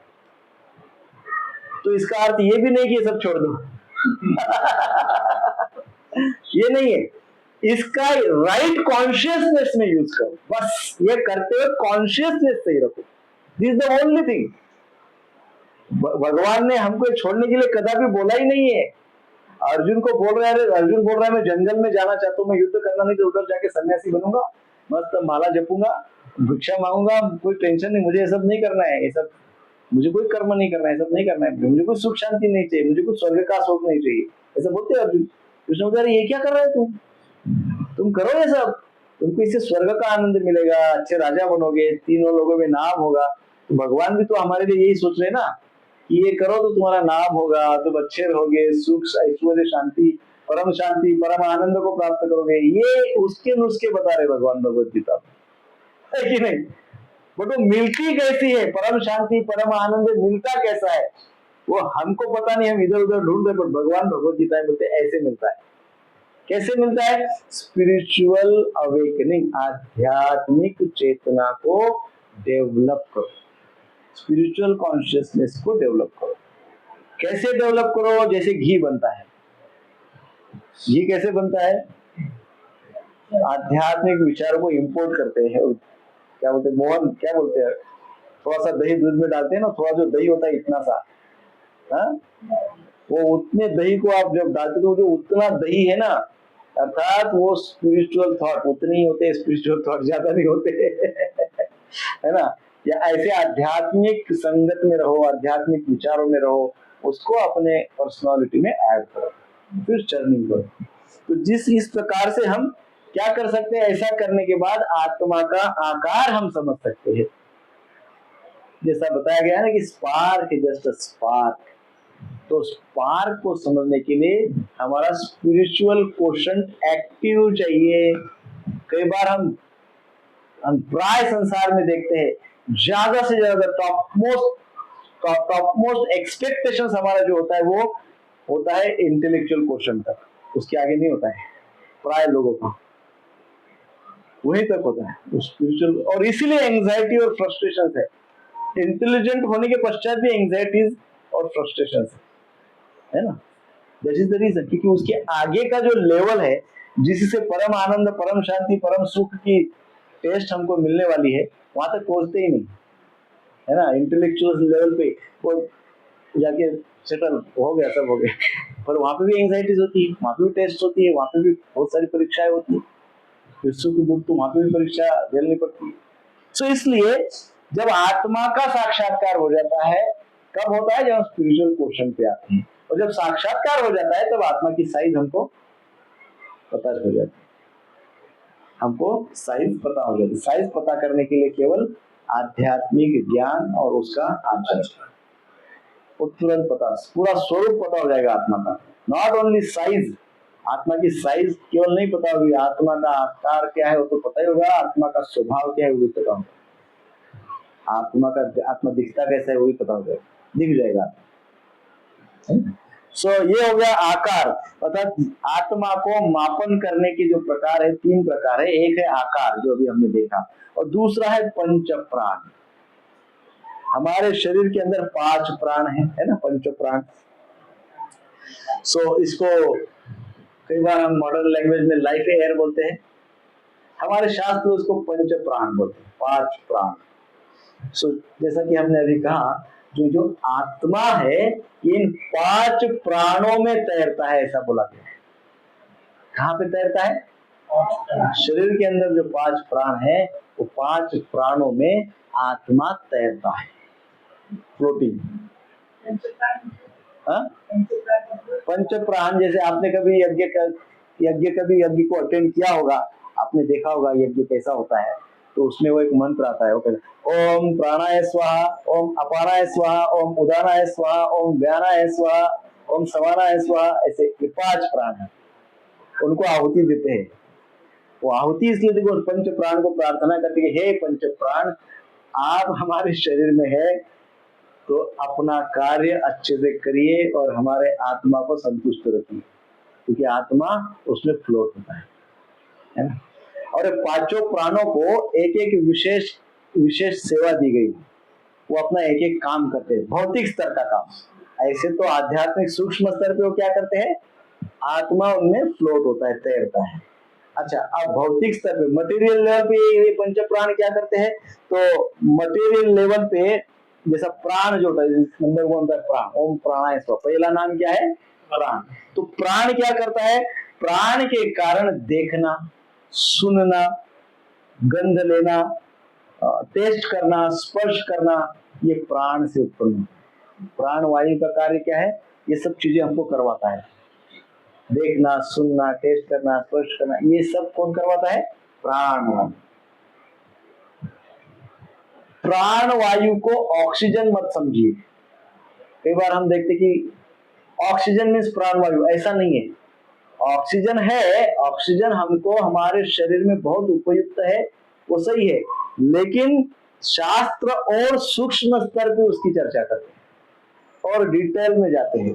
तो इसका अर्थ ये भी नहीं कि ये सब छोड़ दो ये नहीं है, इसका राइट कॉन्शियसनेस में यूज करो, बस ये करते हुए कॉन्शियसनेस सही रखो, this is the only thing. भगवान ने हमको छोड़ने के लिए कदापि बोला ही नहीं है। अर्जुन को बोल रहा है, अर्जुन बोल रहा है मैं जंगल में जाना चाहता हूँ, मैं युद्ध करना नहीं, तो उधर जाके सन्यासी बनूंगा, मस्त माला जपूंगा, भिक्षा मांगूंगा, कोई टेंशन नहीं, मुझे ये सब नहीं करना है, ये सब मुझे कोई कर्म नहीं करना है, सब नहीं करना है, मुझे कोई सुख शांति नहीं चाहिए, मुझे कुछ स्वर्ग का सुख नहीं चाहिए, ऐसा बोलते हैं अर्जुन। कृष्ण बोलते ये क्या कर रहे हो तुम करो ये सब, तुमको इससे स्वर्ग का आनंद मिलेगा, अच्छे राजा बनोगे, तीनों लोगों में नाम होगा। तो भगवान भी तो हमारे लिए यही सोच रहे ना कि ये करो तो तुम्हारा नाम होगा, तुम अच्छे रहोगे, सुख ऐश्वर्य शांति, परम आनंद को प्राप्त करोगे, ये उसके नुस्खे बता रहे भगवान भगवत गीता में, है कि नहीं। बट वो मिलती कैसी है, परम शांति परम आनंद मिलता कैसा है वो हमको पता नहीं, हम इधर उधर ढूंढ रहे, बट भगवान भगवत गीता में बोलते ऐसे मिलता है। कैसे मिलता है, स्पिरिचुअल अवेकनिंग, आध्यात्मिक चेतना को डेवलप करो, स्पिरिचुअल कॉन्शियसनेस को डेवलप करो। कैसे डेवलप करो, जैसे घी बनता है, घी कैसे बनता है, आध्यात्मिक विचारों को इंपोर्ट करते हैं, क्या बोलते हैं, मोहन क्या बोलते हैं, थोड़ा सा दही दूध में डालते हैं ना, थोड़ा जो दही होता है इतना सा, हाँ? वो उतने दही को आप जब डालते तो जो उतना दही है ना, अर्थात वो स्पिरिचुअल थॉट उतने ही होते हैं, स्पिरिचुअल थॉट ज्यादा नहीं होते है ना। या ऐसे आध्यात्मिक संगत में रहो, आध्यात्मिक विचारों में रहो, उसको अपने पर्सनालिटी में ऐड करो, फिर चर्निंग करो। तो इस प्रकार से हम क्या कर सकते हैं, ऐसा करने के बाद आत्मा का आकार हम समझ सकते हैं। जैसा बताया गया ना कि spark is just a spark, तो स्पार्क को समझने के लिए हमारा स्पिरिचुअल क्वोशंट एक्टिव चाहिए। कई बार हम प्राय संसार में देखते हैं ज्यादा से ज्यादा टॉप मोस्ट एक्सपेक्टेशन हमारा जो होता है वो होता है इंटेलेक्चुअल क्वोशंट तक, उसके आगे नहीं होता है प्राय लोगों का, वहीं तक होता है स्पिरिचुअल। और इसीलिए एंजाइटी और फ्रस्ट्रेशन है, इंटेलिजेंट होने के पश्चात भी एंजाइटीज और फ्रस्ट्रेशन है ना। दैट इज द रीजन, क्योंकि उसके आगे का जो लेवल है जिससे परम आनंद, परम शांति, परम सुख की टेस्ट हमको मिलने वाली है, वहां तक पहुंचते ही नहीं है ना। इंटेलेक्चुअल लेवल पे वो जाके सेटल हो गया, सब हो गया, पर वहां पे भी एंजाइटीज होती है, वहां पे भी टेस्ट होती है, वहां पे भी बहुत सारी परीक्षाएं होती है, फिर सुख दुख तो वहां पे भी परीक्षा झेलनी पड़ती है। सो इसलिए जब आत्मा का साक्षात्कार हो जाता है, कब होता है, जब स्पिरिचुअल क्वेश्चन पे आते हैं, और जब साक्षात्कार हो जाता है तब आत्मा की साइज हमको पता हो जाती है, हमको साइज पता हो जाती है। साइज पता करने के लिए केवल आध्यात्मिक ज्ञान और उसका आचरण, वो तुरंत पता, पूरा स्वरूप पता हो जाएगा आत्मा का। नॉट ओनली साइज, आत्मा की साइज केवल नहीं पता होगी, आत्मा का आकार क्या है वो तो पता ही होगा, आत्मा का स्वभाव क्या है वो भी पता होगा, आत्मा दिखता कैसा है वो भी पता हो जाएगा, दिख जाएगा। सो ये हो गया आकार, अर्थात आत्मा को मापन करने के जो प्रकार है, 3 प्रकार है। एक है आकार जो अभी हमने देखा, और दूसरा है पंच प्राण। हमारे शरीर के अंदर 5 प्राण है ना, पंच प्राण। सो इसको कई बार हम मॉडर्न लैंग्वेज में लाइफ एयर बोलते हैं, हमारे शास्त्र उसको पंच प्राण बोलते हैं, 5 प्राण। सो जैसा कि हमने अभी कहा, जो आत्मा है इन 5 प्राणों में तैरता है, ऐसा बोला गया है। कहाँ पे तैरता है? शरीर के अंदर जो 5 प्राण है वो 5 प्राणों में आत्मा तैरता है, फ्लोटिंग। पंच प्राण, जैसे आपने कभी यज्ञ को अटेंड किया होगा, आपने देखा होगा यज्ञ कैसा होता है, तो उसमें वो एक मंत्र आता है, वो कहता है ओम प्राणाय स्वाहा, ओम अपानाय स्वाहा, ओम उदानाय स्वाहा, ओम व्यानाय स्वाहा, ओम समानाय स्वाहा। ऐसे 5 प्राण है, उनको आहुति देते हैं। वो आहुति इसलिए देखो, पंच प्राण को प्रार्थना करते हैं, हे पंच प्राण, आप हमारे शरीर में है तो अपना कार्य अच्छे से करिए और हमारे आत्मा को संतुष्ट रखिए, क्योंकि आत्मा उसमें फ्लोट होता है ना। और 5 प्राणों को एक एक विशेष सेवा दी गई, वो अपना एक एक काम करते हैं, भौतिक स्तर का काम। ऐसे तो आध्यात्मिक सूक्ष्म स्तर पे वो क्या करते हैं, आत्मा उनमें फ्लोट होता है, तैरता है। अच्छा, अब भौतिक स्तर पे, मटेरियल लेवल पे ये पंच प्राण क्या करते हैं, तो मटेरियल लेवल पे जैसा प्राण जो होता है, नंबर 1 होता है प्राण, ओम प्राणाय स्वाहा, पहला नाम क्या है, प्राण। तो प्राण क्या करता है, प्राण के कारण देखना, सुनना, गंध लेना, टेस्ट करना, स्पर्श करना, ये प्राण से उत्पन्न होता है। प्राण वायु का कार्य क्या है, ये सब चीजें हमको करवाता है, देखना, सुनना, टेस्ट करना, स्पर्श करना, ये सब कौन करवाता है, प्राण वायु। प्राण वायु को ऑक्सीजन मत समझिए। कई बार हम देखते कि ऑक्सीजन मीन्स प्राण वायु, ऐसा नहीं है। ऑक्सीजन है, ऑक्सीजन हमको हमारे शरीर में बहुत उपयुक्त है, वो सही है, लेकिन शास्त्र और सूक्ष्म स्तर पे उसकी चर्चा करते हैं और डिटेल में जाते हैं।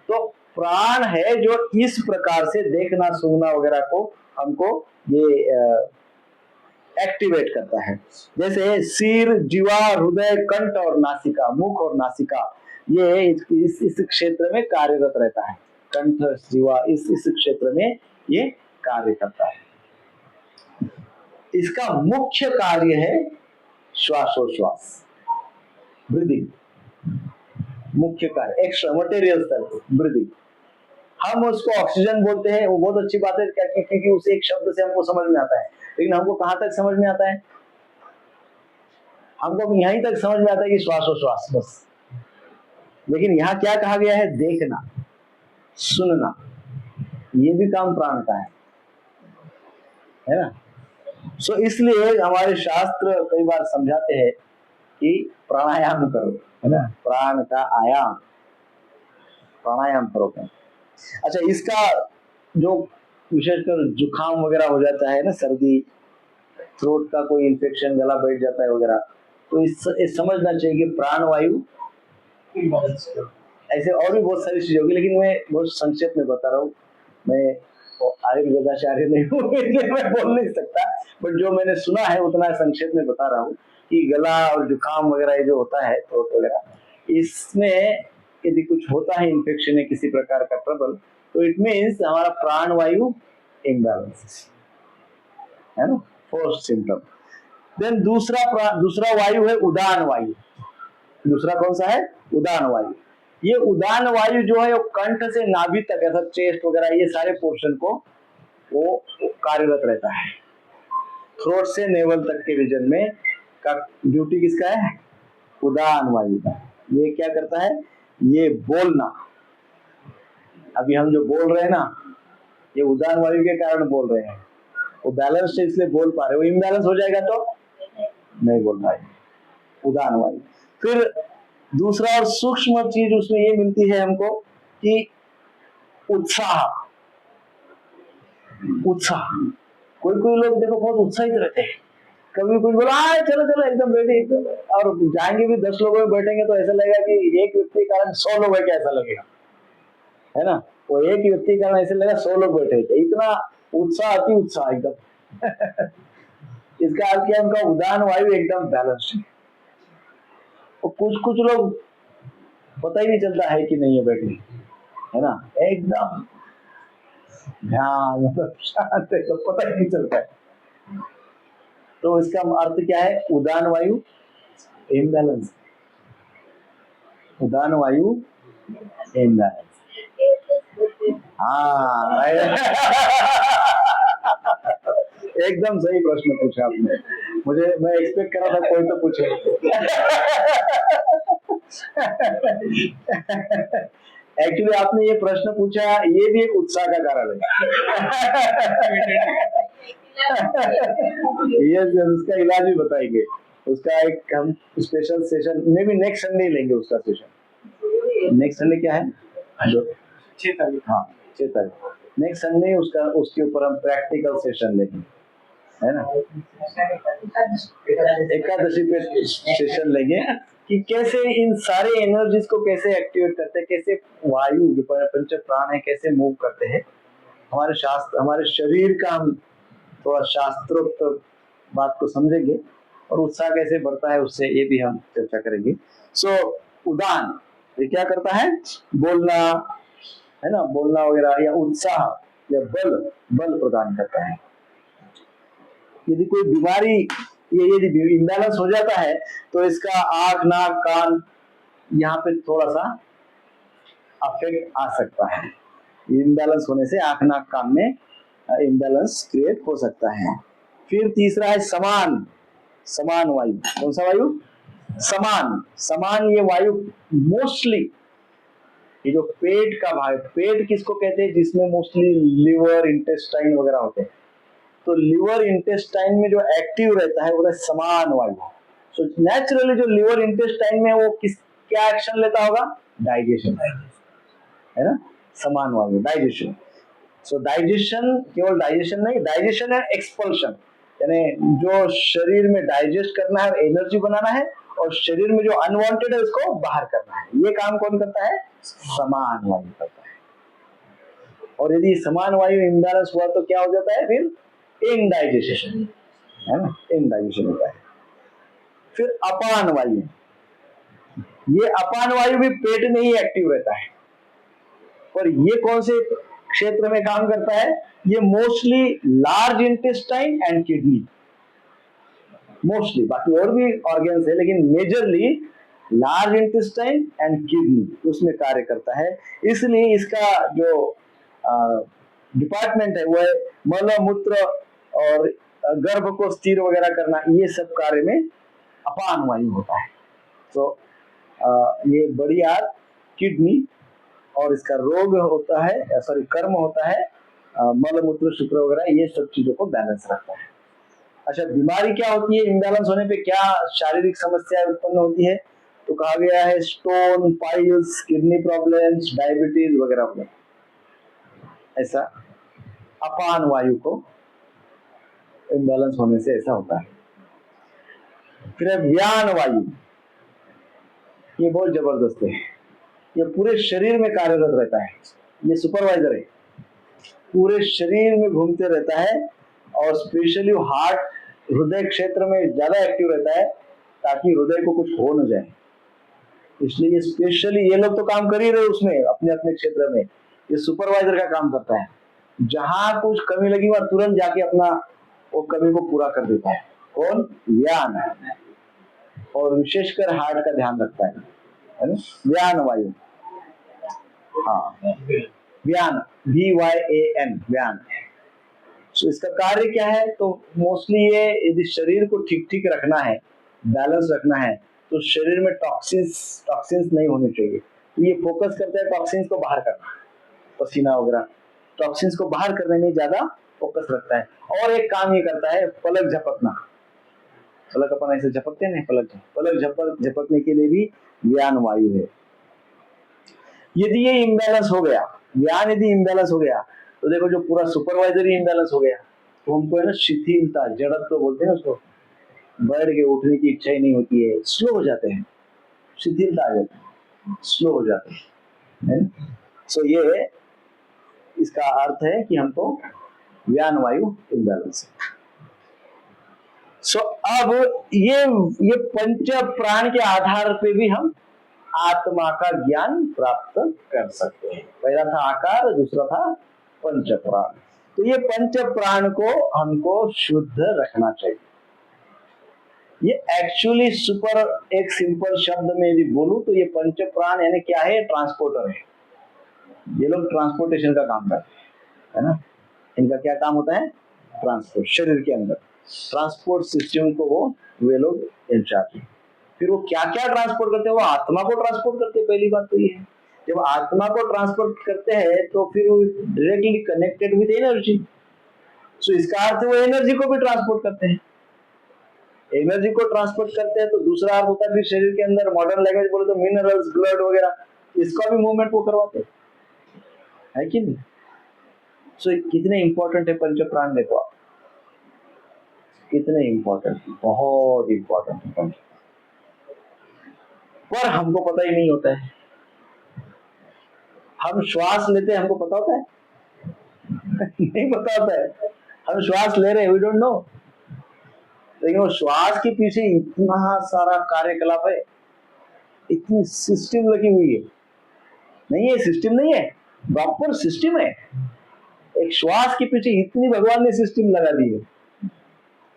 तो प्राण है जो इस प्रकार से देखना, सुनना वगैरह को हमको ये एक्टिवेट करता है। जैसे सिर, जीवा, हृदय, कंठ और नासिका, मुख और नासिका, ये इस क्षेत्र में कार्यरत रहता है। कंठ, जीवा, इस क्षेत्र में ये कार्य करता है। इसका मुख्य कार्य है श्वासोश्वास, ब्रीदिंग। मुख्य कार्य, एक्स्ट्रा मटेरियल स्तर पे ब्रीदिंग। हम उसको ऑक्सीजन बोलते हैं, वो बहुत अच्छी बात है क्योंकि उस एक शब्द से हमको समझ में आता है, लेकिन हमको कहाँ तक समझ में आता है? हमको यहीं तक समझ में आता है कि श्वासोश्वास बस। लेकिन यहाँ क्या कहा गया है? देखना, सुनना, ये भी काम प्राण का है ना। सो इसलिए हमारे शास्त्र कई बार समझाते हैं कि प्राणायाम करो, है ना, प्राण का आयाम, प्राणायाम करो। अच्छा, इसका जो विशेषकर जुकाम वगैरह हो जाता है ना, सर्दी, थ्रोट का कोई इन्फेक्शन, गला बैठ जाता है वगैरह, तो इस समझना चाहिए कि प्राणवायु ऐसे और भी बहुत सारी चीजें होगी, लेकिन मैं बहुत संक्षेप में बता रहा हूँ। मैं आयुर्वेदाचार्य नहीं हूँ इसलिए मैं बोल नहीं सकता, बट जो मैंने सुना है उतना संक्षेप में बता रहा हूँ कि गला और जुकाम वगैरह जो होता है, थ्रोट वगैरह, इसमें यदि कुछ होता है इन्फेक्शन है किसी प्रकार का ट्रबल, तो इट मीन्स हमारा प्राणवायु इम्बैलेंस है ना, फर्स्ट सिम्टम। देन दूसरा वायु है उदान वायु। दूसरा कौन सा है? उदान वायु। ये उदान वायु जो है वो कंठ से नाभि तक, ऐसा चेस्ट वगैरह ये सारे पोर्शन को वो कार्यरत रहता है। थ्रोट से नेवल तक के रीजन में का ड्यूटी किसका है? उदान वायु का। ये क्या करता है? ये बोलना, अभी हम जो बोल रहे हैं ना, ये उदान वायु के कारण बोल रहे हैं। वो बैलेंस से इसलिए बोल पा रहे, वो इम्बैलेंस हो जाएगा तो नहीं बोल पाएंगे। उदान वायु। फिर दूसरा और सूक्ष्म चीज उसमें ये मिलती है हमको कि उत्साह। उत्साह, कोई लोग देखो बहुत उत्साहित रहते हैं, कभी कुछ बोला चलो चलो एकदम बैठे, और जाएंगे भी 10 लोगों में बैठेंगे तो ऐसा लगेगा कि एक व्यक्ति के कारण 100 लोग है, क्या ऐसा लगेगा, है ना। वो एक व्यक्ति के कारण ऐसे लगेगा 100 लोग बैठे थे, इतना उत्साह, अति उत्साह एकदम इसका अर्थ क्या? उनका उदान वायु एकदम बैलेंस है। और कुछ लोग पता ही नहीं चलता है कि नहीं है बैठे, है ना, एकदम ध्यान, मतलब शांत है, तो पता ही नहीं चलता है। तो इसका अर्थ क्या है? उदान वायु इम्बैलेंस, उदान वायु इम्बैलेंस। हाँ एकदम सही प्रश्न पूछा आपने, मैं एक्सपेक्ट कर रहा था कोई तो पूछे एक्चुअली आपने ये प्रश्न पूछा, ये भी एक उत्साह का कारण है ये उसका इलाज भी बताएंगे, उसका एक हम special session may be next Sunday लेंगे उसका सेशन। नेक्स्ट संडे क्या है? 6 तारीख। हाँ 6 तारीख, नेक्स्ट संडे उसके ऊपर हम प्रैक्टिकल सेशन लेंगे, है ना। एकादशी पे सेशन लेंगे कि कैसे इन सारे एनर्जीज को कैसे एक्टिवेट करते हैं, कैसे वायु जो पंच प्राण है कैसे मूव करते हैं। हमारे शरीर का हम थोड़ा शास्त्रोक्त बात को समझेंगे, और उत्साह कैसे बढ़ता है उससे, ये भी हम चर्चा करेंगे। सो उदान ये क्या करता है? बोलना, है ना, बोलना वगैरह, या उत्साह या बल प्रदान करता है। यदि कोई बीमारी, ये यदि इम्बैलेंस हो जाता है तो इसका आंख, नाक, कान यहाँ पे थोड़ा सा अफेक्ट आ सकता है। इम्बैलेंस होने से आंख, नाक, कान में इम्बैलेंस क्रिएट हो सकता है। फिर तीसरा है समान वायु। कौन सा वायु? समान ये वायु मोस्टली, ये जो पेट का भाग, पेट किसको कहते हैं? जिसमें मोस्टली लिवर, इंटेस्टाइन वगैरह होते हैं। तो लिवर इंटेस्टाइन में जो एक्टिव रहता है वो है समान वायु। सो नेचुरली जो लिवर इंटेस्टाइन में वो क्या एक्शन लेता होगा? डाइजेशन, है ना, समान वायु डाइजेशन। सो डाइजेशन, केवल डाइजेशन नहीं, डाइजेशन एंड एक्सपल्शन, यानी जो शरीर में डाइजेस्ट करना है, एनर्जी बनाना है, और शरीर में जो अनवांटेड है उसको बाहर करना है। ये काम कौन करता है? समान वायु करता है। और यदि समान वायु इम्बैलेंस हुआ तो क्या हो जाता है? फिर इनडाइजेशन, है ना, इनडाइजेशन होता है। फिर अपान वायु, ये अपान वायु भी पेट में ही एक्टिव रहता है, और ये कौन से क्षेत्र में काम करता है? ये mostly large intestine and kidney, mostly, बाकी और भी ऑर्गन्स है लेकिन majorly large intestine and kidney उसमें कार्य करता है। इसलिए इसका जो डिपार्टमेंट है वो है मल मूत्र और गर्भ को स्थिर वगैरह करना, ये सब कार्य में अपान वायु होता है। तो ये बड़ी आंत, किडनी, और इसका रोग होता है, सॉरी कर्म होता है मल मूत्र शुक्र वगैरह, ये सब चीजों को बैलेंस रखता है। अच्छा, बीमारी क्या होती है? इम्बैलेंस होने पे क्या शारीरिक समस्याएं उत्पन्न होती है? तो कहा गया है stone, piles, kidney problems, diabetes वगैरह वगैरह। ऐसा अपान वायु को इम्बैलेंस होने से ऐसा होता है। फिर है व्यान वायु, ये बहुत जबरदस्त है, ये पूरे शरीर में कार्यरत रहता है, ये सुपरवाइजर है, पूरे शरीर में घूमते रहता है और स्पेशली हार्ट, हृदय क्षेत्र में ज्यादा एक्टिव रहता है ताकि हृदय को कुछ हो न जाए। इसलिए ये स्पेशली, ये लोग तो काम कर ही रहे उसमें अपने अपने क्षेत्र में, ये सुपरवाइजर का काम करता है। जहां कुछ कमी लगी वहां तुरंत जाके अपना वो कमी को पूरा कर देता है। कौन? व्यान। और विशेषकर हार्ट का ध्यान रखता है ना? व्यान वायु, हाँ व्यान, VYAN, व्यान। तो इसका कार्य क्या है? तो मोस्टली ये यदि शरीर को ठीक ठीक रखना है, बैलेंस रखना है, तो शरीर में टॉक्सिन्स नहीं होने चाहिए। तो ये फोकस करता है टॉक्सिन्स को बाहर करना, पसीना वगैरह, टॉक्सिन्स को बाहर करने में ज्यादा फोकस रखता है। और एक काम ये करता है पलक झपकना, पलक अपन ऐसे झपकते हैं, पलक झपकने के लिए भी व्यान वायु है। यदि ये इम्बैलेंस हो गया, व्यान यदि इम्बैलेंस हो गया, तो देखो जो पूरा सुपरवाइजर ही इम्बैलेंस हो गया, तो हमको है ना शिथिलता, जड़त्व तो बोलते हैं उसको, बैठ के उठने की इच्छा ही नहीं होती है, स्लो हो जाते हैं, शिथिलता आ जाती है, स्लो हो जाते हैं। सो ये इसका अर्थ है कि हमको व्यान वायु इम्बैलेंस है। सो अब ये पंच प्राण के आधार पे भी हम आत्मा का ज्ञान प्राप्त कर सकते हैं। पहला था आकार, दूसरा था पंच प्राण। तो ये पंच प्राण को हमको शुद्ध रखना चाहिए। ये एक्चुअली सुपर, एक सिंपल शब्द में यदि बोलूं तो ये पंच प्राण यानी क्या है? ट्रांसपोर्टर है। ये लोग ट्रांसपोर्टेशन का काम करते हैं, है ना? इनका क्या काम होता है? ट्रांसपोर्ट, शरीर के अंदर ट्रांसपोर्ट सिस्टम को वे लोग इंचार्ज है। फिर वो क्या क्या ट्रांसपोर्ट करते हैं? वो आत्मा को ट्रांसपोर्ट करते हैं। पहली बात तो ये है, जब आत्मा को ट्रांसपोर्ट करते हैं तो फिर वो डायरेक्टली कनेक्टेड विद एनर्जी। सो इसका अर्थ वो एनर्जी को भी ट्रांसपोर्ट करते हैं, एनर्जी को ट्रांसपोर्ट करते हैं। तो दूसरा अर्थ होता है फिर शरीर के अंदर, मॉडर्न लैंग्वेज बोले तो मिनरल्स, ब्लड वगैरह, इसका भी मूवमेंट वो करवाते है कि नहीं? सो कितने इंपॉर्टेंट है पंच प्राण, देखो आप कितने इंपॉर्टेंट, बहुत इंपॉर्टेंट है पंच, पर हमको पता ही नहीं होता है। हम श्वास लेते हैं, हमको पता होता है? नहीं पता होता है। हम श्वास ले रहे हैं, वी डोंट नो, लेकिन वो श्वास के पीछे इतना सारा कार्यकलाप है, इतनी सिस्टम लगी हुई है। नहीं है सिस्टम, नहीं है, प्रॉपर सिस्टम है। एक श्वास के पीछे इतनी भगवान ने सिस्टम लगा दी है,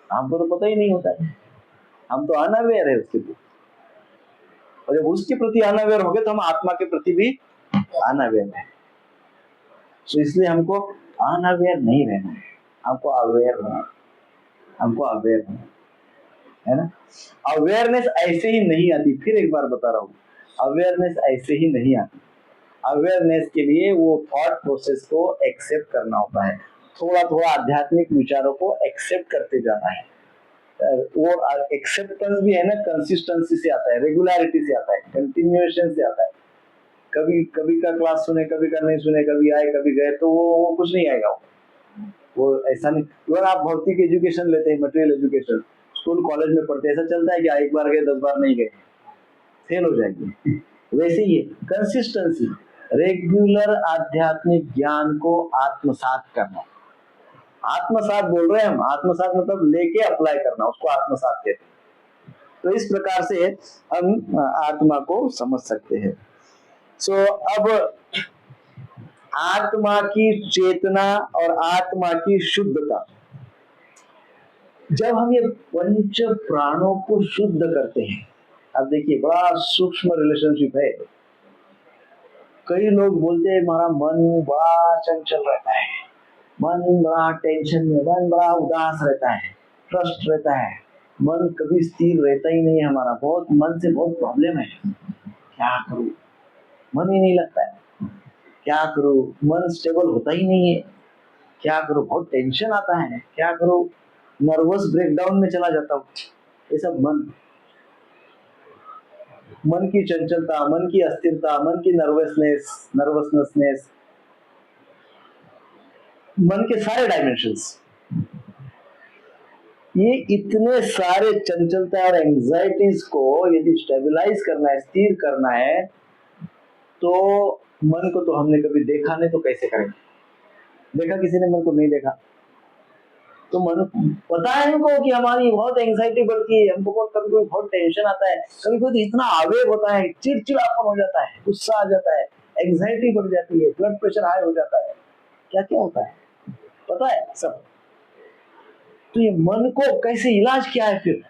हमको तो पता ही नहीं होता है। हम तो अनअवेयर है उसके प्रति, और जब उसके प्रति अनअवेयर हो गए तो हम आत्मा के प्रति भी अनअवेयर है। तो इसलिए हमको अनअवेयर नहीं रहना है, हमको अवेयर होना, हमको अवेयर होना है ना। अवेयरनेस ऐसे ही नहीं आती, फिर एक बार बता रहा हूँ, अवेयरनेस ऐसे ही नहीं आती। अवेयरनेस के लिए वो थॉट प्रोसेस को एक्सेप्ट करना होता है, थोड़ा थोड़ा आध्यात्मिक विचारों को एक्सेप्ट करते जाना है। वो एक्सेप्टेंस भी है ना, कंसिस्टेंसी से आता है, रेगुलरिटी से आता है, कंटिन्यूएशन से आता है। कभी कभी का क्लास सुने, कभी का नहीं सुने, कभी आए कभी गए, तो वो कुछ नहीं आएगा। वो ऐसा नहीं। अगर आप भौतिक एजुकेशन लेते हैं, मटेरियल एजुकेशन, स्कूल कॉलेज में पढ़ते हैं, ऐसा चलता है कि एक बार गए 10 बार नहीं गए, फेल हो जाएंगे। वैसे ही कंसिस्टेंसी, रेगुलर आध्यात्मिक ज्ञान को आत्मसात करना। आत्मसात बोल रहे हैं हम, आत्मसात मतलब लेके अप्लाई करना, उसको आत्मसात कहते हैं। तो इस प्रकार से हम आत्मा को समझ सकते हैं। सो अब आत्मा की चेतना और आत्मा की शुद्धता, जब हम ये पंच प्राणों को शुद्ध करते हैं, अब देखिए बड़ा सूक्ष्म रिलेशनशिप है। कई लोग बोलते हैं हमारा मन बड़ा चंचल रहता है, मन बड़ा टेंशन में, मन बड़ा उदास रहता है, ट्रस्ट रहता है, मन कभी स्थिर रहता ही नहीं है हमारा, बहुत मन से बहुत प्रॉब्लम है, क्या करूं, मन ही नहीं लगता है, क्या करूं, मन स्टेबल होता ही नहीं है, क्या करूं, बहुत टेंशन आता है, क्या करूं, नर्वस ब्रेकडाउन में चला जाता हूं। ये सब मन की चंचलता, मन की अस्थिरता, मन की नर्वसनेस, मन के सारे डायमेंशंस, ये इतने सारे चंचलता और एंजाइटीज को यदि स्टेबलाइज करना है, स्थिर करना है, तो मन को तो हमने कभी देखा नहीं, तो कैसे करेंगे? देखा किसी ने मन को? नहीं देखा। तो मन पता है हमको कि हमारी बहुत एंजाइटी बढ़ती है, हमको कभी कभी बहुत टेंशन आता है, कभी कभी इतना आवेग होता है, चिड़चिड़ापन हो जाता है, गुस्सा आ जाता है, एंजाइटी बढ़ जाती है, ब्लड प्रेशर हाई हो जाता है, क्या क्या होता है पता है सब। तो ये मन को कैसे इलाज क्या है फिर?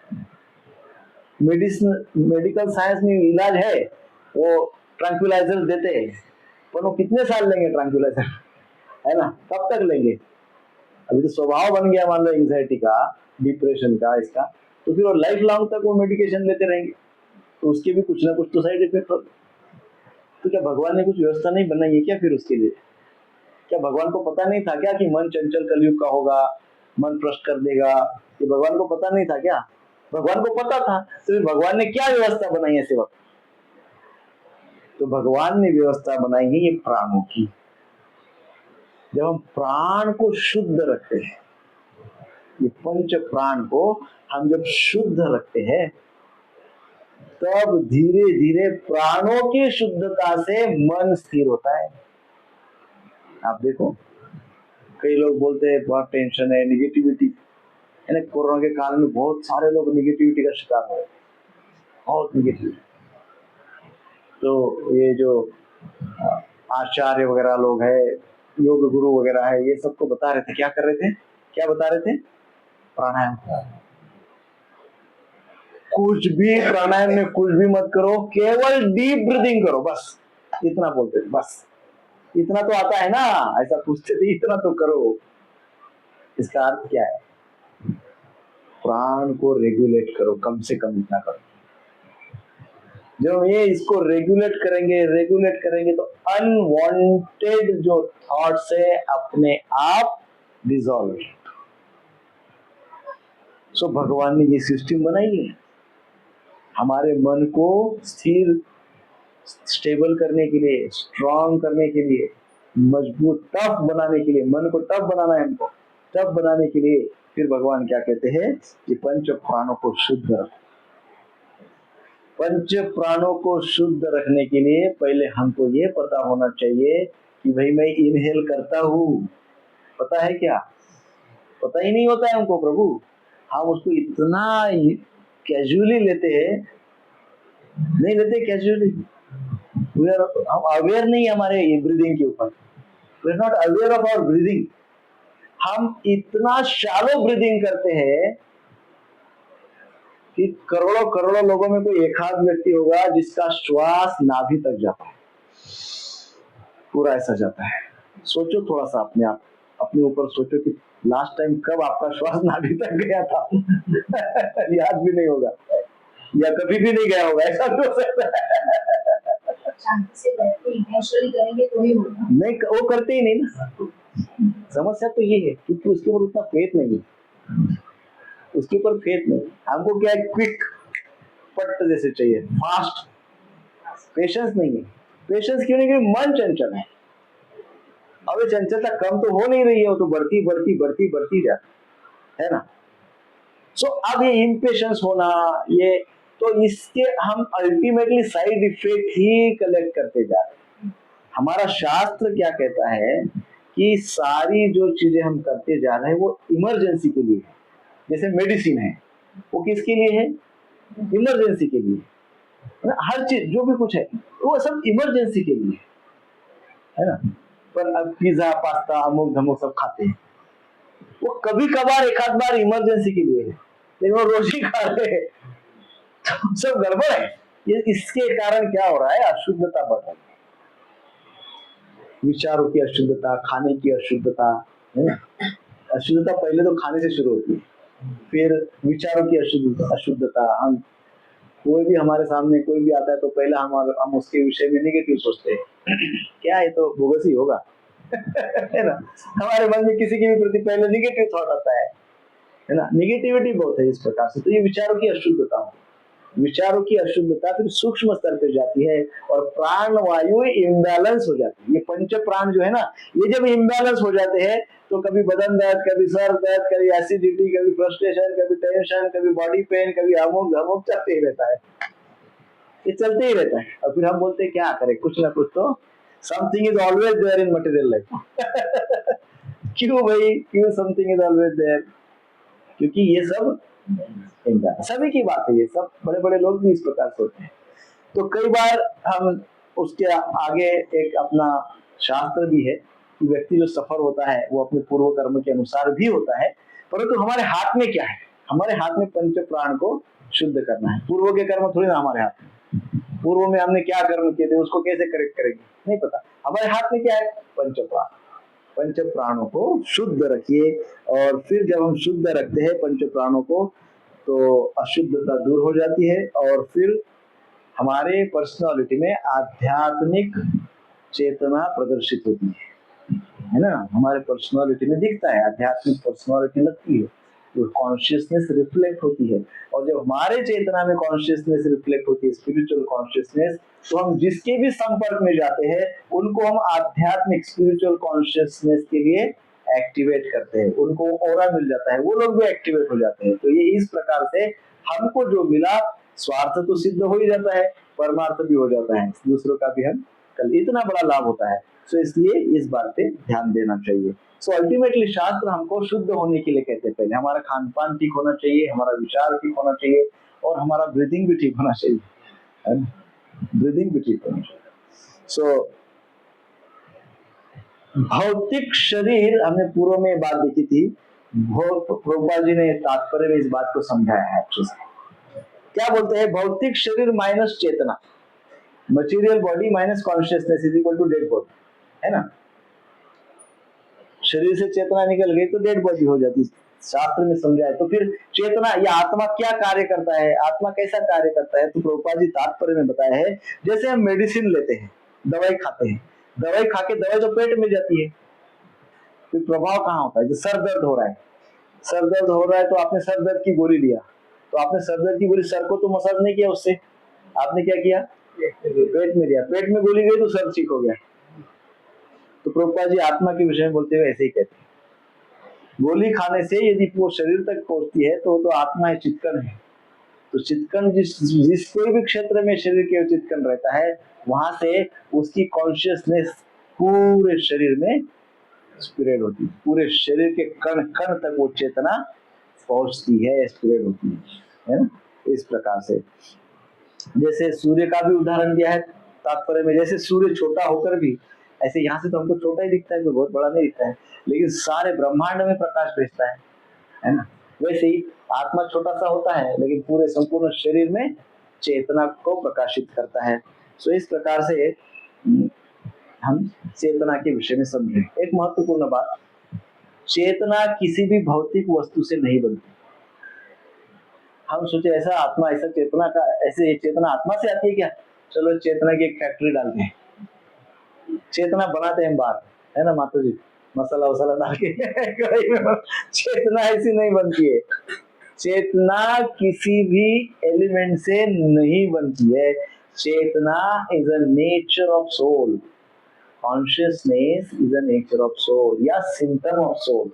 मेडिकल साइंस में इलाज है, वो ट्रैंक्विलाइजर देते हैं, पर वो कितने साल लेंगे ट्रैंक्विलाइजर, है ना, कब तक लेंगे? अभी तो स्वभाव बन गया मान लो एंजाइटी का, डिप्रेशन का, इसका, तो फिर वो लाइफ लॉन्ग तक वो मेडिकेशन लेते रहेंगे, तो उसके भी कुछ ना कुछ तो साइड इफेक्ट होगा। तो क्या भगवान ने कुछ व्यवस्था नहीं बनाई है क्या फिर उसके लिए? क्या भगवान को पता नहीं था क्या कि मन चंचल कलयुग का होगा, मन भ्रष्ट कर देगा? ये भगवान को पता नहीं था क्या? भगवान को पता था, तो फिर भगवान ने क्या व्यवस्था बनाई ऐसे वक्त? तो भगवान ने व्यवस्था बनाई है ये प्राणों की। जब हम प्राण को शुद्ध रखते हैं, ये पंच प्राण को हम जब शुद्ध रखते हैं, तब धीरे धीरे प्राणों की शुद्धता से मन स्थिर होता है। आप देखो कई लोग बोलते हैं बहुत टेंशन है, निगेटिविटी है ना, कोरोना के काल में बहुत सारे लोग निगेटिविटी का शिकार हुए, बहुत निगेटिविटी। तो ये जो आचार्य वगैरह लोग है, योग गुरु वगैरह है, ये सबको बता रहे थे, क्या कर रहे थे, क्या बता रहे थे? प्राणायाम। कुछ भी प्राणायाम में कुछ भी मत करो, केवल डीप ब्रीदिंग करो, बस इतना बोलते थे। बस इतना तो आता है ना, ऐसा पूछते थे, इतना तो करो। इसका अर्थ क्या है? प्राण को रेगुलेट करो, कम से कम इतना करो। जब ये इसको रेगुलेट करेंगे तो अनवांटेड जो थॉट्स है अपने आप डिसॉल्व। सो भगवान ने ये सिस्टम बनाई है हमारे मन को स्थिर, स्टेबल करने के लिए, स्ट्रांग करने के लिए, मजबूत, टफ बनाने के लिए। मन को टफ बनाना है हमको, टफ बनाने के लिए फिर भगवान क्या कहते हैं कि पंच प्राणों को शुद्ध रखो। पंच प्राणों को शुद्ध रखने के लिए पहले हमको ये पता होना चाहिए कि भाई मैं इनहेल करता हूँ, पता है क्या? पता ही नहीं होता है हमको प्रभु। हम उसको इतना कैजुअली लेते हैं, नहीं लेते कैजुअली। हम अवेयर नहीं हमारे ब्रीदिंग के ऊपर, we are not aware of our breathing. हम इतना शैलो ब्रीदिंग करते हैं कि करोड़ों करोड़ों लोगों में कोई एक आध व्यक्ति होगा जिसका श्वास नाभि तक जाता है, पूरा ऐसा जाता है। सोचो थोड़ा सा अपने ऊपर सोचो कि लास्ट टाइम कब आपका श्वास नाभि तक गया था। याद भी नहीं होगा या कभी भी नहीं गया होगा, ऐसा भी हो सकता है। शांति से बैठे इमोशनली करेंगे तो ही होगा। नहीं, वो करते ही नहीं ना। समस्या तो ये है क्योंकि उसके ऊपर उतना फेथ नहीं है, उसके ऊपर फेथ नहीं। हमको क्या है, क्विक पट जैसे चाहिए, फास्ट। पेशेंस नहीं है। पेशेंस क्यों नहीं? क्योंकि मन चंचल है। अब ये चंचलता कम तो हो नहीं रही है, वो तो बढ़ती जाती है ना। सो अब ये इम्पेशंस होना, ये तो इसके हम अल्टीमेटली साइड इफेक्ट ही कलेक्ट करते जा रहे हैं। हमारा शास्त्र क्या कहता है कि सारी जो चीजें हम करते जा रहे हैं वो इमरजेंसी के लिए है। जैसे मेडिसिन है, वो किसके लिए है? इमरजेंसी के लिए। हर चीज जो भी कुछ है वो सब इमरजेंसी के लिए है ना। पर अब पिज्जा, पास्ता, अमुक धमुक सब खाते हैं, वो कभी कभार एक आध बार इमरजेंसी के लिए है, लेकिन वो रोज ही खा रहे हैं सब गड़बड़ है। ये इसके कारण क्या हो रहा है, अशुद्धता बढ़ रही है, विचारों की अशुद्धता, खाने की अशुद्धता, है ना। अशुद्धता पहले तो खाने से शुरू होती है, फिर विचारों की अशुद्धता। हम कोई भी हमारे सामने कोई भी आता है तो पहले हम उसके विषय में निगेटिव सोचते हैं क्या है तो बोगस ही होगा है ना। हमारे मन में किसी के भी प्रति पहले निगेटिव थॉट आता है ना। निगेटिविटी बहुत है इस प्रकार से। तो ये विचारों की अशुद्धता हो, विचारों की अशुद्धता फिर सूक्ष्म स्तर पे जाती है और प्राण वायु इम्बैलेंस हो जाती है। ये पंच प्राण जो है ना, ये जब इम्बैलेंस हो जाते हैं तो कभी बदन दर्द, कभी सर दर्द, कभी एसिडिटी, कभी फ्रस्ट्रेशन, कभी टेंशन, कभी बॉडी पेन, कभी अमुक धमुक चलते ही रहता है, ये चलते ही रहता है। और फिर हम बोलते हैं क्या करें, कुछ ना कुछ तो something is always there in material life क्यों भाई, क्यों समथिंग इज ऑलवेज देयर? क्योंकि ये सब सभी की बात है, ये सब बड़े बड़े लोग भी इस प्रकार सोचते हैं। तो कई बार हम उसके आगे एक अपना शास्त्र भी है कि व्यक्ति जो सफर होता है वो अपने पूर्व कर्म के अनुसार भी होता है, परंतु हमारे हाथ में क्या है, हमारे हाथ में पंच प्राण को शुद्ध करना है। पूर्व के कर्म थोड़ी ना हमारे हाथ में, पूर्व में हमने क्या कर्म किए थे उसको कैसे करेक्ट करेंगे, नहीं पता। हमारे हाथ में क्या है, पंच प्राण। पंच प्राणों को शुद्ध रखिए, और फिर जब हम शुद्ध रखते हैं पंच प्राणों को तो अशुद्धता दूर हो जाती है, और फिर हमारे पर्सनालिटी में आध्यात्मिक चेतना प्रदर्शित होती है ना। हमारे पर्सनालिटी में दिखता है, आध्यात्मिक पर्सनालिटी लगती है, तो कॉन्शियसनेस रिफ्लेक्ट होती है। और जब हमारे चेतना में कॉन्शियसनेस रिफ्लेक्ट होती है, स्पिरिचुअल कॉन्शियसनेस, तो हम जिसके भी संपर्क में जाते हैं उनको हम आध्यात्मिक स्पिरिचुअल कॉन्शियसनेस के लिए एक्टिवेट करते हैं, उनको ऑरा मिल जाता है, वो लोग भी एक्टिवेट हो जाते हैं। तो ये इस प्रकार से हमको जो मिला, स्वार्थ तो सिद्ध हो ही जाता है, परमार्थ भी हो जाता है, दूसरों का भी हम कल इतना बड़ा लाभ होता है। सो इसलिए इस बात पे ध्यान देना चाहिए। सो अल्टीमेटली शास्त्र हमको शुद्ध होने के लिए कहते हैं, पहले हमारा खान पान ठीक होना चाहिए, हमारा विचार ठीक होना चाहिए, और हमारा ब्रीदिंग भी ठीक होना चाहिए, है ना, ब्रीदिंग भी ठीक होना चाहिए। सो भौतिक शरीर, हमने पूर्व में बात देखी थी, प्रभुपाद जी ने तात्पर्य में इस बात को समझाया है अच्छे से। क्या बोलते हैं, भौतिक शरीर माइनस चेतना, material body minus consciousness is equal to dead body, है ना। शरीर से चेतना निकल गई तो डेड बॉडी हो जाती, शास्त्र में समझाया। तो फिर चेतना या आत्मा क्या कार्य करता है, आत्मा कैसा कार्य करता है, तो प्रभुपाद जी तात्पर्य में बताया है, जैसे हम मेडिसिन लेते हैं, दवाई खाते हैं, दवाई खा के दवाई तो पेट में जाती है, फिर प्रभाव कहाँ होता है, जो सर दर्द हो रहा है, सर दर्द हो रहा है तो आपने सर दर्द की गोली लिया, तो आपने सर दर्द की गोली, सर को तो मसाज नहीं किया, उससे आपने क्या किया, पेट में दिया, पेट में गोली गई तो सर ठीक हो गया। तो प्रभुपाद जी आत्मा के विषय में बोलते हुए ऐसे ही कहते हैं, गोली खाने से यदि वो शरीर तक पहुंचती है तो आत्मा है, चित्कन है। तो चित्कन जिस कोई भी क्षेत्र में शरीर के चित्कन रहता है, वहां से उसकी कॉन्शियसनेस पूरे शरीर में स्प्रेड होती है, पूरे शरीर के कण कण तक वो चेतना पहुंचती है, स्प्रेड होती है ना। इस प्रकार से जैसे सूर्य का भी उदाहरण दिया है तात्पर्य में, जैसे सूर्य छोटा होकर भी, ऐसे यहाँ से तो हमको छोटा ही दिखता है, कोई बहुत बड़ा नहीं दिखता है, लेकिन सारे ब्रह्मांड में प्रकाश भेजता है ना। वैसे ही आत्मा छोटा सा होता है लेकिन पूरे संपूर्ण शरीर में चेतना को प्रकाशित करता है। सो इस प्रकार से हम चेतना के विषय में समझें। एक महत्वपूर्ण बात, चेतना किसी भी भौतिक वस्तु से नहीं बनती। हम सोचे ऐसा आत्मा, ऐसा चेतना का, ऐसे चेतना आत्मा से आती है क्या, चलो चेतना की एक फैक्ट्री डालते हैं, चेतना बनाते हैं बाहर, है ना माता जी, मसाला वसाला डाल के चेतना ऐसी नहीं बनती है। चेतना किसी भी एलिमेंट से नहीं बनती है। चेतना is a nature of soul, consciousness is a nature of soul या सिम्टम ऑफ सोल।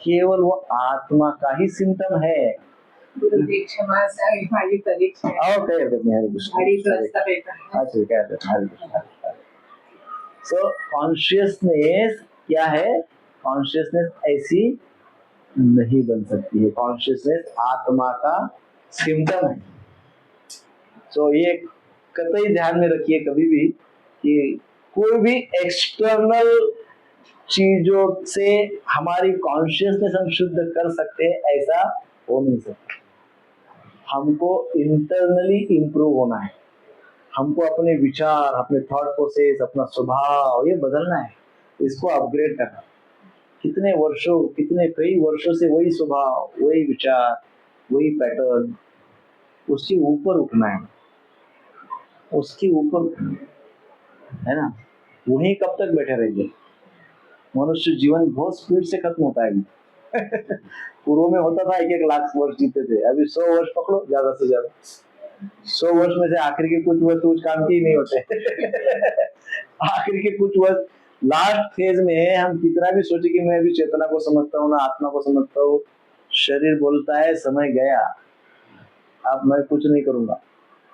केवल वो आत्मा का ही सिम्टम है। क्षमा माझी परीक्षा आहे. आओ काय हरकत नाही, हरे कृष्ण, अडीच वाजता पेपर आहे. अच्छा काय हरकत नाही, हरे कृष्ण। सो कॉन्शियसनेस क्या है, कॉन्शियसनेस ऐसी नहीं बन सकती है, कॉन्शियसनेस आत्मा का सिम्टम है। सो ये कतई ध्यान में रखिए कभी भी कि कोई भी एक्सटर्नल चीजों से हमारी कॉन्शियसनेस हम शुद्ध कर सकते हैं, ऐसा हो नहीं सकता। हमको इंटरनली इम्प्रूव होना है, हमको अपने विचार, अपने थॉट प्रोसेस, अपना स्वभाव ये बदलना है, इसको अपग्रेड करना है। कई वर्षों से वही स्वभाव, वही विचार, वही पैटर्न, उसके ऊपर उठना है, उसके ऊपर, है ना। वहीं कब तक बैठे रहेंगे? मनुष्य जीवन बहुत स्पीड से खत्म होता है। पूर्व में होता था 1-1 लाख वर्ष जीते थे, अभी 100 वर्ष पकड़ो ज्यादा से ज्यादा। 100 वर्ष में से आखिर के कुछ वर्ष कुछ काम के ही नहीं होते। आखिर के कुछ वर्ष लास्ट फेज में हम कितना भी सोचे कि मैं अभी चेतना को समझता हूँ ना आत्मा को समझता हूँ, शरीर बोलता है समय गया, अब मैं कुछ नहीं करूंगा।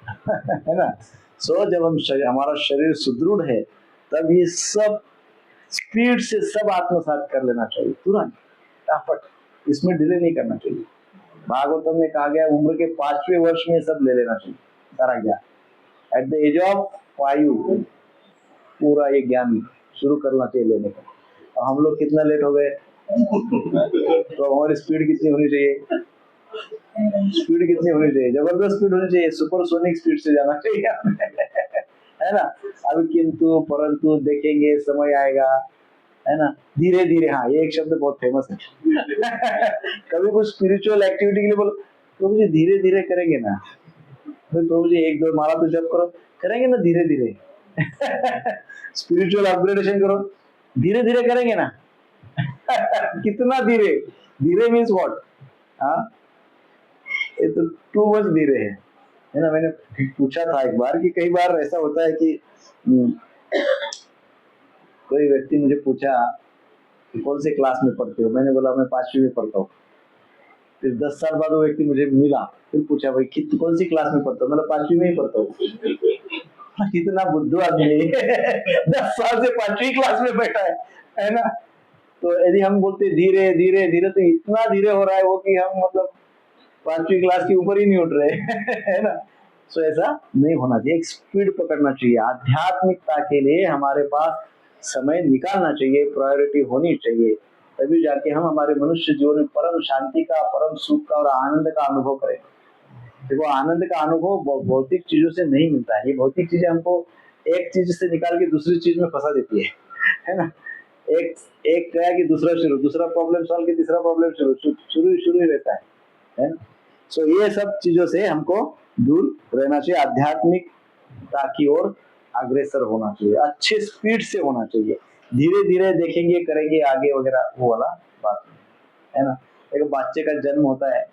है ना। जब हमारा शरीर सुदृढ़ है तब ये सब स्पीड से सब आत्मसात कर लेना चाहिए, तुरंत फटाफट, इसमें डिले नहीं करना चाहिए। भागवतम में कहा गया उम्र के 5वें वर्ष में सब ले लेना चाहिए, सारा ज्ञान। एट द एज ऑफ 5 पूरा ये ज्ञान शुरू करना चाहिए लेने का। और हम लोग कितना लेट हो गए। तो हमारी स्पीड कितनी होनी चाहिए? स्पीड कितनी होनी चाहिए? जबरदस्त स्पीड होनी चाहिए, सुपरसोनिक स्पीड से जाना चाहिए। है ना। अभी किंतु परंतु देखेंगे, समय आएगा, है ना, धीरे धीरे। हाँ, ये एक शब्द बहुत फेमस है। कभी कुछ स्पिरिचुअल एक्टिविटी के लिए बोलो प्रभु जी धीरे धीरे करेंगे ना, प्रभु जी 1-2 माला तो जप करो, करेंगे ना धीरे धीरे। स्पिरिचुअल अपग्रेडेशन करो, धीरे धीरे करेंगे ना। कितना धीरे? धीरे मीन्स व्हाट? हाँ, ये तो टू मच धीरे है ना। मैंने पूछा था एक बार कि कई बार ऐसा होता है कि कोई व्यक्ति मुझे पूछा कि कौन से क्लास में पढ़ते हो, मैंने बोला मैं 5वीं में पढ़ता हूँ। फिर 10 साल बाद वो व्यक्ति मुझे मिला, फिर पूछा भाई कौन सी क्लास में पढ़ता हूँ, मतलब 5वीं में ही पढ़ता हूँ। कितना बुद्धू आदमी है। 10 साल से 5वीं क्लास में बैठा है ना। तो यदि हम बोलते धीरे धीरे धीरे, तो इतना धीरे हो रहा है वो कि हम मतलब 5वीं क्लास के ऊपर ही नहीं उठ रहे। है ना। सो ऐसा नहीं होना चाहिए, एक स्पीड पकड़ना चाहिए। आध्यात्मिकता के लिए हमारे पास समय निकालना चाहिए, प्रायोरिटी होनी चाहिए, तभी जाके हम हमारे मनुष्य जीवन में परम शांति का, परम सुख का और आनंद का अनुभव करें। देखो, आनंद का अनुभव भौतिक चीजों से नहीं मिलता है। ये भौतिक चीजें हमको एक चीज से निकाल के दूसरी चीज में फंसा देती है ना। एक गया कि दूसरा शुरू, दूसरा प्रॉब्लम सॉल्व कि तीसरा प्रॉब्लम शुरू ही रहता है ना। सो ये सब चीजों से हमको दूर रहना चाहिए, आध्यात्मिकता की ओर अग्रसर होना चाहिए, अच्छे स्पीड से होना चाहिए। धीरे धीरे देखेंगे, करेंगे आगे वगैरह, वो वाला बात है ना। एक बच्चे का जन्म होता है,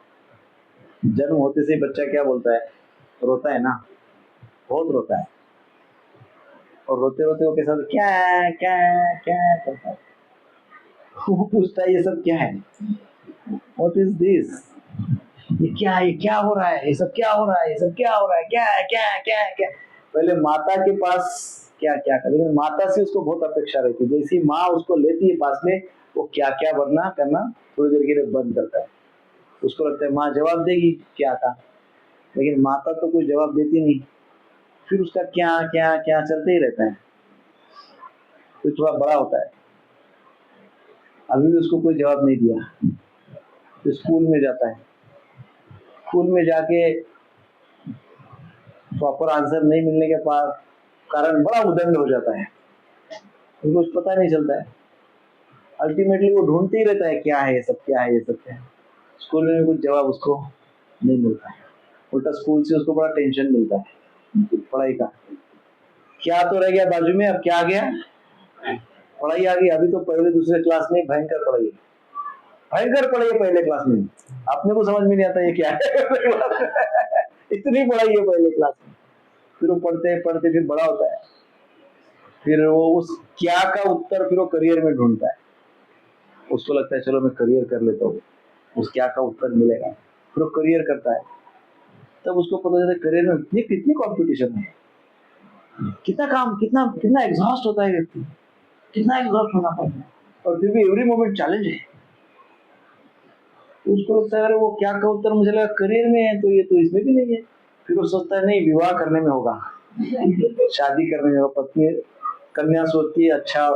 जन्म होते से बच्चा क्या बोलता है? रोता है ना, बहुत रोता है। और रोते रोते वो कैसा क्या क्या क्या करता है, वो पूछता है ये सब क्या है, व्हाट इज दिस, ये क्या है, ये क्या हो रहा है, ये सब क्या हो रहा है, ये सब क्या हो रहा है, क्या है, क्या है, क्या है, क्या। पहले माता के पास क्या क्या कर, लेकिन माता से उसको बहुत अपेक्षा रहती है। जैसी माँ उसको लेती है पास में, वो क्या क्या करना थोड़ी देर के लिए बंद करता है। उसको लगता है माँ जवाब देगी क्या था, लेकिन माता तो कोई जवाब देती नहीं। फिर उसका क्या क्या क्या चलते ही रहता है। फिर थोड़ा बड़ा होता है, अभी भी उसको कोई जवाब नहीं दिया। तो स्कूल में जाता है, स्कूल में जाके प्रॉपर आंसर नहीं मिलने के कारण बड़ा उदंड हो जाता है, उनको कुछ पता नहीं चलता है। अल्टीमेटली वो ढूंढते ही रहता है क्या है ये सब, क्या है ये सब, क्या है। स्कूल में कुछ जवाब उसको नहीं मिलता है, उल्टा स्कूल से उसको बड़ा टेंशन मिलता है पढ़ाई का। क्या तो रह गया बाजू में, अब क्या आ गया, पढ़ाई आ गई। अभी तो पहले दूसरे क्लास में भयंकर पढ़ाई है, भयंकर पढ़ाई है पहले क्लास में, अपने को समझ में नहीं आता ये क्या है। इतनी पढ़ाई है पहले क्लास में। फिर वो पढ़ते पढ़ते फिर बड़ा होता है, फिर वो उस क्या का उत्तर फिर वो करियर में ढूंढता है। उसको लगता है चलो मैं करियर कर लेता हूँ, उस क्या का उत्तर मिलेगा। फिर वो करियर करता है, तब उसको पता चलता है करियर में कितनी कंपटीशन है, कितना काम, कितना एग्जॉस्ट होता है व्यक्ति, कितना एग्जॉस्ट होना पड़ता है, और फिर भी एवरी मोमेंट चैलेंज है। उसको लगता है अरे वो क्या का उत्तर मुझे लगा करियर में है, तो ये तो इसमें भी नहीं है। फिर वो सोचता है नहीं, विवाह करने में होगा, शादी करने में होगा। पत्नी कन्या सोचती है अच्छा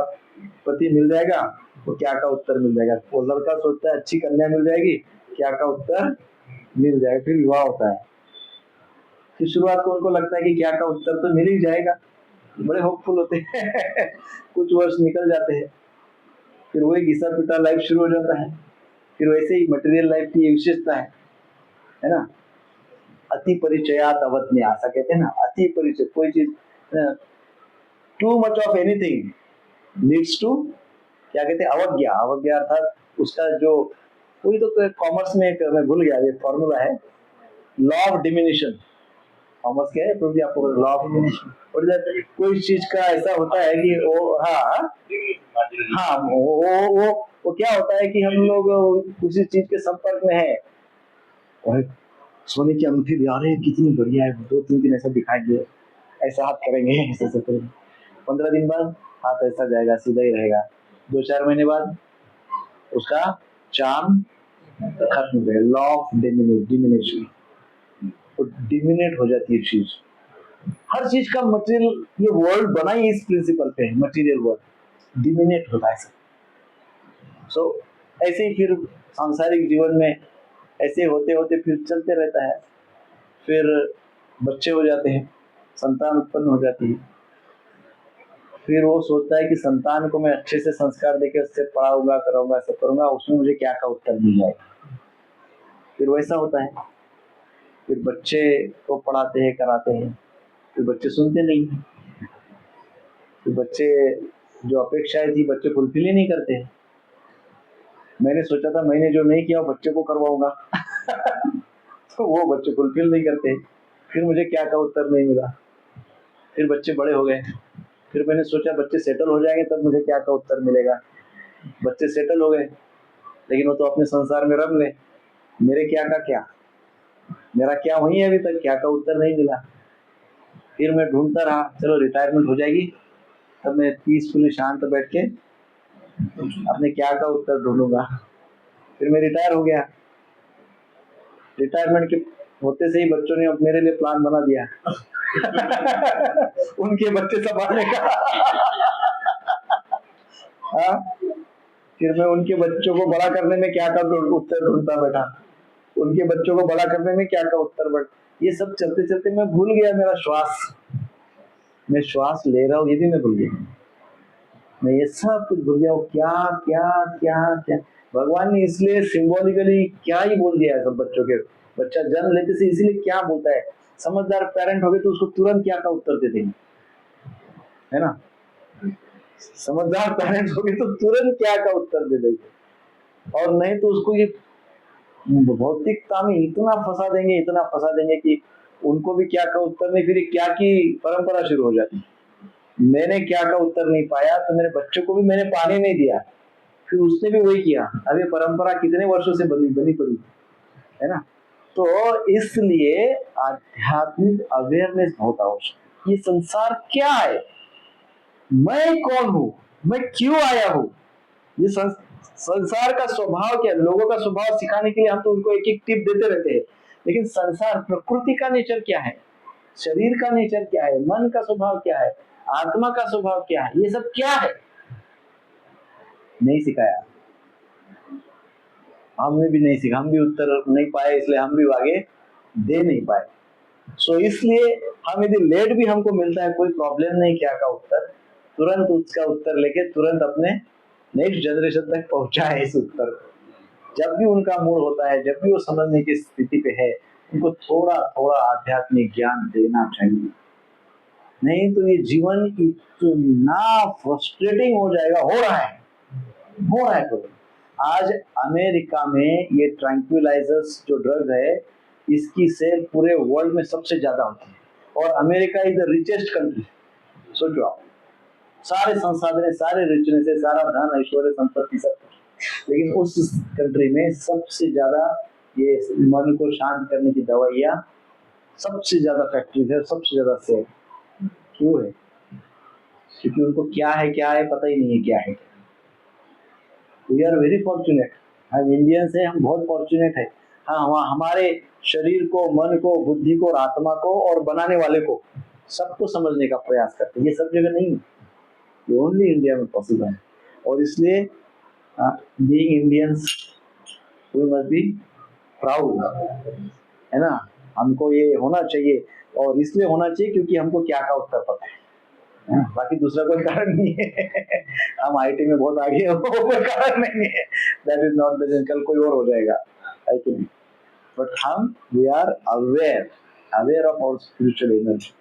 पति मिल जाएगा, वो क्या का उत्तर मिल जाएगा। वो लड़का सोचता है अच्छी कन्या मिल जाएगी, क्या का उत्तर मिल जाएगा। फिर विवाह होता है, कि शुरुआत को उनको लगता है कि क्या का उत्तर तो मिल ही जाएगा, बड़े होपफुल होते हैं कुछ वर्ष निकल जाते हैं, फिर वही घिसा पिटा लाइफ शुरू हो जाता है। फिर वैसे ही मटेरियल लाइफ की ये विशेषता है ना, अति परिचयात अवध में आशा कहते हैं ना, अति परिचय कोई चीज, too much of anything leads to क्या कहते हैं, अवज्ञा। अवज्ञा अर्थात उसका जो, वही तो कॉमर्स में एक मैं भूल गया, ये फॉर्मूला है, लॉ ऑफ डिमिनिशन। कॉमर्स क्या है प्रभु जी आपको, लॉ ऑफ डिमिनिशन। और जब कोई चीज का ऐसा होता है कि वो हाँ वो क्या होता है कि हम लोग किसी चीज के संपर्क में है, और सोने की अंगूठी भी आ रही है कितनी बढ़िया है, 2-3 दिन ऐसा दिखाई दे, ऐसा हाथ करेंगे, ऐसा करेंगे, 15 दिन बाद हाथ ऐसा जाएगा, सीधा ही रहेगा, 2-4 महीने बाद उसका चार्म खत्म हो गया। लॉ ऑफ डिमिनिशन, डिमिनेट हो जाती है चीज। हर चीज का मटेरियल, ये वर्ल्ड बना ही इस प्रिंसिपल पे है, मटेरियल वर्ल्ड डिमिनेट होता है सब। सो ऐसे ही फिर सांसारिक जीवन में ऐसे होते होते फिर चलते रहता है, फिर बच्चे हो जाते हैं, संतान उत्पन्न हो जाती है, फिर वो सोचता है कि संतान को मैं अच्छे से संस्कार देके उससे पढ़ाऊंगा, कराऊंगा, ऐसा करूंगा, उसमें मुझे क्या का उत्तर मिल जाएगा। फिर वैसा होता है, फिर बच्चे को पढ़ाते हैं, कराते हैं, फिर बच्चे सुनते नहीं, फिर बच्चे जो अपेक्षाएं थी बच्चे फुलफिल ही नहीं करते हैं। मैंने सोचा था मैंने जो नहीं किया वो बच्चे को करवाऊंगा तो वो बच्चे फुलफिल नहीं करते, फिर मुझे क्या का उत्तर नहीं मिला। फिर बच्चे बड़े हो गए, फिर मैंने सोचा बच्चे सेटल हो जाएंगे तब मुझे क्या का उत्तर मिलेगा। बच्चे सेटल हो गए, लेकिन वो तो अपने संसार में रम गए, मेरे क्या का क्या, मेरा क्या वही है, अभी तक क्या का उत्तर नहीं मिला। फिर मैं ढूंढता रहा, चलो रिटायरमेंट हो जाएगी तब मैं पीसफुली शांत बैठ के अपने क्या का उत्तर ढूंढूंगा। फिर मैं रिटायर हो गया, रिटायरमेंट के होते से ही बच्चों ने मेरे लिए प्लान बना दिया उनके बच्चे संभालने का हाँ, फिर मैं उनके बच्चों को बड़ा करने में क्या का उत्तर ढूंढता बैठा, उनके बच्चों को बड़ा करने में क्या का उत्तर बैठ, ये सब चलते चलते मैं भूल गया मेरा श्वास, मैं श्वास ले रहा हूँ ये भी मैं भूल गया, मैं ये सब कुछ भूल गया हूँ, क्या क्या क्या क्या। भगवान ने इसलिए सिंबॉलिकली क्या ही बोल दिया है सब बच्चों के, बच्चा जन्म लेते से इसीलिए क्या बोलता है, समझदार पेरेंट हो गए तो उसको तुरंत क्या का उत्तर दे देंगे, है ना, समझदार पेरेंट्स हो गए तो तुरंत क्या का उत्तर दे देंगे, और नहीं तो उसको ये भौतिकता में इतना फंसा देंगे, इतना फंसा देंगे कि उनको भी क्या का उत्तर नहीं, फिर क्या की परंपरा शुरू हो जाती है। मैंने क्या का उत्तर नहीं पाया तो मेरे बच्चों को भी मैंने पाने नहीं दिया, फिर उसने भी वही किया, अब ये परंपरा कितने वर्षों से बनी पड़ी है ना। तो इसलिए आध्यात्मिक अवेयरनेस बहुत आवश्यक। ये संसार क्या है, मैं कौन हूं, मैं क्यों आया हूं, ये संसार का स्वभाव क्या है। लोगों का स्वभाव सिखाने के लिए हम तो उनको एक एक टिप देते रहते हैं, लेकिन संसार, प्रकृति का नेचर क्या है, शरीर का नेचर क्या है, मन का स्वभाव क्या है, आत्मा का स्वभाव क्या है, ये सब क्या है, नहीं सिखाया, हमने भी नहीं सीखा, हम भी उत्तर नहीं पाए, इसलिए हम भी आगे दे नहीं पाए। सो इसलिए हम यदि लेट भी हमको मिलता है कोई प्रॉब्लम नहीं, क्या का उत्तर तुरंत उसका उत्तर लेके तुरंत अपने नेक्स्ट जनरेशन तक पहुंचाए इस उत्तर को। जब भी उनका मूड होता है, जब भी वो समझने की स्थिति पे है, उनको थोड़ा थोड़ा आध्यात्मिक ज्ञान देना चाहिए, नहीं तो ये जीवन इतना फ्रस्ट्रेटिंग हो जाएगा। हो रहा है तो आज अमेरिका में ये ट्रैंक्विलाइजर्स जो ड्रग है, इसकी सेल पूरे वर्ल्ड में सबसे ज्यादा होती है, और America is the richest country. सोचो आप, सारे संसाधन, सारे रिचनेस है, सारा धन ऐश्वर्य संपत्ति सब, लेकिन उस कंट्री में सबसे ज्यादा ये मन को शांत करने की दवाइयाँ, सबसे ज्यादा फैक्ट्रीज है, सबसे ज्यादा सेल। क्यों है? क्योंकि उनको क्या है पता ही नहीं है क्या है। वी आर वेरी फॉर्चुनेट, हम इंडियंस हैं, हम बहुत फॉर्चुनेट है। हाँ, हमारे शरीर को, मन को, बुद्धि को और आत्मा को और बनाने वाले को सबको समझने का प्रयास करते हैं, ये सब जगह नहीं है, ये ओनली इंडिया में पॉसिबल है। और इसलिए being Indians we must be proud, है ना। हमको ये होना चाहिए, और इसलिए होना चाहिए क्योंकि हमको क्या का उत्तर पता है, बाकी दूसरा कोई कारण नहीं है। हम आईटी में बहुत आगे हो, कोई कारण नहीं है, that is not the reason, कल कोई और हो जाएगा, है कि नहीं। बट हम we are aware of our spiritual energy,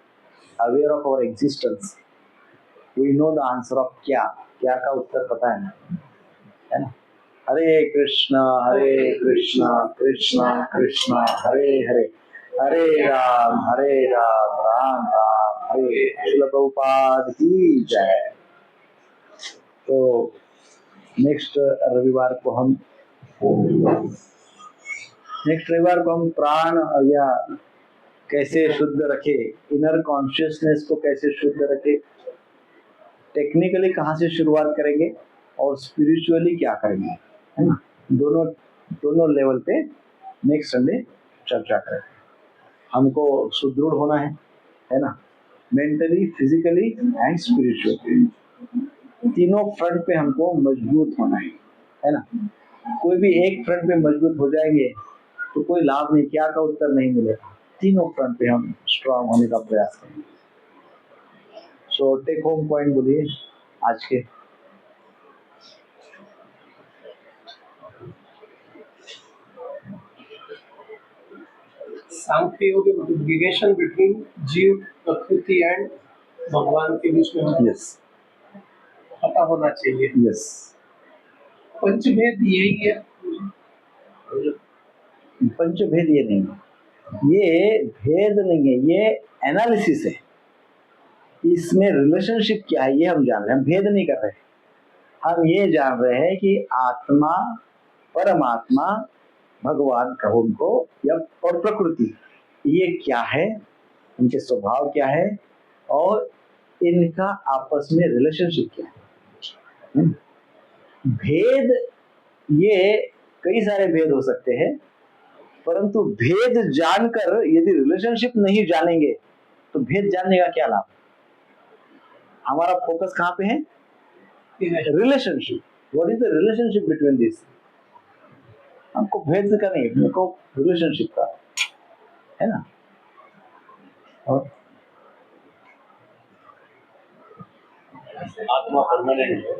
aware of our existence, we know the answer of क्या का उत्तर पता है ना। हरे कृष्णा कृष्णा कृष्णा हरे हरे, हरे राम राम राम हरे। श्रील प्रभुपाद की जय। तो नेक्स्ट रविवार को हम प्राण या कैसे शुद्ध रखे, इनर कॉन्शियसनेस को कैसे शुद्ध रखे, टेक्निकली कहाँ से शुरुआत करेंगे और स्पिरिचुअली क्या करेंगे, है ना, दोनों लेवल पे नेक्स्ट संडे चर्चा करेंगे। हमको सुदृढ़ होना है ना, मेंटली, फिजिकली एंड स्पिरिचुअली, तीनों फ्रंट पे हमको मजबूत होना है ना। कोई भी एक फ्रंट पे मजबूत हो जाएंगे तो कोई लाभ नहीं, क्या का उत्तर नहीं मिलेगा। तीनों फ्रंट पे हम स्ट्रांग होने का प्रयास करेंगे। सो टेक होम पॉइंट बोलिए आज के। सांख्य योग रिलेशन बिटवीन जीव, प्रकृति एंड भगवान के बीच में यस पता होना चाहिए। यस, पंचभेद यही है। पंचभेद ये नहीं है, ये भेद नहीं है, ये एनालिसिस है। इसमें रिलेशनशिप क्या है ये हम जान रहे हैं, हम भेद नहीं कर रहे। हम ये जान रहे हैं कि आत्मा, परमात्मा, भगवान कहो उनको, या और प्रकृति, ये क्या है, इनके स्वभाव क्या है और इनका आपस में रिलेशनशिप क्या है। भेद, ये कई सारे भेद हो सकते हैं, परंतु भेद जानकर यदि रिलेशनशिप नहीं जानेंगे तो भेद जानने का क्या लाभ। हमारा फोकस कहाँ पे है, relationship. What is the relationship between this, हमको भेद का नहीं, हमको रिलेशनशिप का है ना। और आत्मा परमानेंट है,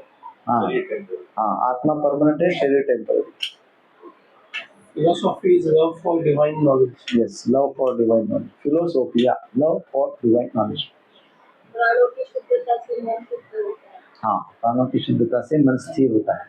हाँ हाँ, आत्मा परमानेंट है, शरीर temporary. Philosophy is love for divine knowledge. Yes, love for divine knowledge. Philosophy, yeah, love for divine knowledge. प्राणों की शुद्धता से मन शुद्ध होता है। हाँ, प्राणों की शुद्धता से मन स्थिर होता है।